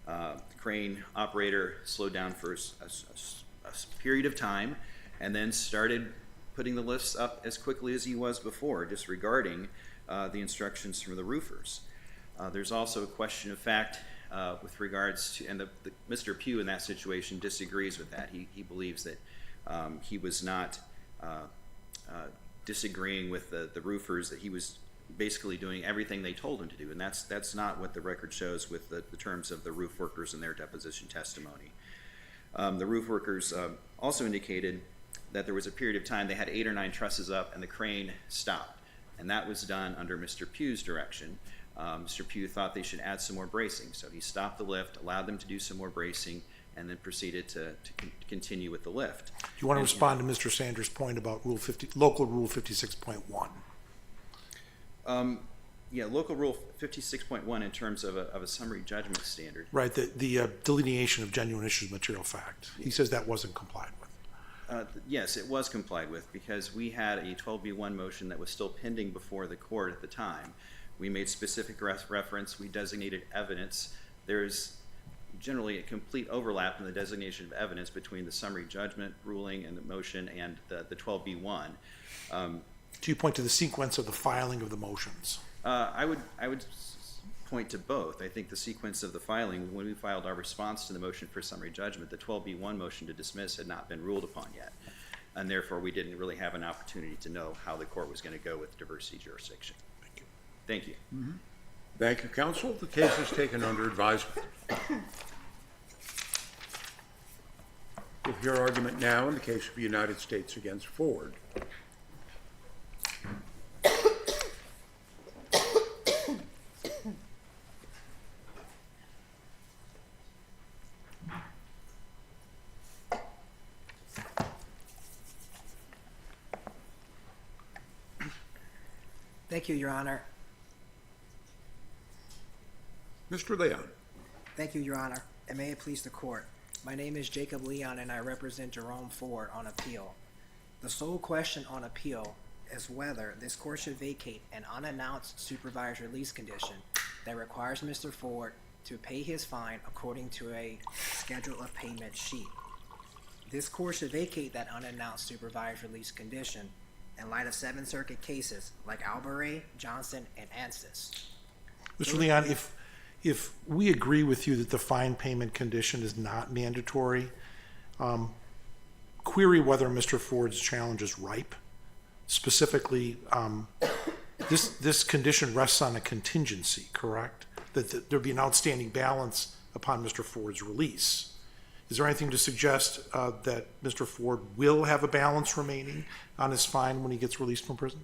The crane operator slowed down for a period of time and then started putting the lifts up as quickly as he was before, disregarding the instructions from the roofers. There's also a question of fact with regards to, and Mr. Pugh in that situation disagrees with that. He believes that he was not disagreeing with the roofers, that he was basically doing everything they told him to do, and that's not what the record shows with the terms of the roof workers and their deposition testimony. The roof workers also indicated that there was a period of time they had 8 or 9 trusses up and the crane stopped, and that was done under Mr. Pugh's direction. Mr. Pugh thought they should add some more bracing, so he stopped the lift, allowed them to do some more bracing, and then proceeded to continue with the lift. Do you want to respond to Mr. Sanders' point about local Rule 56.1? Yeah, local Rule 56.1 in terms of a summary judgment standard. Right, the delineation of genuine issues of material fact. He says that wasn't complied with. Yes, it was complied with because we had a 12B1 motion that was still pending before the court at the time. We made specific reference, we designated evidence. There's generally a complete overlap in the designation of evidence between the summary judgment ruling and the motion and the 12B1. Do you point to the sequence of the filing of the motions? I would point to both. I think the sequence of the filing, when we filed our response to the motion for summary judgment, the 12B1 motion to dismiss had not been ruled upon yet, and therefore we didn't really have an opportunity to know how the court was going to go with diversity jurisdiction. Thank you. Mm-hmm. Thank you, counsel. The case is taken under advisement. We'll hear argument now in the case of the United States against Ford. Thank you, Your Honor. Mr. Leon. Thank you, Your Honor, and may it please the court. My name is Jacob Leon, and I represent Jerome Ford on appeal. The sole question on appeal is whether this court should vacate an unannounced supervised release condition that requires Mr. Ford to pay his fine according to a schedule of payment sheet. This court should vacate that unannounced supervised release condition in light of Seventh Circuit cases like Albury, Johnson, and Anstis. Mr. Leon, if we agree with you that the fine payment condition is not mandatory, query whether Mr. Ford's challenge is ripe. Specifically, this condition rests on a contingency, correct? That there be an outstanding balance upon Mr. Ford's release. Is there anything to suggest that Mr. Ford will have a balance remaining on his fine when he gets released from prison?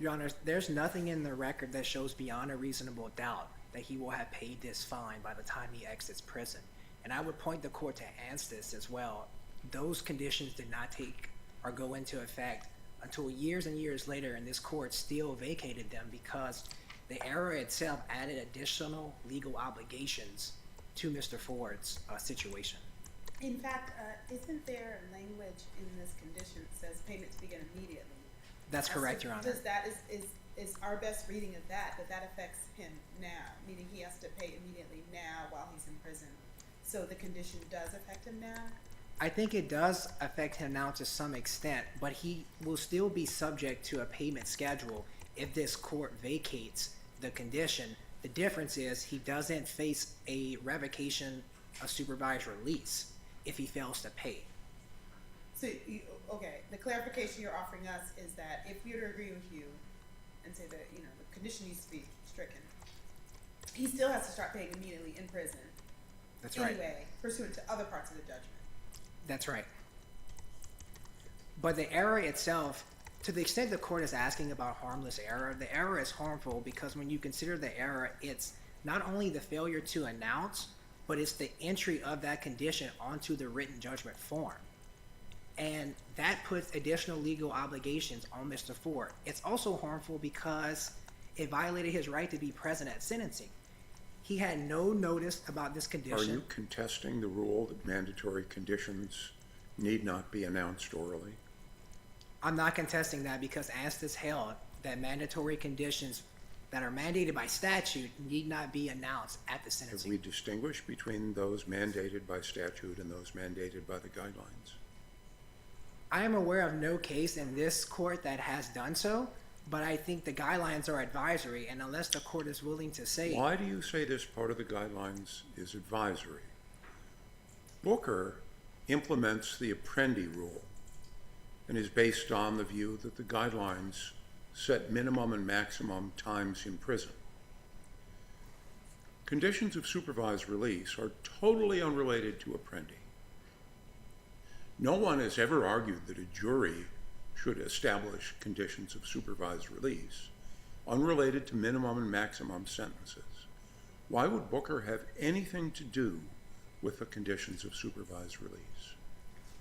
Your Honor, there's nothing in the record that shows beyond a reasonable doubt that he will have paid this fine by the time he exits prison. And I would point the court to Anstis as well. Those conditions did not take or go into effect until years and years later, and this court still vacated them because the error itself added additional legal obligations to Mr. Ford's situation. In fact, isn't there language in this condition that says payment to begin immediately? That's correct, Your Honor. Does that is our best reading of that affects him now, meaning he has to pay immediately now while he's in prison. So the condition does affect him now? I think it does affect him now to some extent, but he will still be subject to a payment schedule if this court vacates the condition. The difference is he doesn't face a revocation of supervised release if he fails to pay. So, okay, the clarification you're offering us is that if we were to agree with you and say that, the condition needs to be stricken, he still has to start paying immediately in prison. That's right. Anyway, pursuant to other parts of the judgment. That's right. But the error itself, to the extent the court is asking about harmless error, the error is harmful because when you consider the error, it's not only the failure to announce, but it's the entry of that condition onto the written judgment form. And that puts additional legal obligations on Mr. Ford. It's also harmful because it violated his right to be present at sentencing. He had no notice about this condition. Are you contesting the rule that mandatory conditions need not be announced orally? I'm not contesting that because as this held, that mandatory conditions that are mandated by statute need not be announced at the Have sentencing. we distinguished between those mandated by statute and those mandated by the guidelines? I am aware of no case in this court that has done so, but I think the guidelines are advisory, and unless the court is willing to say... Why do you say this part of the guidelines is advisory? Booker implements the Apprendi rule and is based on the view that the guidelines set minimum and maximum times in prison. Conditions of supervised release are totally unrelated to Apprendi. No one has ever argued that a jury should establish conditions of supervised release unrelated to minimum and maximum sentences. Why would Booker have anything to do with the conditions of supervised release?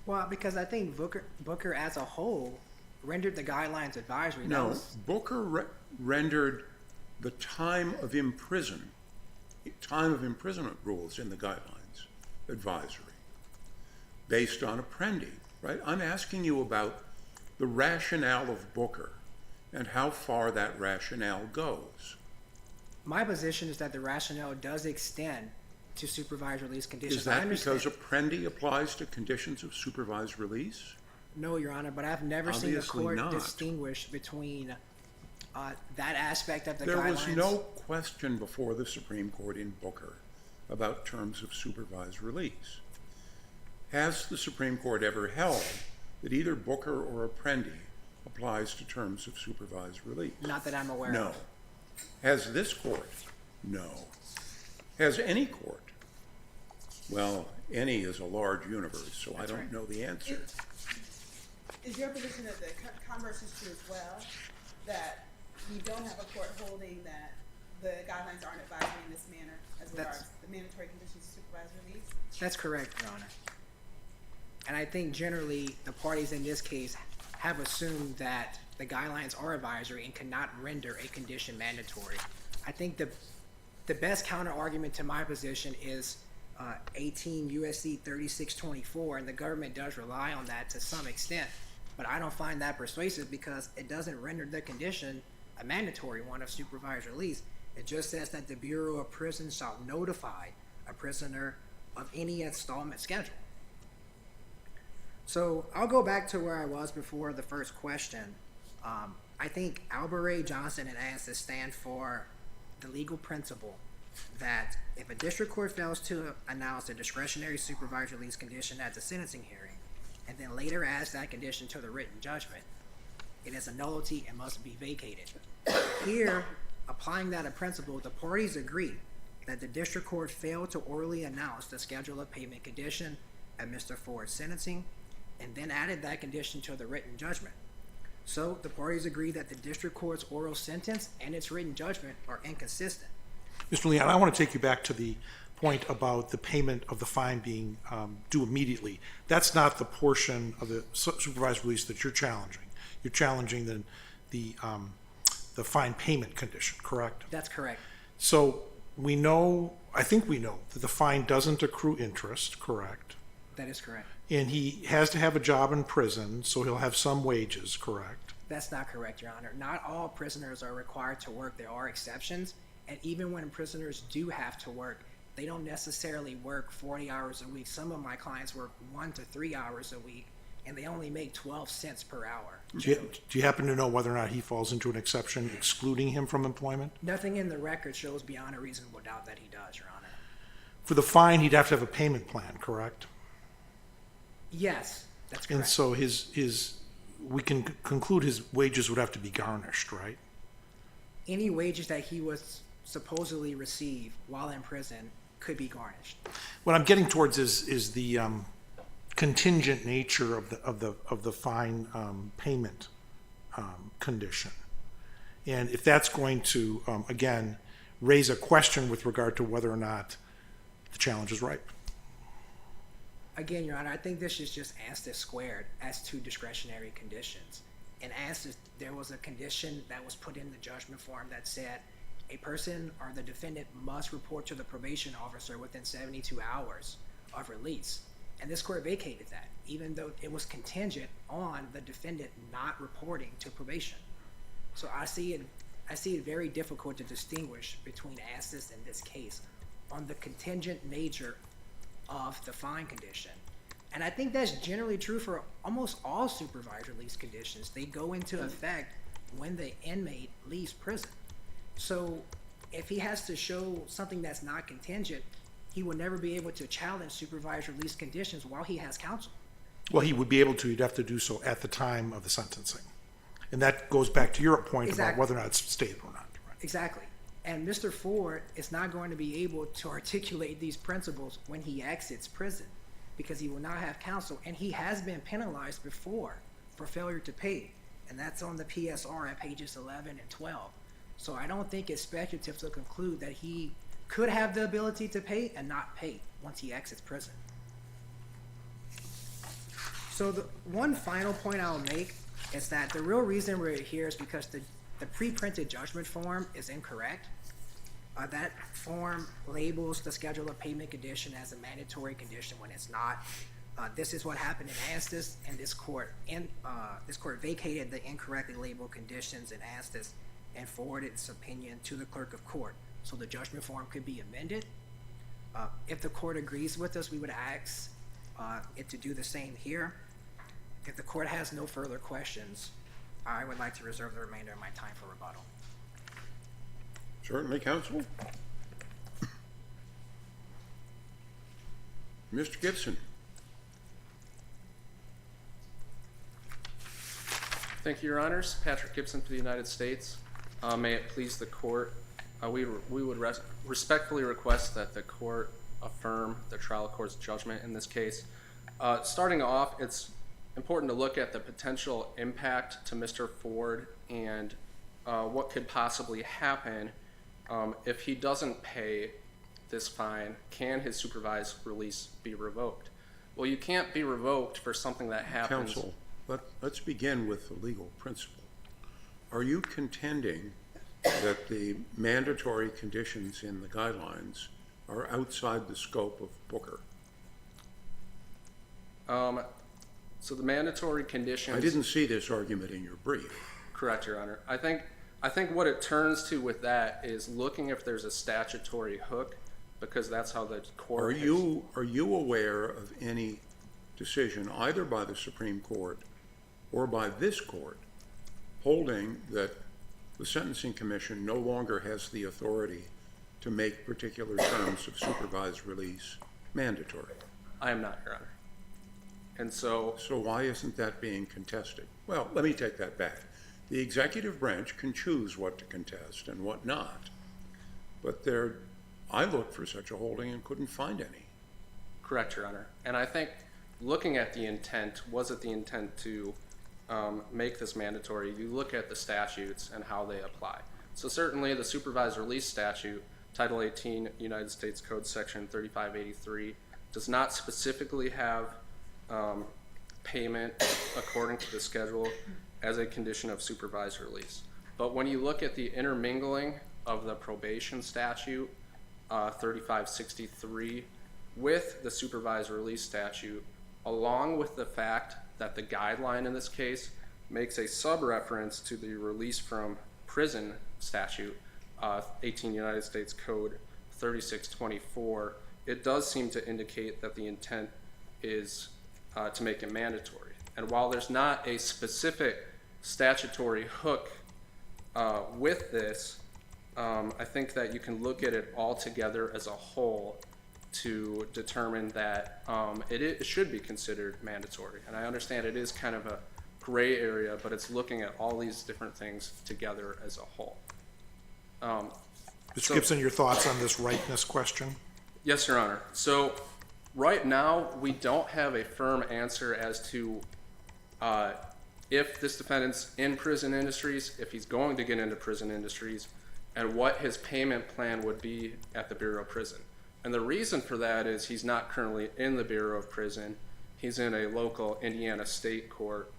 Well, because I think Booker as a whole rendered the guidelines advisory. No, Booker rendered the time of imprisonment rules in the guidelines advisory, based on Apprendi, right? I'm asking you about the rationale of Booker and how far that rationale goes. My position is that the rationale does extend to supervised release conditions. Is that because Apprendi applies to conditions of supervised release? No, Your Honor, but I've never seen the Obviously court not. distinguish between that aspect of the There guidelines. was no question before the Supreme Court in Booker about terms of supervised release. Has the Supreme Court ever held that either Booker or Apprendi applies to terms of supervised release? Not that I'm aware No. of. Has this court? No. Has any court? Well, any is a large universe, so I don't know the answer. Is your position that the converse is true as well? That you don't have a court holding that the guidelines aren't advisory in this manner as regards the mandatory conditions of supervised release? That's correct, Your Honor. And I think generally the parties in this case have assumed that the guidelines are advisory and cannot render a condition mandatory. I think the best counter argument to my position is 18 U.S.C. 3624, and the government does rely on that to some extent, but I don't find that persuasive because it doesn't render the condition a mandatory one of supervised release. It just says that the Bureau of Prisons shall notify a prisoner of any installment schedule. So I'll go back to where I was before the first question. I think Albury, Johnson, and Anstis stand for the legal principle that if a district court fails to announce a discretionary supervised release condition at the sentencing hearing, and then later adds that condition to the written judgment, it is a nullity and must be vacated. Here, applying that principle, the parties agree that the district court failed to orally announce the schedule of payment condition at Mr. Ford's sentencing, and then added that condition to the written judgment. So the parties agree that the district court's oral sentence and its written judgment are inconsistent. Mr. Leon, I want to take you back to the point about the payment of the fine being due immediately. That's not the portion of the supervised release that you're challenging. You're challenging the fine payment condition, correct? That's correct. So I think we know that the fine doesn't accrue interest, correct? That is correct. And he has to have a job in prison, so he'll have some wages, correct? That's not correct, Your Honor. Not all prisoners are required to work. There are exceptions. And even when prisoners do have to work, they don't necessarily work 40 hours a week. Some of my clients work 1 to 3 hours a week, and they only make 12 cents per hour. Do you happen to know whether or not he falls into an exception excluding him from employment? Nothing in the record shows beyond a reasonable doubt that he does, Your Honor. For the fine, he'd have to have a payment plan, correct? Yes, that's correct. And so we can conclude his wages would have to be garnished, right? Any wages that he was supposedly receive while in prison could be garnished. What I'm getting towards is the contingent nature of the fine payment condition. And if that's going to, again, raise a question with regard to whether or not the challenge is ripe. Again, Your Honor, I think this is just Anstis squared as to discretionary conditions. In Anstis, there was a condition that was put in the judgment form that said a person or the defendant must report to the probation officer within 72 hours of release. And this court vacated that, even though it was contingent on the defendant not reporting to probation. So I see it very difficult to distinguish between Anstis and this case on the contingent nature of the fine condition. And I think that's generally true for almost all supervised release conditions. They go into effect when the inmate leaves prison. So if he has to show something that's not contingent, he will never be able to challenge supervised release conditions while he has counsel. Well, he would be able to, he'd have to do so at the time of the sentencing. And that goes back to your point about whether or not it's stated or not. Right? Exactly. And Mr. Ford is not going to be able to articulate these principles when he exits prison because he will not have counsel. And he has been penalized before for failure to pay. And that's on the PSR at pages 11 and 12. So I don't think it's speculative to conclude that he could have the ability to pay and not pay once he exits prison. So the one final point I'll make is that the real reason we're here is because the pre-printed judgment form is incorrect. That form labels the schedule of payment condition as a mandatory condition when it's not. This is what happened in Anstis, and this court vacated the incorrectly labeled conditions in Anstis and forwarded its opinion to the clerk of court. So the judgment form could be amended. If the court agrees with us, we would ask it to do the same here. If the court has no further questions, I would like to reserve the remainder of my time for rebuttal. Certainly, counsel. Mr. Gibson. Thank you, Your Honors. Patrick Gibson for the United States. May it please the court, we would respectfully request that the court affirm the trial court's judgment in this case. Starting off, it's important to look at the potential impact to Mr. Ford and what could possibly happen if he doesn't pay this fine. Can his supervised release be revoked? Well, you can't be revoked for something that happens. Counsel, let's begin with the legal principle. Are you contending that the mandatory conditions in the guidelines are outside the scope of Booker? So the mandatory conditions... I didn't see this argument in your brief. Correct, Your Honor. I think what it turns to with that is looking if there's a statutory hook, because that's how the court... Are you aware of any decision, either by the Supreme Court or by this court, holding that the Sentencing Commission no longer has the authority to make particular terms of supervised release mandatory? I am not, Your Honor. And so why isn't that being contested? Well, let me take that back. The executive branch can choose what to contest and what not. But I looked for such a holding and couldn't find any. Correct, Your Honor. And I think looking at the intent, was it the intent to make this mandatory? You look at the statutes and how they apply. So certainly the supervised release statute, Title 18, United States Code Section 3583, does not specifically have payment according to the schedule as a condition of supervised release. But when you look at the intermingling of the probation statute, 3563, with the supervised release statute, along with the fact that the guideline in this case makes a sub-reference to the release from prison statute, 18 United States Code 3624, it does seem to indicate that the intent is to make it mandatory. And while there's not a specific statutory hook with this, I think that you can look at it all together as a whole to determine that it should be considered mandatory. And I understand it is kind of a gray area, but it's looking at all these different things together as a whole. Mr. Gibson, your thoughts on this ripeness question? Yes, Your Honor. So Right now, we don't have a firm answer as to if this defendant's in prison industries, if he's going to get into prison industries, and what his payment plan would be at the Bureau of Prison. And the reason for that is he's not currently in the Bureau of Prison. He's in a local Indiana state court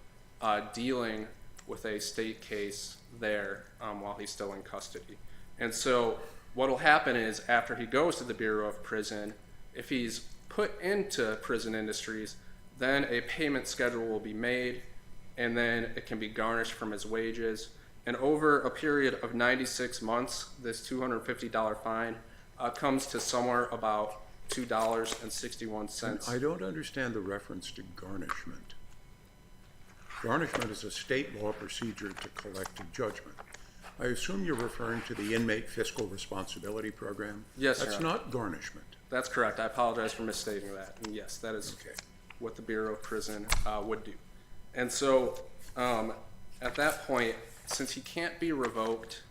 dealing with a state case there while he's still in custody. And so what will happen is after he goes to the Bureau of Prison, if he's put into prison industries, then a payment schedule will be made, and then it can be garnished from his wages. And over a period of 96 months, this $250 fine comes to somewhere about $2.61. I don't understand the reference to garnishment. Garnishment is a state law procedure to collect a judgment. I assume you're referring to the inmate fiscal responsibility program? Yes, That's Your Honor. not garnishment. That's correct. I apologize for misstating that. And yes, that is what the Bureau of Prison would do. And so at that point, since he can't be revoked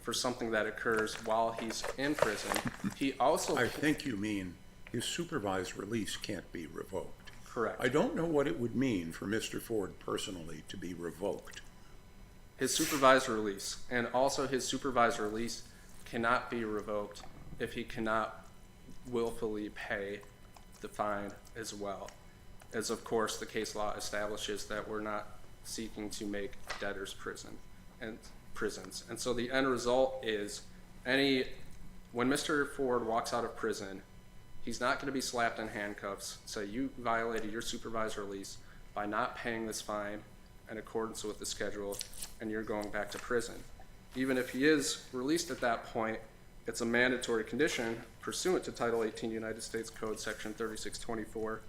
for something that occurs while he's in prison, he also... I think you mean his supervised release can't be revoked. Correct. I don't know what it would mean for Mr. Ford personally to be revoked. His supervised release, and also his supervised release cannot be revoked if he cannot willfully pay the fine as well. As of course the case law establishes that we're not seeking to make debtors prisons. And so the end result is when Mr. Ford walks out of prison, he's not going to be slapped in handcuffs, say you violated your supervised release by not paying this fine in accordance with the schedule, and you're going back to prison. Even if he is released at that point, it's a mandatory condition pursuant to Title 18 United States Code Section 3624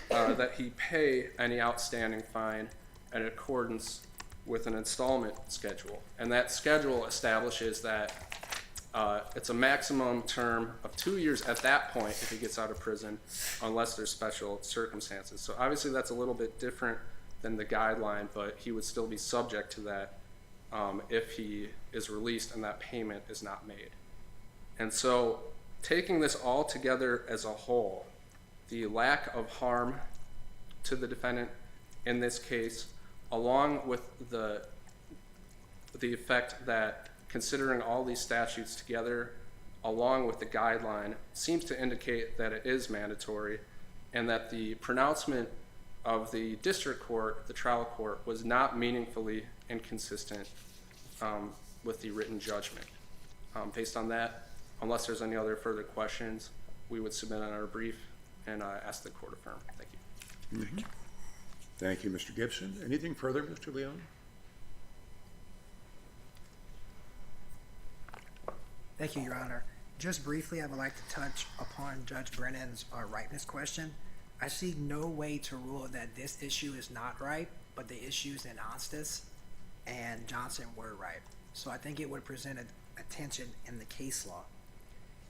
that he pay any outstanding fine in accordance with an installment schedule. And that schedule establishes that it's a maximum term of 2 years at that point if he gets out of prison, unless there's special circumstances. So obviously that's a little bit different than the guideline, but he would still be subject to that if he is released and that payment is not made. And so taking this all together as a whole, the lack of harm to the defendant in this case, along with the effect that considering all these statutes together, along with the guideline, seems to indicate that it is mandatory, and that the pronouncement of the district court, the trial court, was not meaningfully inconsistent with the written judgment. Based on that, unless there's any other further questions, we would submit on our brief and ask the court affirm. Thank you. Mm-hmm. Thank you, Mr. Gibson. Anything further, Mr. Leon? Thank you, Your Honor. Just briefly, I would like to touch upon Judge Brennan's ripeness question. I see no way to rule that this issue is not ripe, but the issues in Ostis and Johnson were ripe. So I think it would present a tension in the case law.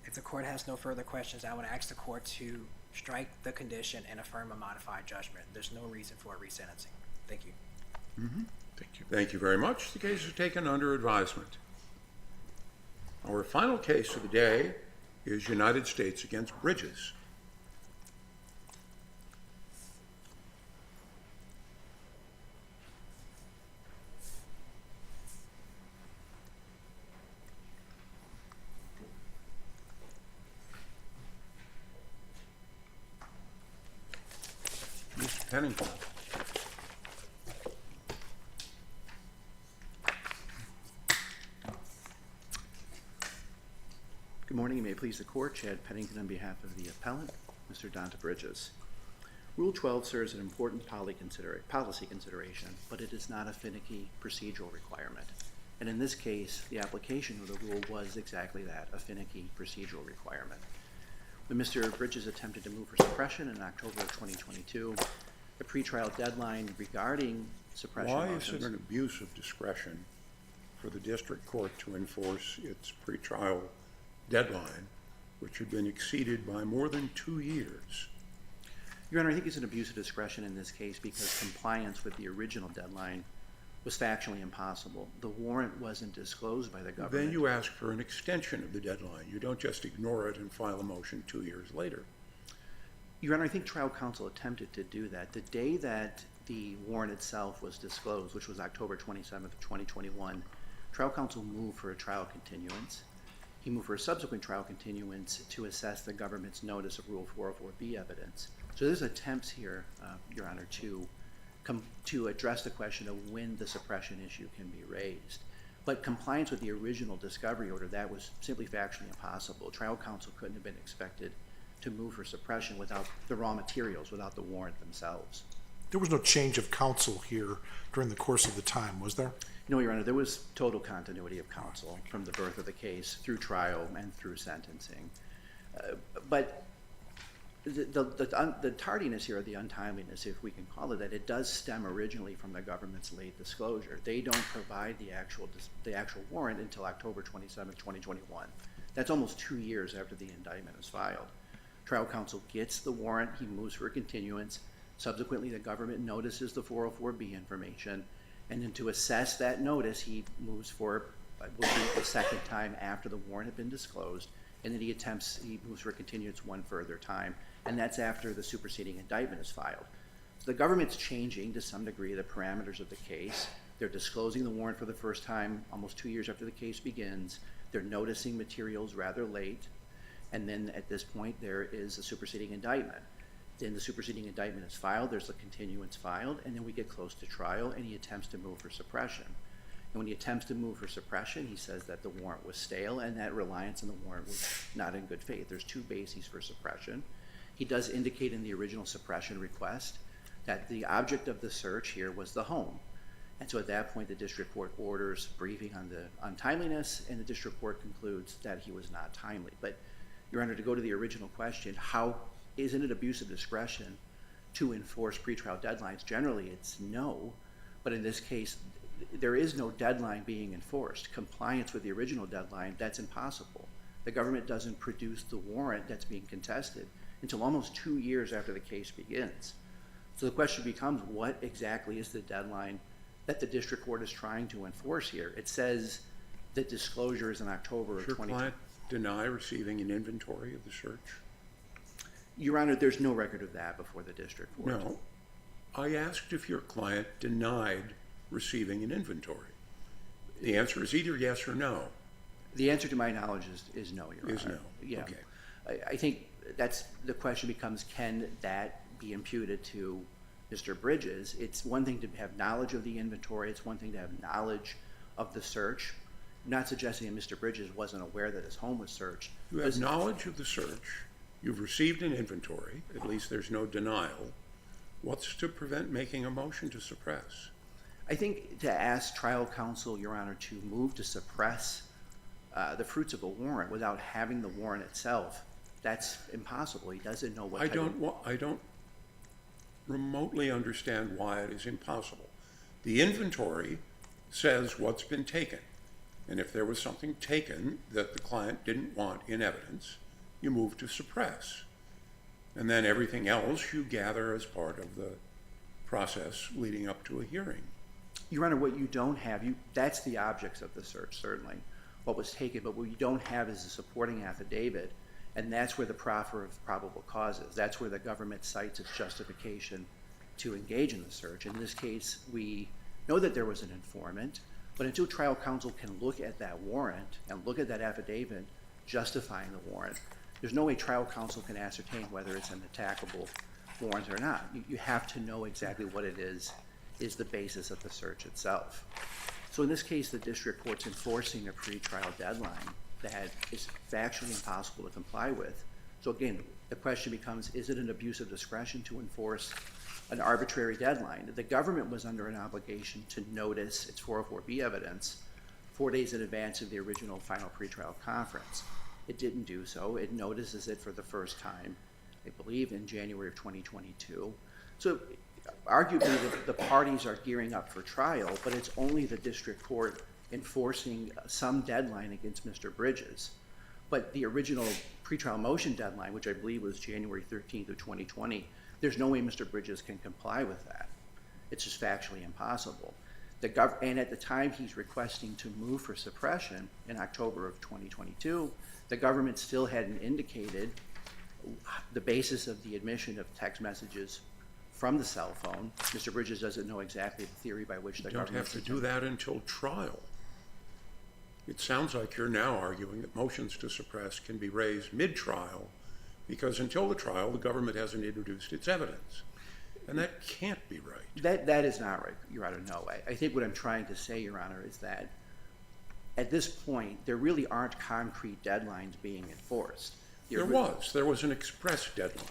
If the court has no further questions, I would ask the court to strike the condition and affirm a modified judgment. There's no reason for a resentencing. Thank you. Mm-hmm. Thank you. Thank you very much. The case is taken under advisement. Our final case of the day is United States against Bridges. Mr. Pennington. Good morning. May it please the court. Chad Pennington on behalf of the appellant, Mr. Donta Bridges. Rule 12 serves an important policy consideration, but it is not a finicky procedural requirement. And in this case, the application of the rule was exactly that, a finicky procedural requirement. When Mr. Bridges attempted to move for suppression in October of 2022, a pretrial deadline regarding suppression Why motions... is it an abuse of discretion for the district court to enforce its pretrial deadline, which had been exceeded by more than 2 years? Your Honor, I think it's an abuse of discretion in this case because compliance with the original deadline was factually impossible. The warrant wasn't disclosed by the government. Then you ask for an extension of the deadline. You don't just ignore it and file a motion 2 years later. Your Honor, I think trial counsel attempted to do that. The day that the warrant itself was disclosed, which was October 27th, 2021, trial counsel moved for a trial continuance. He moved for a subsequent trial continuance to assess the government's notice of Rule 404B evidence. So there's attempts here, Your Honor, to address the question of when the suppression issue can be raised. But compliance with the original discovery order, that was simply factually impossible. Trial counsel couldn't have been expected to move for suppression without the raw materials, without the warrant themselves. There was no change of counsel here during the course of the time, was there? No, Your Honor, there was total continuity of counsel from the birth of the case through trial and through sentencing. But the tardiness here, or the untimeliness, if we can call it that, it does stem originally from the government's late disclosure. They don't provide the actual warrant until October 27, 2021. That's almost 2 years after the indictment is filed. Trial counsel gets the warrant, he moves for a continuance. Subsequently, the government notices the 404B information, and then to assess that notice, he moves for, I believe, the second time after the warrant had been disclosed, and then he moves for a continuance one further time, and that's after the superseding indictment is filed. So the government's changing to some degree the parameters of the case. They're disclosing the warrant for the first time almost 2 years after the case begins. They're noticing materials rather late, and then at this point there is a superseding indictment. Then the superseding indictment is filed, there's a continuance filed, and then we get close to trial, and he attempts to move for suppression. And when he attempts to move for suppression, he says that the warrant was stale and that reliance on the warrant was not in good faith. There's two bases for suppression. He does indicate in the original suppression request that the object of the search here was the home. And so at that point, the district court orders briefing on the untimeliness, and the district court concludes that he was not timely. But, Your Honor, to go to the original question, isn't it abuse of discretion to enforce pretrial deadlines? Generally, it's no. But in this case, there is no deadline being enforced. Compliance with the original deadline, that's impossible. The government doesn't produce the warrant that's being contested until almost 2 years after the case begins. So the question becomes, what exactly is the deadline that the district court is trying to enforce here? It says that disclosure is in October of 2020. Does your client deny receiving an inventory of the search? Your Honor, there's no record of that before the district court. No. I asked if your client denied receiving an inventory. The answer is either yes or no. The answer to my knowledge is no, Your Honor. Is no. Yeah. Okay. I think the question becomes, can that be imputed to Mr. Bridges? It's one thing to have knowledge of the inventory. It's one thing to have knowledge of the search. I'm not suggesting that Mr. Bridges wasn't aware that his home was searched. You have knowledge of the search. You've received an inventory. At least there's no denial. What's to prevent making a motion to suppress? I think to ask trial counsel, Your Honor, to move to suppress the fruits of a warrant without having the warrant itself, that's impossible. He doesn't know what I don't remotely understand why it is impossible. The inventory says what's been taken. And if there was something taken that the client didn't want in evidence, you move to suppress. And then everything else you gather as part of the process leading up to a hearing. Your Honor, what you don't have, that's the objects of the search, certainly, what was taken, but what you don't have is a supporting affidavit, and that's where the proffer of probable cause is. That's where the government cites its justification to engage in the search. In this case, we know that there was an informant, but until trial counsel can look at that warrant and look at that affidavit justifying the warrant, there's no way trial counsel can ascertain whether it's an attackable warrant or not. You have to know exactly what it is the basis of the search itself. So in this case, the district court's enforcing a pretrial deadline that is factually impossible to comply with. So again, the question becomes, is it an abuse of discretion to enforce an arbitrary deadline? The government was under an obligation to notice its 404B evidence 4 days in advance of the original final pretrial conference. It didn't do so. It notices it for the first time, I believe, in January of 2022. So arguably, the parties are gearing up for trial, but it's only the district court enforcing some deadline against Mr. Bridges. But the original pretrial motion deadline, which I believe was January 13th of 2020, there's no way Mr. Bridges can comply with that. It's just factually impossible. And at the time he's requesting to move for suppression in October of 2022, the government still hadn't indicated the basis of the admission of text messages from the cell phone. Mr. Bridges doesn't know exactly the theory by which the You don't government... have to do that until trial. It sounds like you're now arguing that motions to suppress can be raised mid-trial because until the trial, the government hasn't introduced its evidence. And that can't be right. That is not right, Your Honor, no way. I think what I'm trying to say, Your Honor, is that at this point, there really aren't concrete deadlines being enforced. There was an express deadline.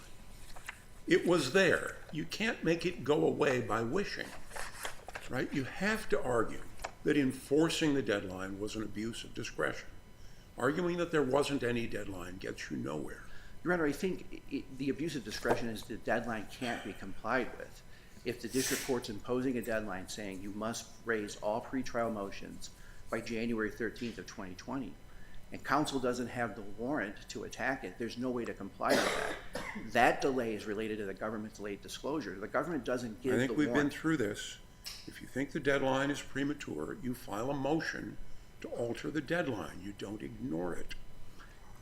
It was there. You can't make it go away by wishing, right? You have to argue that enforcing the deadline was an abuse of discretion. Arguing that there wasn't any deadline gets you nowhere. Your Honor, I think the abuse of discretion is the deadline can't be complied with. If the district court's imposing a deadline saying you must raise all pretrial motions by January 13th of 2020, and counsel doesn't have the warrant to attack it, there's no way to comply with that. That delay is related to the government's late disclosure. The government doesn't give the warrant. I think we've been through this. If you think the deadline is premature, you file a motion to alter the deadline. You don't ignore it.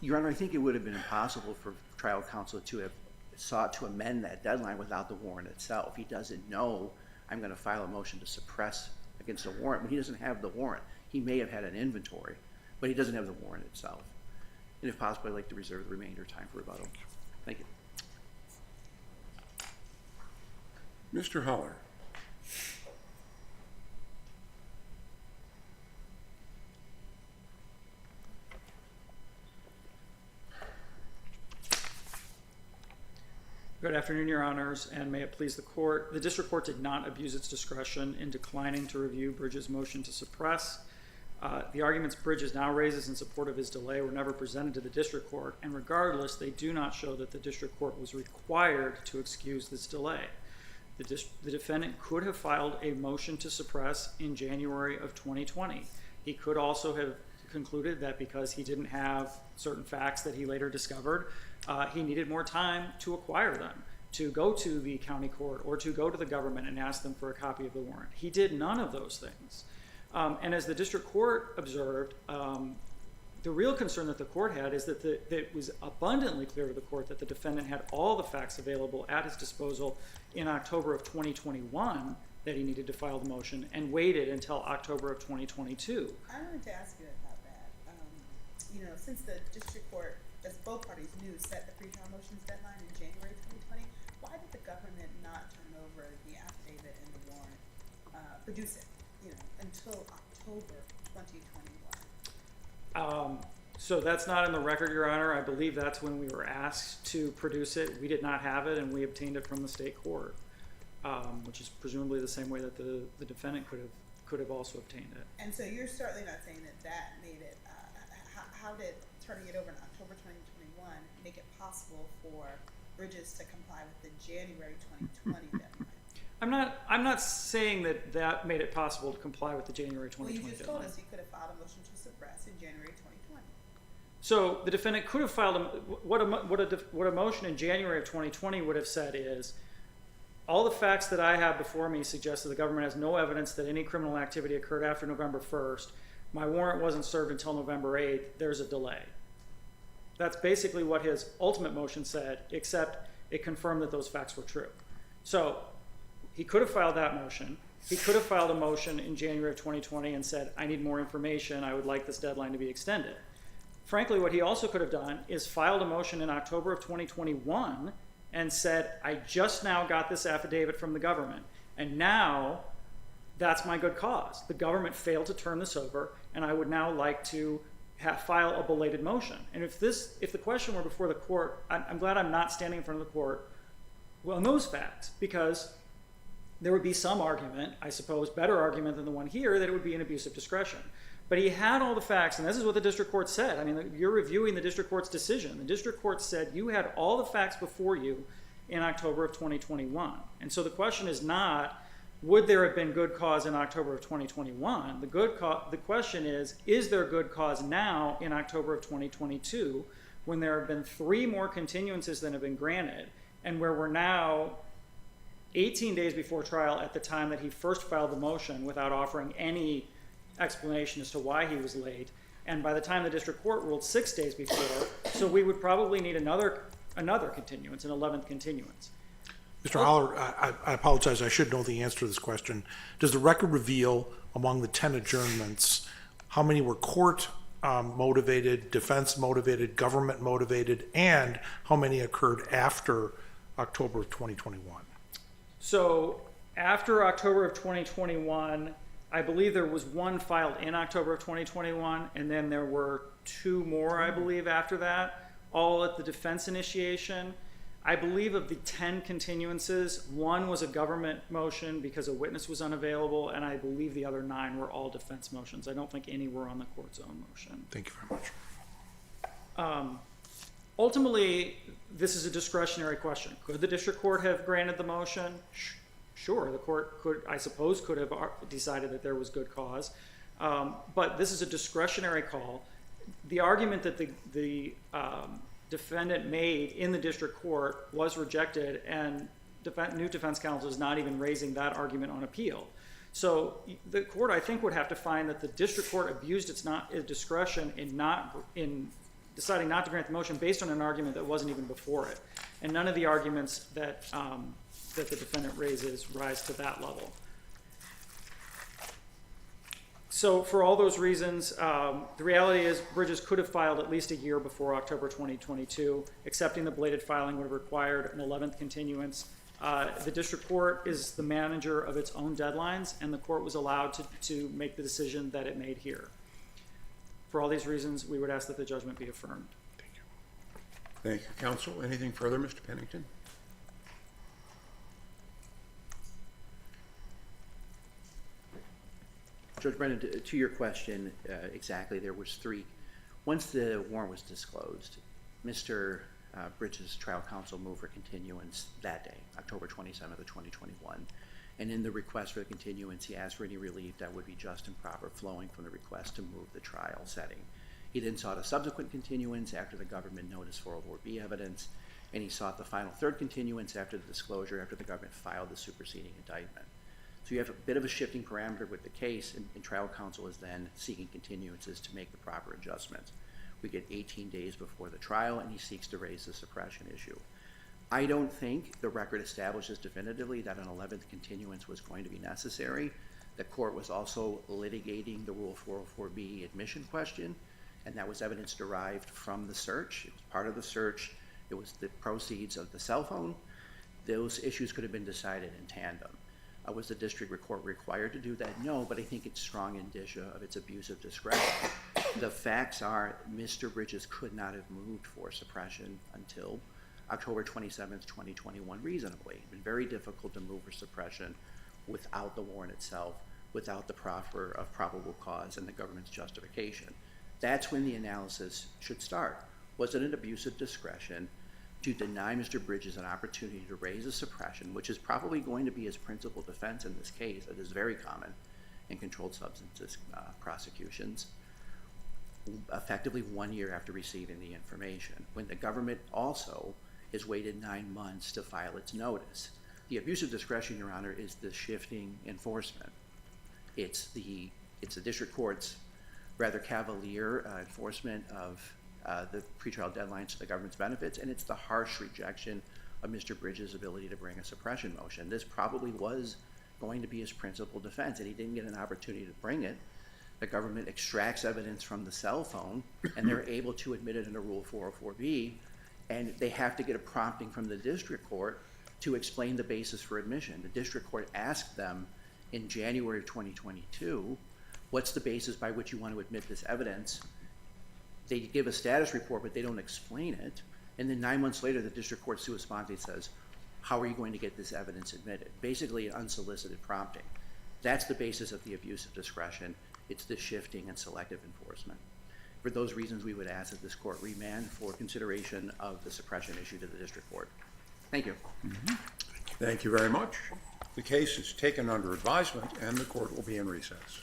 Your Honor, I think it would have been impossible for trial counsel to have sought to amend that deadline without the warrant itself. He doesn't know I'm going to file a motion to suppress against a warrant when he doesn't have the warrant. He may have had an inventory, but he doesn't have the warrant itself. And if possible, I'd like to reserve the remainder time for rebuttal. Thank you. Mr. Holler. Good afternoon, Your Honors, and may it please the Court. The District Court did not abuse its discretion in declining to review Bridges' motion to suppress. The arguments Bridges now raises in support of his delay were never presented to the District Court, and regardless, they do not show that the District Court was required to excuse this delay. The defendant could have filed a motion to suppress in January of 2020. He could also have concluded that because he didn't have certain facts that he later discovered, he needed more time to acquire them, to go to the county court or to go to the government and ask them for a copy of the warrant. He did none of those things. And as the district court observed, the real concern that the court had is that it was abundantly clear to the court that the defendant had all the facts available at his disposal in October of 2021 that he needed to file the motion and waited until October of 2022. I wanted to ask you about that. Since the district court, as both parties knew, set the pretrial motions deadline in January 2020, why did the government not turn over the affidavit and the warrant, produce it, until October 2021? So that's not in the record, Your Honor. I believe that's when we were asked to produce it. We did not have it, and we obtained it from the state court, which is presumably the same way that the defendant could have also obtained it. And so you're certainly not saying that made it, how did turning it over in October 2021 make it possible for Bridges to comply with the January 2020 deadline? I'm not saying that made it possible to comply with the January 2020 Well, you just deadline. told us he could have filed a motion to suppress in January 2020. So the defendant could have filed what a motion in January of 2020 would have said is, all the facts that I have before me suggest that the government has no evidence that any criminal activity occurred after November 1st. My warrant wasn't served until November 8th. There's a delay. That's basically what his ultimate motion said, except it confirmed that those facts were true. So he could have filed that motion. He could have filed a motion in January of 2020 and said, I need more information. I would like this deadline to be extended. Frankly, what he also could have done is filed a motion in October of 2021 and said, I just now got this affidavit from the government, and now that's my good cause. The government failed to turn this over, and I would now like to file a belated motion. And if the question were before the court, I'm glad I'm not standing in front of the court on those facts, because there would be some argument, I suppose, better argument than the one here, that it would be an abuse of discretion. But he had all the facts, and this is what the district court said. I mean, you're reviewing the district court's decision. The district court said you had all the facts before you in October of 2021. And so the question is not, would there have been good cause in October of 2021? The question is there good cause now in October of 2022 when there have been 3 more continuances than have been granted, and where we're now 18 days before trial at the time that he first filed the motion without offering any explanation as to why he was late, and by the time the district court ruled 6 days before, so we would probably need another another continuance, an 11th continuance. Mr. Holler, I apologize, I should know the answer to this question. Does the record reveal among the 10 adjournments, how many were court motivated, defense motivated, government motivated, and how many occurred after October of 2021? So after October of 2021, I believe there was one filed in October of 2021, and then there were 2 more, I believe, after that, all at the defense initiation. I believe of the 10 continuances, 1 was a government motion because a witness was unavailable, and I believe the other 9 were all defense motions. I don't think any were on the court's own motion. Thank you very much. Ultimately, this is a discretionary question. Could the district court have granted the motion? Sure, the court could, I suppose, could have decided that there was good cause. But this is a discretionary call. The argument that the defendant made in the district court was rejected, and new defense counsel is not even raising that argument on appeal. So the court, I think, would have to find that the district court abused its discretion in deciding not to grant the motion based on an argument that wasn't even before it. And none of the arguments that the defendant raises rise to that level. So for all those reasons, the reality is Bridges could have filed at least a year before October 2022. Accepting the belated filing would have required an 11th continuance. The district court is the manager of its own deadlines, and the court was allowed to make the decision that it made here. For all these reasons, we would ask that the judgment be affirmed. Thank you. Thank you, counsel. Anything further, Mr. Pennington? Judge Brennan, to your question, exactly, there was 3. Once the warrant was disclosed, Mr. Bridges' trial counsel moved for continuance that day, October 27th of 2021. And in the request for the continuance, he asked for any relief that would be just and proper flowing from the request to move the trial setting. He then sought a subsequent continuance after the government noticed 404B evidence, and he sought the final 3rd continuance after the disclosure, after the government filed the superseding indictment. So you have a bit of a shifting parameter with the case, and trial counsel is then seeking continuances to make the proper adjustments. We get 18 days before the trial, and he seeks to raise the suppression issue. I don't think the record establishes definitively that an 11th continuance was going to be necessary. The court was also litigating the Rule 404B admission question, and that was evidence derived from the search. It was part of the search. It was the proceeds of the cell phone. Those issues could have been decided in tandem. Was the district court required to do that? No, but I think it's strong indicia of its abuse of discretion. The facts are Mr. Bridges could not have moved for suppression until October 27th, 2021 reasonably. It's been very difficult to move for suppression without the warrant itself, without the proffer of probable cause and the government's justification. That's when the analysis should start. Was it an abuse of discretion to deny Mr. Bridges an opportunity to raise a suppression, which is probably going to be his principal defense in this case? It is very common in controlled substances prosecutions, effectively 1 year after receiving the information, when the government also has waited 9 months to file its notice. The abuse of discretion, Your Honor, is the shifting enforcement. It's the district court's rather cavalier enforcement of the pretrial deadlines to the government's benefits, and it's the harsh rejection of Mr. Bridges' ability to bring a suppression motion. This probably was going to be his principal defense, and he didn't get an opportunity to bring it. The government extracts evidence from the cell phone, and they're able to admit it under Rule 404B, and they have to get a prompting from the district court to explain the basis for admission. The district court asked them in January of 2022, what's the basis by which you want to admit this evidence? They give a status report, but they don't explain it. And then 9 months later, the district court sua sponte says, how are you going to get this evidence admitted? Basically, an unsolicited prompting. That's the basis of the abuse of discretion. It's the shifting and selective enforcement. For those reasons, we would ask that this court remand for consideration of the suppression issue to the district court. Thank you. Thank you very much. The case is taken under advisement, and the court will be in recess.